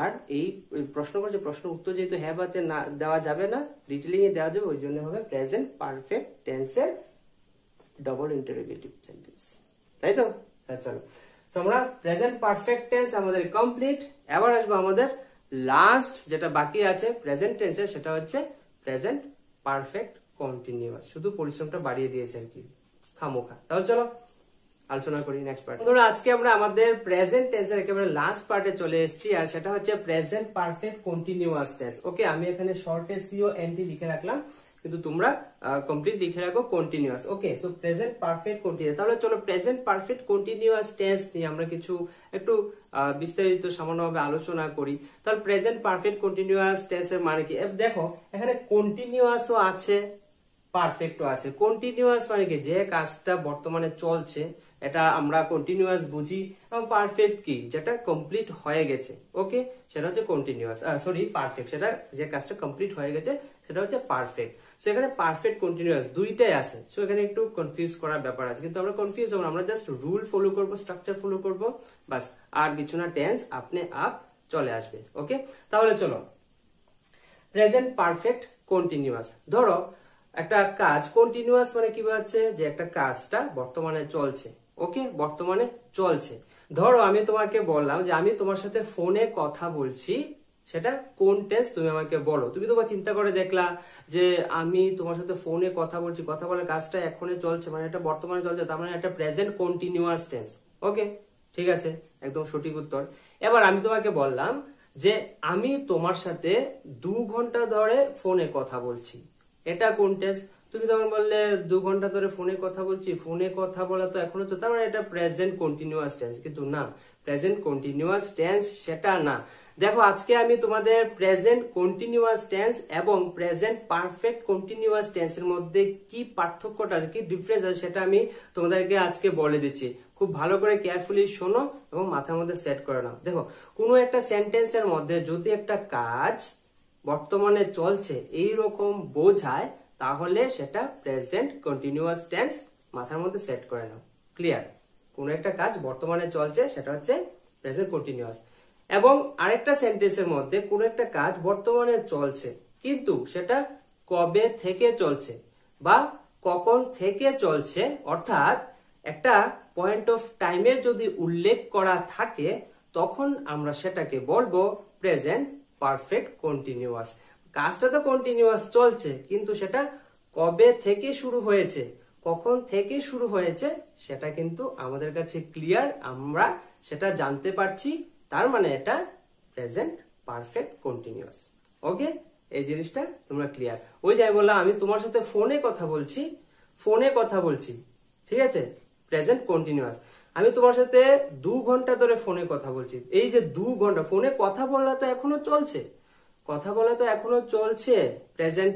S1: আর এই প্রশ্ন করছে, প্রশ্ন উত্তর যেহেতু হ্যাভ হাতে না দেওয়া যাবে না, ডিটেলিং এ দেওয়া যাবে, ওই জন্য হবে প্রেজেন্ট পারফেক্ট টেন্সের ডবল ইন্টারোগেটিভ সেন্টেন্স, তাই তো। চলো, তো আমরা প্রেজেন্ট পারফেক্ট টেন্স আমাদের কমপ্লিট। এবার আসবো আমাদের লাস্ট যেটা বাকি আছে প্রেজেন্ট টেন্সের, সেটা হচ্ছে প্রেজেন্ট পারফেক্ট কন্টিনিউয়াস। শুধু পরিশ্রমটা বাড়িয়ে দিয়েছে আর কি খামোখা। তাহলে চলো আলোচনা করি নেক্সট পার্ট। বন্ধুরা, আজকে আমরা আমাদের প্রেজেন্ট টেন্সের একেবারে লাস্ট পার্টে চলে এসেছি, আর সেটা হচ্ছে প্রেজেন্ট পারফেক্ট কন্টিনিউয়াস টেন্স। ওকে, আমি এখানে শর্টে CONT লিখে রাখলাম, কিন্তু তোমরা কমপ্লিট লিখে রাখো কন্টিনিউয়াস। ওকে, সো প্রেজেন্ট পারফেক্ট কন্টিনিউয়াস। তাহলে চলো প্রেজেন্ট পারফেক্ট কন্টিনিউয়াস টেন্স নিয়ে আমরা কিছু একটু বিস্তারিত সামান্যভাবে আলোচনা করি। তাহলে প্রেজেন্ট পারফেক্ট কন্টিনিউয়াস টেন্সের মানে কি, দেখো এখানে কন্টিনিউয়াসও আছে, পারফেক্টও আছে। কন্টিনিউয়াস মানে কি, যে কাজটা বর্তমানে চলছে এটা আমরা কন্টিনিউয়াস বুঝি, এবং পারফেক্ট কি, যেটা কমপ্লিট হয়ে গেছে। ওকে, সেটা হচ্ছে কন্টিনিউয়াস, পারফেক্ট, সেটা যে কাজটা কমপ্লিট হয়ে গেছে সেটা হচ্ছে পারফেক্ট। সো এখানে পারফেক্ট কন্টিনিউয়াস দুইটাই আছে, সো এখানে একটু কনফিউজ করার ব্যাপার আছে, কিন্তু আমরা কনফিউজ হবো না, আমরা জাস্ট রুল ফলো করব, স্ট্রাকচার ফলো করব, বাস, আর কিছু না, টেন্স আপনি আপ চলে আসবে। ওকে, তাহলে চলো প্রেজেন্ট পারফেক্ট কন্টিনিউয়াস। ধরো একটা কাজ কন্টিনিউয়াস মানে কি বোঝাচ্ছে, যে একটা কাজটা বর্তমানে চলছে। ওকে, বর্তমানে চলছে। ধরো আমি তোমাকে বললাম যে আমি তোমার সাথে ফোনে কথা বলছি, সেটা কোন টেন্স তুমি আমাকে বলো। তুমি তোমার চিন্তা করে দেখলা যে আমি তোমার সাথে ফোনে কথা বলছি, কথা বলার কাজটা এখনই চলছে, মানে এটা বর্তমানে চলছে, তার মানে এটা প্রেজেন্ট কন্টিনিউয়াস টেন্স। ওকে, ঠিক আছে, একদম সঠিক উত্তর। এবার আমি তোমাকে বললাম যে আমি তোমার সাথে 2 ঘন্টা ধরে ফোনে কথা বলছি, এটা কোন টেন্স। তুমি তখন বললে 2 ঘন্টা ধরে ফোনে কথা বলছি, ফোনে কথা বলা তো এখনো তো, তার মানে এটা প্রেজেন্ট কন্টিনিউয়াস টেন্স, কিন্তু না, প্রেজেন্ট কন্টিনিউয়াস টেন্স সেটা না। দেখো আজকে আমি তোমাদের প্রেজেন্ট কন্টিনিউয়াস টেন্স এবং প্রেজেন্ট পারফেক্ট কন্টিনিউয়াস টেন্সের মধ্যে কি পার্থক্যটা আছে, কি ডিফারেন্স আছে, সেটা আমি তোমাদেরকে আজকে বলে দিচ্ছি। খুব ভালো করে কেয়ারফুলি শোনো এবং মাথার মধ্যে সেট করে নাও। দেখো, কোনো একটা সেন্টেন্সের মধ্যে যদি একটা কাজ বর্তমানে চলছে এইরকম বোঝায়, তাহলে সেটা প্রেজেন্ট কন্টিনিউয়াস টেন্স, মাথার মধ্যে সেট করে নাও। ক্লিয়ার? কোন একটা কাজ বর্তমানে চলছে সেটা হচ্ছে প্রেজেন্ট কন্টিনিউয়াস, এবং আরেকটা সেন্টেন্সের মধ্যে কোন একটা কাজ বর্তমানে চলছে কিন্তু সেটা কবে থেকে চলছে বা কখন থেকে চলছে, অর্থাৎ একটা পয়েন্ট অফ টাইমের যদি উল্লেখ করা থাকে তখন আমরা সেটাকে বলবো প্রেজেন্ট পারফেক্ট কন্টিনিউয়াস। কাজটা তো কন্টিনিউয়াস চলছে, কিন্তু সেটা কবে থেকে শুরু হয়েছে, কখন থেকে শুরু হয়েছে সেটা কিন্তু আমাদের কাছে ক্লিয়ার, আমরা সেটা জানতে পারছি, তার মানে এটা প্রেজেন্ট পারফেক্ট কন্টিনিউয়াস। ওকে, এই জিনিসটা তোমরা ক্লিয়ার। ওই যাই বললাম, আমি তোমার সাথে ফোনে কথা বলছি, ঠিক আছে, প্রেজেন্ট কন্টিনিউয়াস। আমি তোমার সাথে 2 ঘন্টা ধরে ফোনে কথা বলছি, এই যে 2 ঘন্টা ফোনে কথা বলা তো এখনো চলছে, প্রেজেন্ট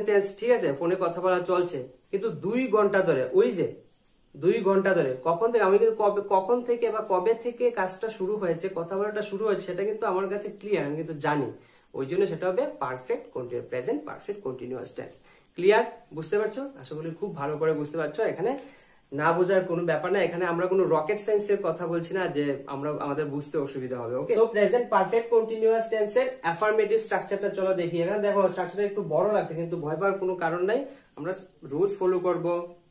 S1: টেন্স, ঠিক আছে, ফোনে কথা বলা চলছে, কিন্তু 2 ঘন্টা ধরে, ওই যে 2 ঘন্টা ধরে, কখন থেকে, আমি কিন্তু কখন থেকে বা কবে থেকে কাজটা শুরু হয়েছে, কথা বলাটা শুরু হয়েছে সেটা কিন্তু আমার কাছে ক্লিয়ার, আমি কিন্তু জানি, ওই জন্য সেটা হবে perfect continuous, present perfect continuous tense. Clear? বুঝতে পারছো? আশা করি খুব ভালো করে বুঝতে পারছো। এখানে না বোঝার কোনো ব্যাপার না, এখানে আমরা কোনো রকেট সায়েন্সের কথা বলছি না যে আমাদের বুঝতে অসুবিধা হবে। ওকে, সো প্রেজেন্ট পারফেক্ট কন্টিনিউয়াস টেন্সের অ্যাফার্মেটিভ স্ট্রাকচারটা চলো দেখি। এখানে দেখো স্ট্রাকচারটা একটু বড় লাগছে, কিন্তু ভয় পাওয়ার কোনো কারণ নাই, আমরা রুলস ফলো করব,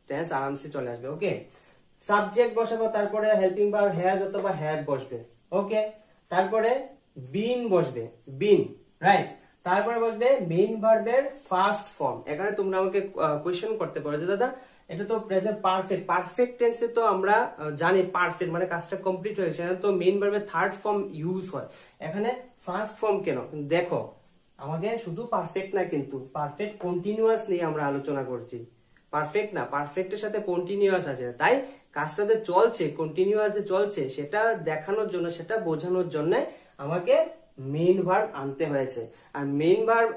S1: টেন্স আরামসে চলে আসবে। ওকে, সাবজেক্ট বসাবো, তারপরে হেল্পিং ভার্ব হ্যাজ অথবা হ্যাড বসবে। ওকে, তারপরে বিন বসবে, বিন, রাইট, তারপরে বসবে মেইন ভার্বের ফার্স্ট ফর্ম। এখানে তোমরা আমাকে কোয়েশ্চেন করতে পারো যে দাদা এটা তো প্রেজেন্ট পারফেক্ট টেন্সে তো আমরা জানি পারফেক্ট মানে কাজটা কমপ্লিট হয়েছে, এখানে তো মেইন ভার্বের থার্ড ফর্ম ইউজ হয়, এখানে ফার্স্ট ফর্ম কেন? দেখো আমাকে শুধু পারফেক্ট না, কিন্তু পারফেক্ট কন্টিনিউয়াস নিয়ে আমরা আলোচনা করছি, পারফেক্ট না, পারফেক্টের সাথে কন্টিনিউয়াস আছে, তাই কাজটা যে চলছে, কন্টিনিউয়াস যে চলছে সেটা দেখানোর জন্য, সেটা বোঝানোর জন্য আমাকে মেইন ভার্ব আনতে হয়েছে। আর মেইন ভার্ব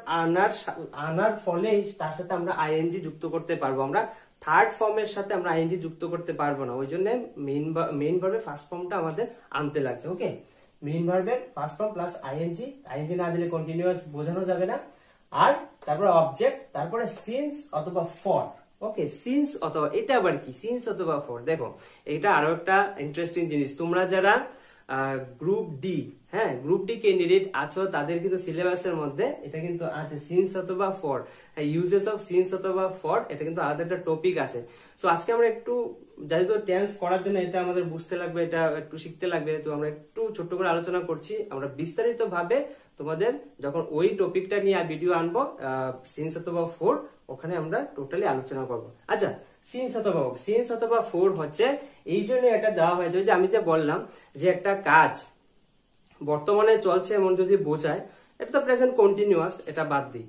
S1: আনার ফলে তার সাথে আমরা আইএনজি যুক্ত করতে পারবো, আমরা থার্ড ফর্মের সাথে আমরা আইএনজি যুক্ত করতে পারবো না, ওই জন্য মেইন ভার্বের ফার্স্ট ফর্মটা আমাদের আনতে লাগছে। ওকে, মেইন ভার্বের ফার্স্ট ফর্ম প্লাস আইএনজি না দিলে কন্টিনিউয়াস বোঝানো যাবে না। আর তারপরে অবজেক্ট, তারপরে সিন্স অথবা ফর। ওকে, সিন্স অথবা, এটা আবার কি? সিন্স অথবা ফর। দেখো এটা আরো একটা ইন্টারেস্টিং জিনিস, তোমরা যারা গ্রুপ ডি, হ্যাঁ গ্রুপ ডি ক্যান্ডিডেট আছো তাদের কিন্তু সিলেবাসের মধ্যে এটা কিন্তু আছে, সিন্স অথবা ফর, ইউজেস অফ সিন্স অথবা ফর, এটা কিন্তু আলাদা একটা টপিক আছে। সো আজকে আমরা একটু, যেহেতু টেন্স করার জন্য এটা আমাদের বুঝতে লাগবে, এটা একটু শিখতে লাগবে, তো আমরা একটু ছোট্ট করে আলোচনা করছি। আমরা বিস্তারিত ভাবে তোমাদের যখন ওই টপিকটা নিয়ে ভিডিও আনবো সিন্স অথবা ফর, ওখানে আমরা টোটালি আলোচনা করবো। আচ্ছা, সিন্স অথবা ফর হচ্ছে এই জন্য এটা দেওয়া হয়েছে, যে আমি যে বললাম যে একটা কাজ বর্তমানে চলছে এমন যদি বোঝায়, এটা তো প্রেজেন্ট কন্টিনিউয়াস, এটা বাদ দিই,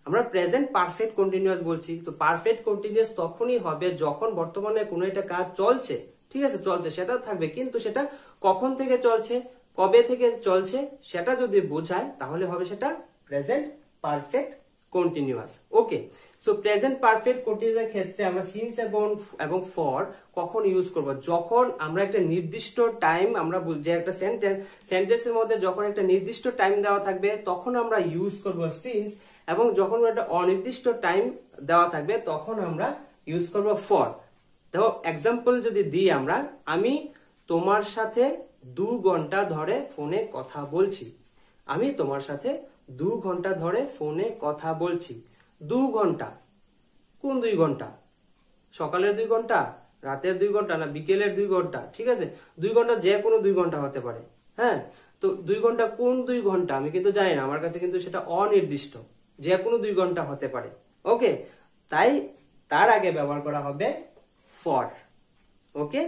S1: আমরা প্রেজেন্ট পারফেক্ট কন্টিনিউয়াস বলছি। তো পারফেক্ট কন্টিনিউয়াস তখনই হবে যখন বর্তমানে কোনো একটা কাজ চলছে, ঠিক আছে, চলছে, সেটা থাকবে, কিন্তু সেটা কখন থেকে চলছে, কবে থেকে চলছে সেটা যদি বোঝায় তাহলে হবে সেটা প্রেজেন্ট পারফেক্ট কন্টিনিউয়াস। ওকে, সো প্রেজেন্ট পারফেক্ট কন্টিনিউয়াস ক্ষেত্রে আমরা সিন্স এবং ফর কখন ইউজ করব? যখন আমরা একটা নির্দিষ্ট টাইম, আমরা যে একটা সেন্টেন্সের মধ্যে যখন একটা নির্দিষ্ট টাইম দেওয়া থাকবে তখন আমরা ইউজ করব সিন্স, এবং যখন একটা অনির্দিষ্ট টাইম দেওয়া থাকবে তখন আমরা ইউজ করব ফর। দেখো এক্সাম্পল যদি দিই আমরা, আমি তোমার সাথে 2 ঘন্টা ধরে ফোনে কথা বলছি, আমি তোমার সাথে 2 ঘন্টা ধরে ফোনে কথা বলছি। 2 ঘন্টা, কোন 2 ঘন্টা? সকালের 2 ঘন্টা, রাতের 2 ঘন্টা, না বিকেলের 2 ঘন্টা? ঠিক আছে, 2 ঘন্টা যে কোনো 2 ঘন্টা হতে পারে। হ্যাঁ, তো 2 ঘন্টা কোন 2 ঘন্টা আমি কিন্তু জানি না, আমার কাছে কিন্তু সেটা অনির্দিষ্ট, যে কোনো 2 ঘন্টা হতে পারে। ওকে, তাই তার আগে ব্যবহার করা হবে ফর। ওকে,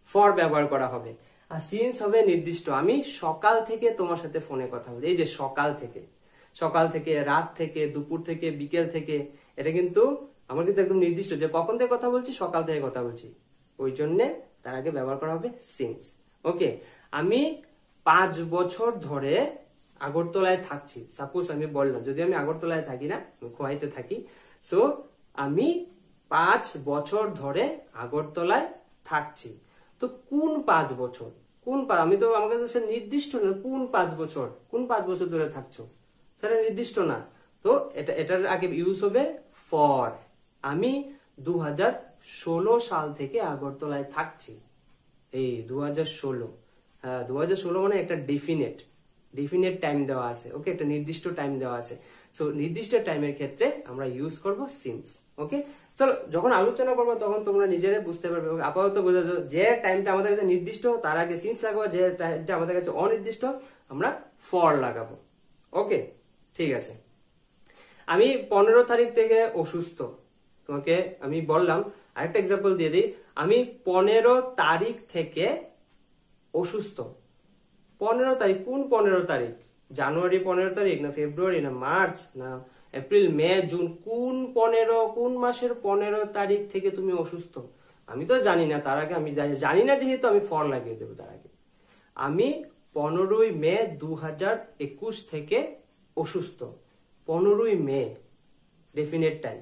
S1: ফর ব্যবহার করা হবে। আর সিন্স হবে নির্দিষ্ট, আমি সকাল থেকে তোমার সাথে ফোনে কথা বলছি, এই যে সকাল থেকে, রাত থেকে, দুপুর থেকে, বিকেল থেকে, এটা কিন্তু আমার কিন্তু একদম নির্দিষ্ট যে কখন থেকে কথা বলছি, সকাল থেকে কথা বলছি, ওই জন্য তার আগে ব্যবহার করা হবে সিন্স। ওকে, আমি 5 বছর ধরে আগরতলায় থাকছি, সাপোজ আমি বললাম, যদি আমি আগরতলায় থাকি না, খোয়াইতে থাকি, সো আমি 5 বছর ধরে আগরতলায় থাকছি। তো কোন 5 বছর, আমি তো, আমার কাছে নির্দিষ্ট না, কোন 5 বছর ধরে থাকছো সেটা নির্দিষ্ট না, তো এটার আগে ইউজ হবে ফর। আমি 2016 সাল থেকে আগরতলায় থাকছি, এই 2016, হ্যাঁ 2016 মানে একটা ডেফিনেট টাইম দেওয়া আছে। ওকে, একটা নির্দিষ্ট টাইম দেওয়া আছে, সো নির্দিষ্ট টাইমের ক্ষেত্রে আমরা ইউজ করব সিন্স। ওকে, চলো যখন আলোচনা করবো তখন তোমরা নিজেরাই বুঝতে পারবে। আপাতত বোঝা যাবে যে টাইমটা আমাদের কাছে নির্দিষ্ট তার আগে সিন্স লাগাবো, যে টাইমটা আমাদের কাছে অনির্দিষ্ট আমরা ফর লাগাবো। ওকে, ঠিক আছে। আমি 15 তারিখ থেকে অসুস্থ, তোমাকে আমি বললাম। আরেকটা এক্সাম্পল দিয়ে দিই, আমি 15 তারিখ থেকে অসুস্থ। 15 তারিখ, কোন 15 তারিখ? জানুয়ারি 15 তারিখ, না ফেব্রুয়ারি, না মার্চ, না এপ্রিল, মে, জুন? কোন মাসের 15 তারিখ থেকে তুমি অসুস্থ? আমি তো জানি না। তার আগে আমি জানি না, যেহেতু আমি ফর লাগিয়ে দেবো। তার আগে আমি 15ই মে 2021 থেকে অসুস্থ। 15ই মে, ডেফিনেট টাইম,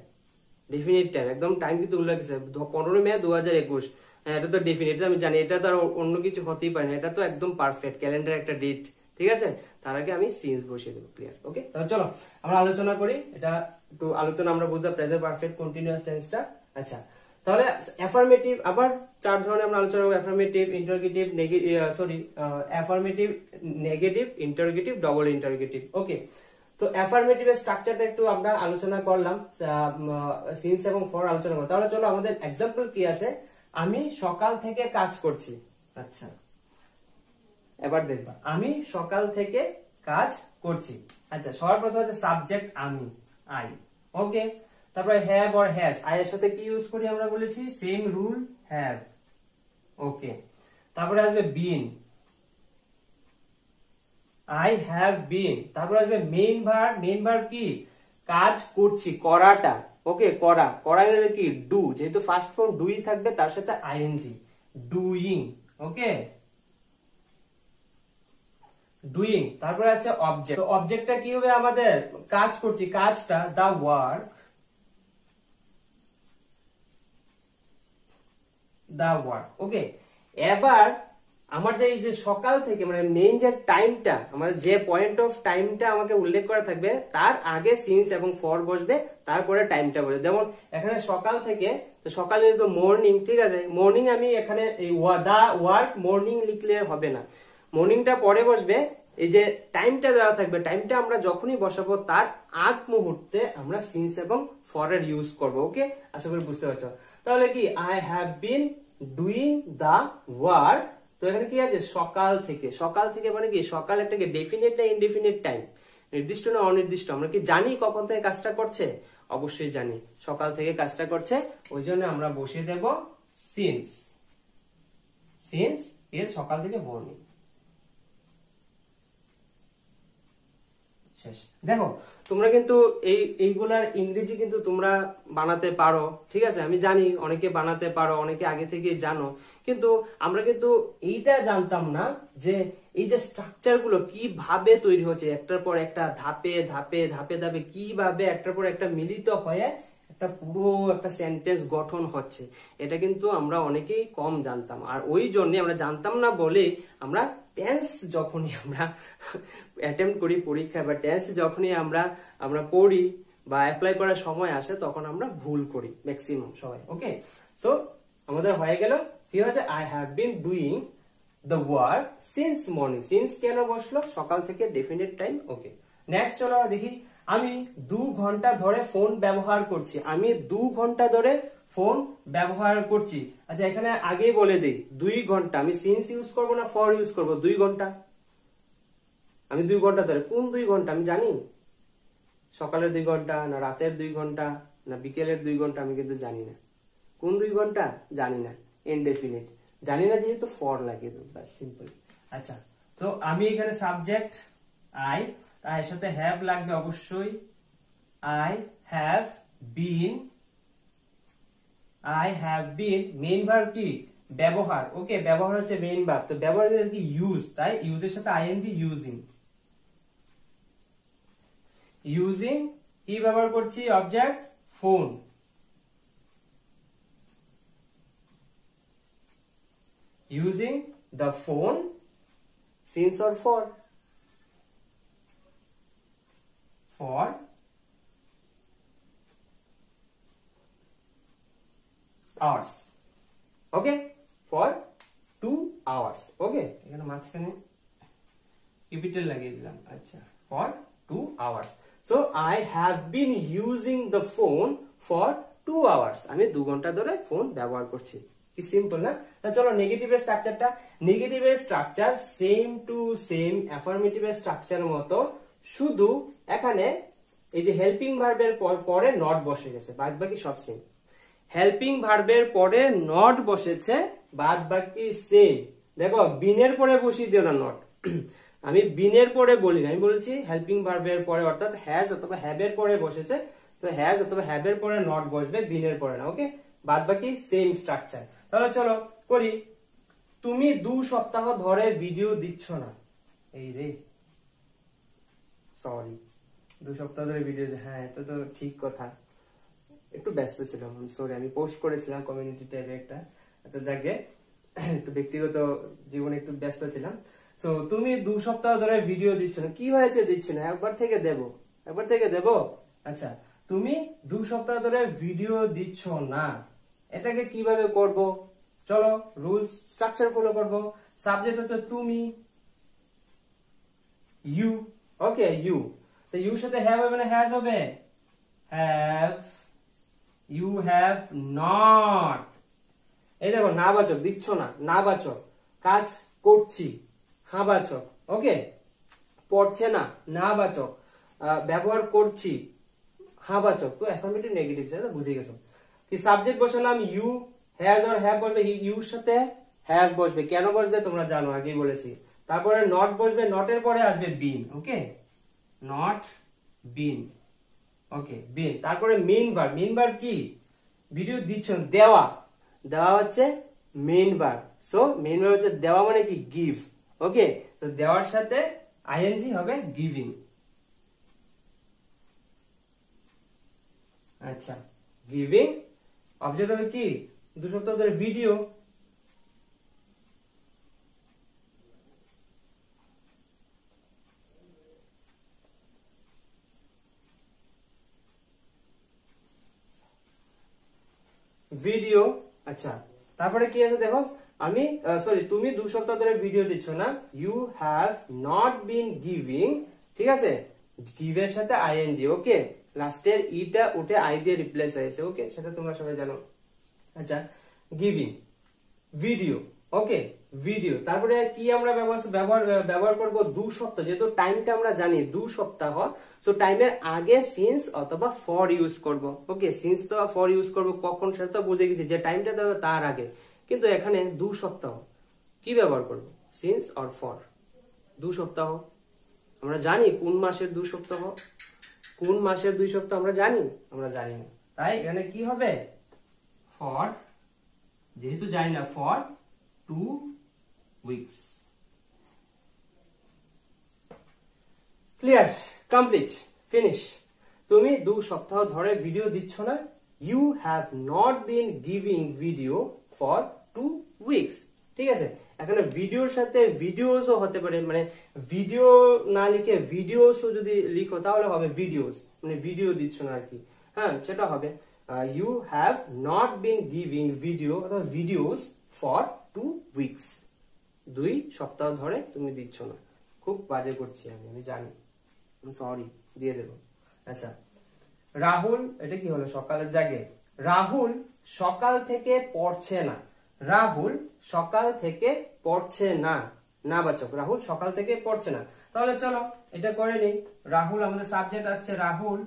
S1: একদম টাইম কিন্তু উল্লেখ আছে। 15 মে 2021, হ্যাঁ এটা তো ডেফিনেট, আমি জানি। এটা তো আর অন্য কিছু হতেই পারে না, এটা তো একদম পারফেক্ট ক্যালেন্ডার একটা ডেট, ঠিক আছে। তার আগে আমি সিন্স বসিয়ে দেবো। ক্লিয়ার? ওকে, তাহলে চলো আমরা আলোচনা করি। এটা একটু আলোচনা আমরা বুঝলাম প্রেজেন্ট পারফেক্ট কন্টিনিউয়াস টেন্সটা। আচ্ছা, তাহলে অ্যাফার্মেটিভ আবার 4 ধরনের আমরা আলোচনা করব। Affirmative, interrogative, affirmative, negative, interrogative, double interrogative. Okay, তো অ্যাফার্মেটিভের স্ট্রাকচারটা একটু আমরা আলোচনা করলাম, সিন্স এবং ফর আলোচনা করলাম। তাহলে চলো আমাদের এক্সাম্পল কি আছে। আমি সকাল থেকে কাজ করছি। আচ্ছা, এবার দেখবা, আমি সকাল থেকে কাজ করছি। আচ্ছা, সবার প্রথমে হচ্ছে সাবজেক্ট আমি, আই। ওকে, তারপরে হ্যাভ অর হ্যাজ, আই এর সাথে কি ইউজ করি আমরা বলেছি, সেম রুল, হ্যাভ। ওকে, তারপরে আসবে বিন, আই হ্যাভ বিন। তারপরে আসবে মেইন ভার্ব, মেইন ভার্ব কি, কাজ করছি, করাটা। ওকে, করা কি, ডু, যেহেতু ফার্স্ট ফর্ম ডুই থাকবে তার সাথে আইএনজি, ডুইং। ওকে, ডুইং। তারপরে আছে অবজেক্ট। তো অবজেক্টটা কি হবে আমাদের, কাজ করছি, কাজটা দা ওয়ার্ক, ওকে। এবার আমার যে এই যে সকাল থেকে মানে মেইন যে টাইমটা, আমাদের যে পয়েন্ট অফ টাইমটা আমাকে উল্লেখ করা থাকবে, তার আগে সিন্স এবং ফর বসবে, তারপরে টাইমটা বসবে। যেমন এখানে সকাল থেকে, তো সকালে তো মর্নিং, ঠিক আছে। মর্নিং আমি এখানে এই দা ওয়ার্ক মর্নিং লিখলে হবে না, মর্নিংটা পরে বসবে। এই যে টাইমটা দেওয়া থাকবে, টাইমটা আমরা যখনই বসাবো তার আগ মুহূর্তে আমরা সিন্স এবং ফর এর ইউজ করবো। ওকে, আশা করি বুঝতে পারছো। তাহলে কি, I have been doing the work. তো এখানে কি আছে, সকাল থেকে। সকাল থেকে মানে কি, সকাল একটা কি ডেফিনেট না ইনডেফিনেট টাইম, নির্দিষ্ট না অনির্দিষ্ট? আমরা কি জানি কখন থেকে কাজটা করছে? অবশ্যই জানি, সকাল থেকে কাজটা করছে। ওই জন্য আমরা বসিয়ে দেব সিন্স, এর সকাল থেকে মর্নিং। শেষ। দেখো তোমরা কিন্তু এইগুলার ইংরেজি কিন্তু তোমরা বানাতে পারো, ঠিক আছে। আমি জানি অনেকে বানাতে পারো, অনেকে আগে থেকে জানো, কিন্তু আমরা কিন্তু এইটা জানতাম না যে এই যে স্ট্রাকচার গুলো কিভাবে তৈরি হচ্ছে, একটার পর একটা ধাপে ধাপে ধাপে ধাপে কিভাবে একটার পর একটা মিলিত হয়ে একটা পুরো একটা সেন্টেন্স গঠন হচ্ছে, এটা কিন্তু আমরা অনেকেই কম জানতাম। আর ওই জন্য আমরা জানতাম না বলে আমরা টেন্স যখনই আমরা অ্যাটেম্প্ট করি পরীক্ষা, বা টেন্স যখনই আমরা পড়ি বা অ্যাপ্লাই করার সময় আসে, তখন আমরা ভুল করি ম্যাক্সিমাম সবাই। ওকে, সো আমাদের হয়ে গেল কি হয়েছে, I have been doing the work since morning. Since কেন বসলো, সকাল থেকে ডেফিনেট টাইম। ওকে, নেক্সট চলো দেখি, আমি 2 ঘন্টা ধরে ফোন ব্যবহার করছি। আমি 2 ঘন্টা ধরে ফোন ব্যবহার করছি। আচ্ছা, এখানে আগেই বলে দিই, 2 ঘন্টা আমি সিন্স ইউজ করবো না ফর ইউজ করবো? 2 ঘন্টা, আমি 2 ঘন্টা ধরে, কোন 2 ঘন্টা আমি জানি? সকালের 2 ঘন্টা, না রাতের 2 ঘন্টা, না বিকেলের 2 ঘন্টা? আমি কিন্তু জানি না কোন 2 ঘন্টা, জানি না, ইনডেফিনিট জানি না, যেহেতু ফর লাগিয়ে দেবো, বাস সিম্পল। আচ্ছা, তো আমি এখানে সাবজেক্ট আই, তার সাথে হ্যাভ লাগবে অবশ্যই। I have bin, main verb কি, ব্যবহার। ওকে, ব্যবহার হচ্ছে মেইন ভার্ব। তো ব্যবহার কি, ইউজ, তাই ইউজের সাথে আইএনজি, ইউজিং কি ব্যবহার করছি, object phone. Using the phone, since or for? for hours. Okay, for 2 hours. Okay, এখানে মাঝখানে ক্যাপিটাল লাগিয়ে দিলাম। আচ্ছা, for 2 hours. So I have bin using the phone for 2 hours, আমি 2 ঘন্টা ধরে ফোন ব্যবহার করছি। কি সিম্পল না? চলো নেগেটিভের স্ট্রাকচারটা, নেগেটিভের স্ট্রাকচার সেম টু সেম অ্যাফার্মেটিভের স্ট্রাকচার মতো, শুধু এখানে এই যে হেল্পিং ভার্বের পরে নট বসে গেছে, বাদ বাকি সব সেম। হেল্পিং ভার্বের পরে নট বসেছে, বাদ বাকি সেম। দেখো বিনের পরে বসিয়ে দিও না নট, আমি বিনের পরে বলি না, আমি বলছি হেল্পিং ভার্বের পরে, অর্থাৎ হ্যাজ অথবা হ্যাভ এর পরে বসেছে, তো হ্যাজ অথবা হ্যাভ এর পরে নট বসবে, বিনের পরে না। ওকে, বাদ বাকি সেম স্ট্রাকচার। তাহলে চলো করি। তুমি 2 সপ্তাহ ধরে ভিডিও দিচ্ছ না। এই রে, সরি, 2 সপ্তাহ ধরে ভিডিও, হ্যাঁ এটা তো ঠিক কথা, একটু ব্যস্ত ছিলাম, সরি, আমি পোস্ট করেছিলাম কমিউনিটি ট্যাবে একটা, আচ্ছা যাকে একটু ব্যক্তিগত জীবনে একটু ব্যস্ত ছিলাম। সো তুমি 2 সপ্তাহ ধরে ভিডিও দিচ্ছ না, কি হয়েছে দিচ্ছ না, একবার থেকে দেবো, একবার থেকে দেবো। আচ্ছা, তুমি 2 সপ্তাহ ধরে ভিডিও দিচ্ছ না, এটাকে কিভাবে করব? চলো রুলস স্ট্রাকচার ফলো করব। সাবজেক্ট হচ্ছে তুমি, ইউ, ওকে ইউ, তো ইউর সাথে হ্যাভ হবে না হ্যাজ হবে? Have, you have not. এই দেখো না বাচক দিচ্ছ না, না বাচক, কাজ করছি হা বাচক, ওকে, পড়ছে না না বাচক, ব্যবহার করছি হা বাচক, তো অ্যাফার্মেটিভ নেগেটিভ সেটা বুঝে গেছো। কি সাবজেক্ট বসালাম ইউ, হ্যাজ আর হ্যাভ বসবে, ইউর সাথে হ্যাভ বসবে, কেন বসবে তোমরা জানো, আগেই বলেছি। তারপরে নট বসবে, নটের পরে আসবে বিন, ওকে, নট বিন, ওকে বিন। তারপরে মেইন ভার্ব, মেইন ভার্ব কি? ভিডিও দিচ্ছ, দেওয়া, দেওয়া হচ্ছে main verb. So main verb হচ্ছে দেওয়া, মানে কি গিভ, ওকে, তো দেওয়ার সাথে আইএনজি হবে গিভিং। আচ্ছা, গিভিং, অবজেক্ট হবে কি? 2 সপ্তাহ ধরে ভিডিও, ভিডিও। আচ্ছা, তারপরে কি আছে দেখো, আমি সরি, তুমি 2 সপ্তাহ ধরে ভিডিও দিচ্ছ না, you have not been giving, ঠিক আছে, গিভের সাথে আইএনজি, ওকে, লাস্টের ইটা উঠে আই দিয়ে রিপ্লেস হয়েছে, ওকে, সেটা তোমরা সবাই জানো। আচ্ছা, গিভিং, ভিডিও, ওকে, ভিডিও। তারপরে কি আমরা ব্যবহার করব 2 সপ্তাহ, যেহেতু টাইমটা আমরা জানি 2 সপ্তাহ, সো টাইমের আগে সিন্স অথবা ফর ইউজ করব, ওকে, সিন্স তো ফর ইউজ করব কখন সেটা তো বুঝে গেছি, যে টাইমটা দেবো তার আগে, কিন্তু এখানে 2 সপ্তাহ কি ব্যবহার করব, সিন্স অর ফর। 2 সপ্তাহ আমরা জানি কোন মাসের 2 সপ্তাহ, কোন মাসের 2 সপ্তাহ আমরা জানি, আমরা জানি না, তাই এখানে কি হবে ফর, যেহেতু জানি না, for 2 weeks. Clear, complete, finish. তুমি 2 সপ্তাহ ধরে ভিডিও দিচ্ছ না, you have not been giving video for 2 weeks, ঠিক আছে। এখানে ভিডিওর সাথে ভিডিওসও হতে পারে, মানে ভিডিও না লিখে ভিডিওসও যদি লিখো তাহলে হবে ভিডিওস, মানে ভিডিও দিচ্ছ না আর কি, হ্যাঁ সেটা হবে you have not been giving video অথবা ভিডিওস ফর 2 উইকস, 2 সপ্তাহ ধরে তুমি দিচ্ছ না। খুব বাজে করছি আমি জানি, সরি, দিয়ে দেবো। আচ্ছা, রাহুল, এটা কি হলো, সকালের জাগে, রাহুল সকাল থেকে পড়ছে না, রাহুল সকাল থেকে পড়ছে না, না বাচক, রাহুল সকাল থেকে পড়ছে না। তাহলে চলো এটা করে নিই। রাহুল, আমাদের সাবজেক্ট আসছে রাহুল,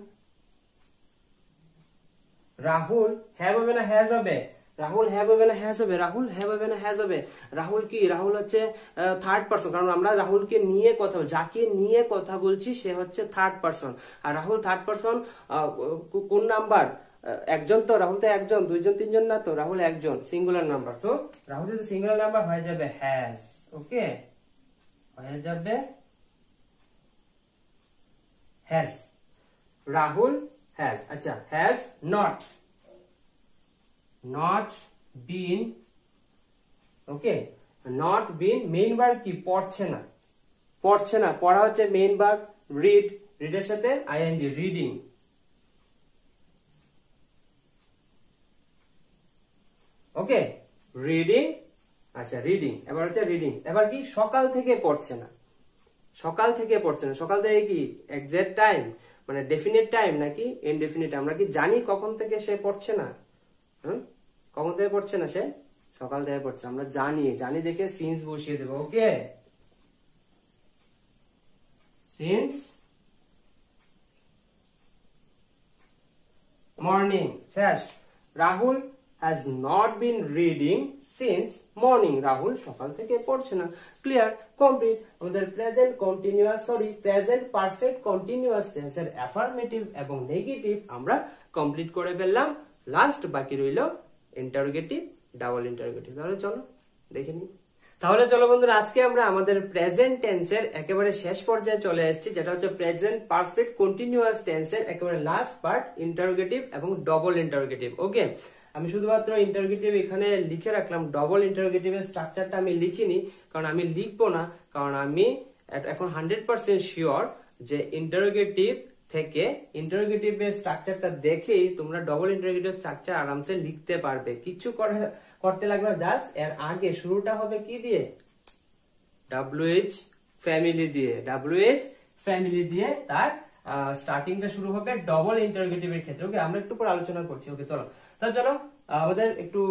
S1: রাহুল হ্যাভ হবে না হ্যাজ হবে, রাহুল হ্যাভ হবে না হ্যাজ হবে, রাহুল হ্যাভ হবে না হ্যাজ হবে। রাহুল কি, রাহুল হচ্ছে থার্ড পারসন, কারণ আমরা রাহুলকে নিয়ে কথা, যাকে নিয়ে কথা বলছি সে হচ্ছে থার্ড পারসন, আর রাহুল থার্ড পারসন কোন নাম্বার, একজন, তো রাহুল তো একজন, 2 জন 3 জন না, তো রাহুল একজন, সিঙ্গুলার নাম্বার, তো রাহুল যদি সিঙ্গুলার নাম্বার হয়ে যাবে হ্যাজ, ওকে, হয়ে যাবে হ্যাজ, রাহুল হ্যাজ। আচ্ছা, has not, not been, okay, not been, main verb কি, পড়ছে না, পড়ছে না, পড়া হচ্ছে মেইন ভার্ব, রিড, রিডের সাথে আইএনজি, রিডিং, ওকে, রিডিং। আচ্ছা, রিডিং, এবার হচ্ছে রিডিং, এবার কি সকাল থেকে পড়ছে না, সকাল থেকে পড়ছে না, সকাল থেকে কি এক্সাক্ট টাইম, মানে ডেফিনিট টাইম নাকি ইনডেফিনিট? আমরা কি জানি কখন থেকে সে পড়ছে না? কখন থেকে পড়ছে না সে? সকাল থেকে পড়ছে, আমরা জানি দেখে সিন্স বসিয়ে দেবো। ওকে, সিন্স মর্নিং। শেষ। Rahul has not been reading since morning. Rahul সকাল থেকে পড়ছে না। Clear, complete. আমাদের present continuous present perfect continuous টেন্সের অ্যাফার্মেটিভ এবং নেগেটিভ আমরা কমপ্লিট করে ফেললাম। লাস্ট বাকি রইল ইন্টারোগেটিভ, ডাবল ইন্টারোগেটিভ। তাহলে চলো দেখে নিই। তাহলে চলো বন্ধুরা, আজকে আমরা আমাদের প্রেজেন্ট টেন্সের একেবারে শেষ পর্যায়ে চলে এসেছি, যেটা হচ্ছে প্রেজেন্ট পারফেক্ট কন্টিনিউয়াস টেন্সের একেবারে লাস্ট পার্ট, ইন্টারোগেটিভ এবং ডবল ইন্টারোগেটিভ। ওকে, আমি শুধুমাত্র ইন্টারোগেটিভ এখানে লিখে রাখলাম, ডবল ইন্টারোগেটিভের স্ট্রাকচারটা আমি লিখিনি, কারণ আমি লিখবো না, কারণ আমি এখন 100% শিওর যে ইন্টারোগেটিভ থেকে ইন্টারোগেটিভের স্ট্রাকচারটা দেখেই তোমরা ডবল ইন্টারোগেটিভ স্ট্রাকচার আরামসে লিখতে পারবে। কিছু করতে লাগবে, জাস্ট এর আগে শুরুটা হবে কি দিয়ে? WH ফ্যামিলি দিয়ে, WH ফ্যামিলি দিয়ে তার স্টার্টিংটা শুরু হবে ডবল ইন্টারোগেটিভের ক্ষেত্রে। ওকে, আমরা একটু পরে আলোচনা করছি। ওকে, তাহলে চলো আমাদের একটু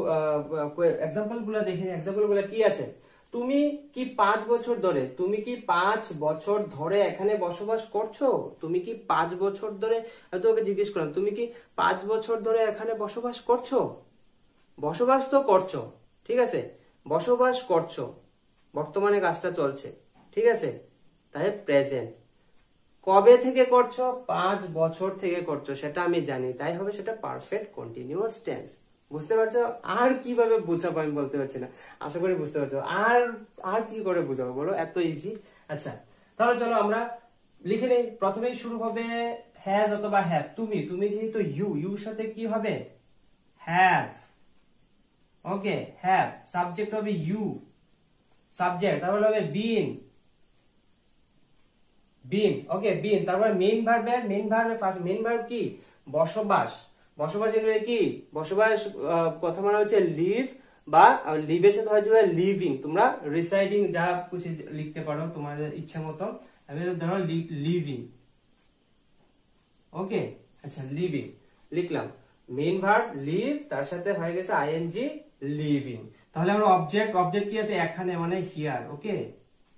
S1: এক্সাম্পল গুলা দেখে নিই। এক্সাম্পল গুলা কি আছে? তুমি কি 5 বছর ধরে, তুমি কি 5 বছর ধরে এখানে বসবাস করছো? তুমি কি 5 বছর ধরে, আমি তোকে জিজ্ঞেস করলাম, তুমি কি 5 বছর ধরে এখানে বসবাস করছো? বসবাস তো করছো, ঠিক আছে, বসবাস করছো, বর্তমানে কাজটা চলছে, ঠিক আছে, তাই প্রেজেন্ট। কবে থেকে করছো? 5 বছর থেকে করছো, সেটা আমি জানি, তাই হবে সেটা পারফেক্ট কন্টিনিউয়াস টেন্স। বুঝতে পারছো? আর কিভাবে বুঝাবো আমি বলতে পারছি না, আশা করি বুঝতে পারছো। আর কি করে বুঝাবো বলো, এত ইজি। আচ্ছা, তাহলে চলো আমরা লিখে নেই। প্রথমেই শুরু হবে হ্যাজ অথবা হ্যাভ। তুমি যেহেতু ইউ সাথে কি হবে? হ্যাভ। Okay, have. সাবজেক্ট হবে ইউ, সাবজেক্ট। তারপরে হবে বিন। ওকে, বিন। তারপরে মেইন ভার্বের ফার্স্ট মেইন ভার্ব কি? বসবাস। বসবাস এগুলো কি? বসবাস কথা মানে হচ্ছে লিভ, বা লিভের সাথে হয়ে যাবে লিভিং। তোমরা রিসাইডিং যা কিছু লিখতে পারো তোমাদের ইচ্ছা মতো। আমি ধরো লিভিং। ওকে, আচ্ছা, লিভিং লিখলাম। মেইন ভার্ব লিভ, তার সাথে হয়ে গেছে আইএনজি, লিভিং। তাহলে আমরা অবজেক্ট কি আছে এখানে, মানে হিয়ার। Okay,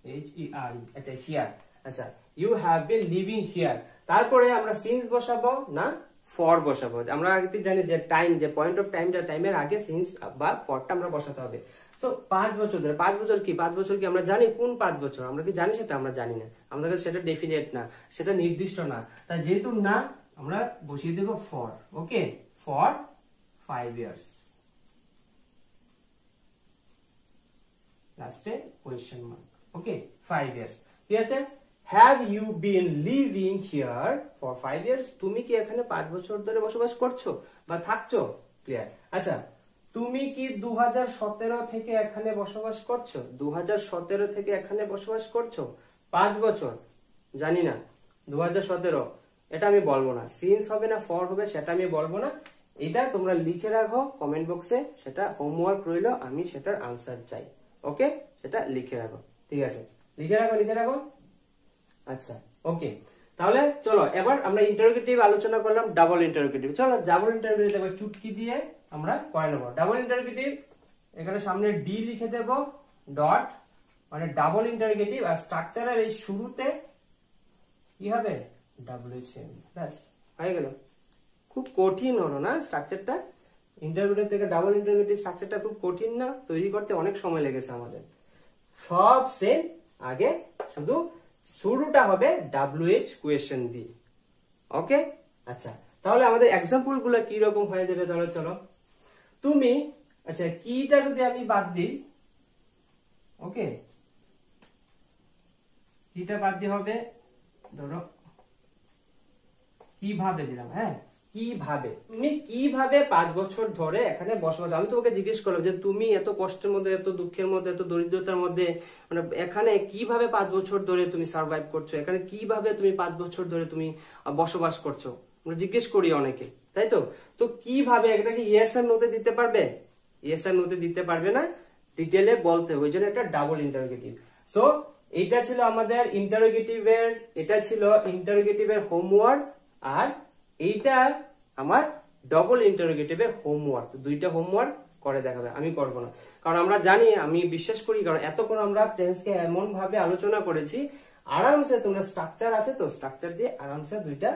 S1: HER। আচ্ছা, হিয়ার। আচ্ছা, you have been living here. তারপরে আমরা সিন্স বসাবো না ফর বসাবো। আমরা আগে জানি যে টাইম, যে পয়েন্ট অফ টাইমটা, টাইমের আগে সিন্স বা ফরটা আমরা বসাতে হবে। সো 5 বছর ধরে, 5 বছর কি? 5 বছর কি আমরা জানি কোন 5 বছর? আমরা কি জানি সেটা? আমরা জানি না, আমাদের কাছে সেটা ডেফিনেট না, সেটা নির্দিষ্ট না। তাই যেহেতু না, আমরা বসিয়ে দেব ফর। Okay, for 5 years. লাস্টে কোয়েশ্চেন মার্ক। ওকে, 5 ইয়ার্স। ঠিক আছে। Have you been living here for 5 years? তুমি কি এখানে 5 বছর ধরে বসবাস করছো বা থাকছো? ক্লিয়ার। আচ্ছা, তুমি কি 2017 থেকে এখানে বসবাস করছো? 2017 থেকে এখানে বসবাস করছো? 5 বছর জানি না, 2017 এটা আমি বলবো না। সিন্স হবে না ফর হবে সেটা আমি বলবো না। এটা তোমরা লিখে রাখো কমেন্ট বক্সে, সেটা হোমওয়ার্ক রইলো, আমি সেটার আনসার চাই। ওকে, সেটা লিখে রাখো। ঠিক আছে, লিখে রাখো। আচ্ছা, ওকে, তাহলে চলো এবার আমরা ইন্টারোগেটিভ আলোচনা করলাম, ডাবল ইন্টারোগেটিভ। চলো ডাবল ইন্টারোগেটিভ এবার চুটকি দিয়ে আমরা করে নেবো। ডাবল ইন্টারোগেটিভ এখানে সামনে ডি লিখে দেব, ডট, মানে ডাবল ইন্টারোগেটিভ। আর স্ট্রাকচারের এই শুরুতে কি হবে? WH। ব্যাস, হয়ে গেল। খুব কঠিন হলো না স্ট্রাকচারটা? ইন্টারোগেটিভ থেকে ডাবল ইন্টারোগেটিভ স্ট্রাকচারটা খুব কঠিন না? তৈরি করতে অনেক সময় লেগেছে আমাদের। সব সেম, আগে শুধু শুরুটা হবে WH কোয়েশ্চেন দিয়ে। ওকে, আচ্ছা, তাহলে আমাদের এক্সাম্পল গুলো কি রকম হয়ে যাবে? তাহলে চলো, তুমি, আচ্ছা, কিটা যদি আমি বাদ দিই, ওকে, কিটা বাদ দিয়ে হবে, ধরো কিভাবে দিলাম। হ্যাঁ, কিভাবে, তুমি কিভাবে 5 বছর ধরে এখানে বসবাস। আমি তোমাকে জিজ্ঞেস করলাম যে তুমি এত কষ্টের মধ্যে, এত দুঃখের মধ্যে, এত দরিদ্রতার মধ্যে, মানে এখানে কিভাবে 5 বছর ধরে তুমি সার্ভাইভ করছো, এখানে কিভাবে তুমি 5 বছর ধরে তুমি বসবাস করছো, আমরা জিজ্ঞেস করি অনেকে, তাই তো? তো কিভাবে, এটাকে ইয়েস আর নোতে দিতে পারবে? ইয়েস আর নোতে দিতে পারবে না, ডিটেলে বলতে হবে, ওই জন্য একটা ডাবল ইন্টারোগেটিভ। সো এটা ছিল আমাদের ইন্টারোগেটিভের, এটা ছিল ইন্টারোগেটিভের হোমওয়ার্ক। আর এইটা আমার ডবল ইন্টারোগেটিভের হোমওয়ার্ক, দুইটা হোমওয়ার্ক করে দেখাবে, আমি করব না। কারণ আমরা জানি, আমি বিশ্বাস করি, কারণ এতক্ষণ আমরা টেন্সকে এমন ভাবে আলোচনা করেছি, আরামসে তোমরা স্ট্রাকচার আছে তো স্ট্রাকচার দিয়ে আরামসে দুইটা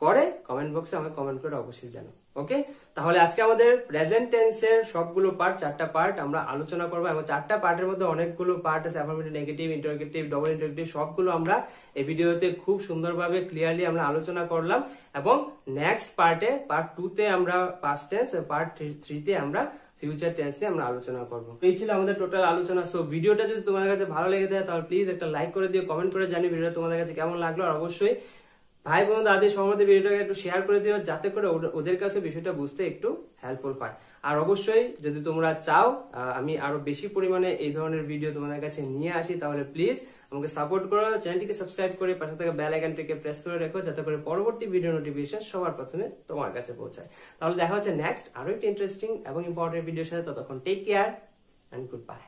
S1: করে কমেন্ট বক্সে আমাকে কমেন্ট করে অবশ্যই জানো। ওকে, তাহলে আজকে আমাদের প্রেজেন্ট টেন্সের সবগুলো পার্ট, 4টা পার্ট আমরা আলোচনা করবো, এবং 4টা পার্টের মধ্যে অনেকগুলো পার্ট আছে, affirmative, negative, interrogative, double interrogative, সবগুলো আমরা এই ভিডিওতে খুব সুন্দরভাবে ক্লিয়ারলি আমরা আলোচনা করলাম। এবং নেক্সট পার্টে, পার্ট 2তে আমরা পাস্ট টেন্স, পার্ট 3তে আমরা ফিউচার টেন্স নিয়ে আমরা আলোচনা করবো। এই ছিল আমাদের টোটাল আলোচনা। সো ভিডিওটা যদি তোমাদের কাছে ভালো লেগে যায় তাহলে প্লিজ একটা লাইক করে দিও, কমেন্ট করে জানিও ভিডিওটা তোমাদের কাছে কেমন লাগলো। আর অবশ্যই ভাই বোন দাদির সঙ্গে ভিডিওটাকে একটু শেয়ার করে দিও, যাতে করে ওদের কাছে বিষয়টা বুঝতে একটু হেল্পফুল হয়। আর অবশ্যই যদি তোমরা চাও আমি আরো বেশি পরিমাণে এই ধরনের ভিডিও তোমাদের কাছে নিয়ে আসি, তাহলে প্লিজ আমাকে সাপোর্ট করো, চ্যানেলটিকে সাবস্ক্রাইব করে পাশে থাকা বেল আইকনটিকে প্রেস করে রেখো, যাতে করে পরবর্তী ভিডিও নোটিফিকেশন সবার প্রথমে তোমার কাছে পৌঁছায়। তাহলে দেখা হচ্ছে নেক্সট আরো একটা ইন্টারেস্টিং এবং ইম্পর্টেন্ট ভিডিওর সাথে। ততক্ষণ take care and good bye.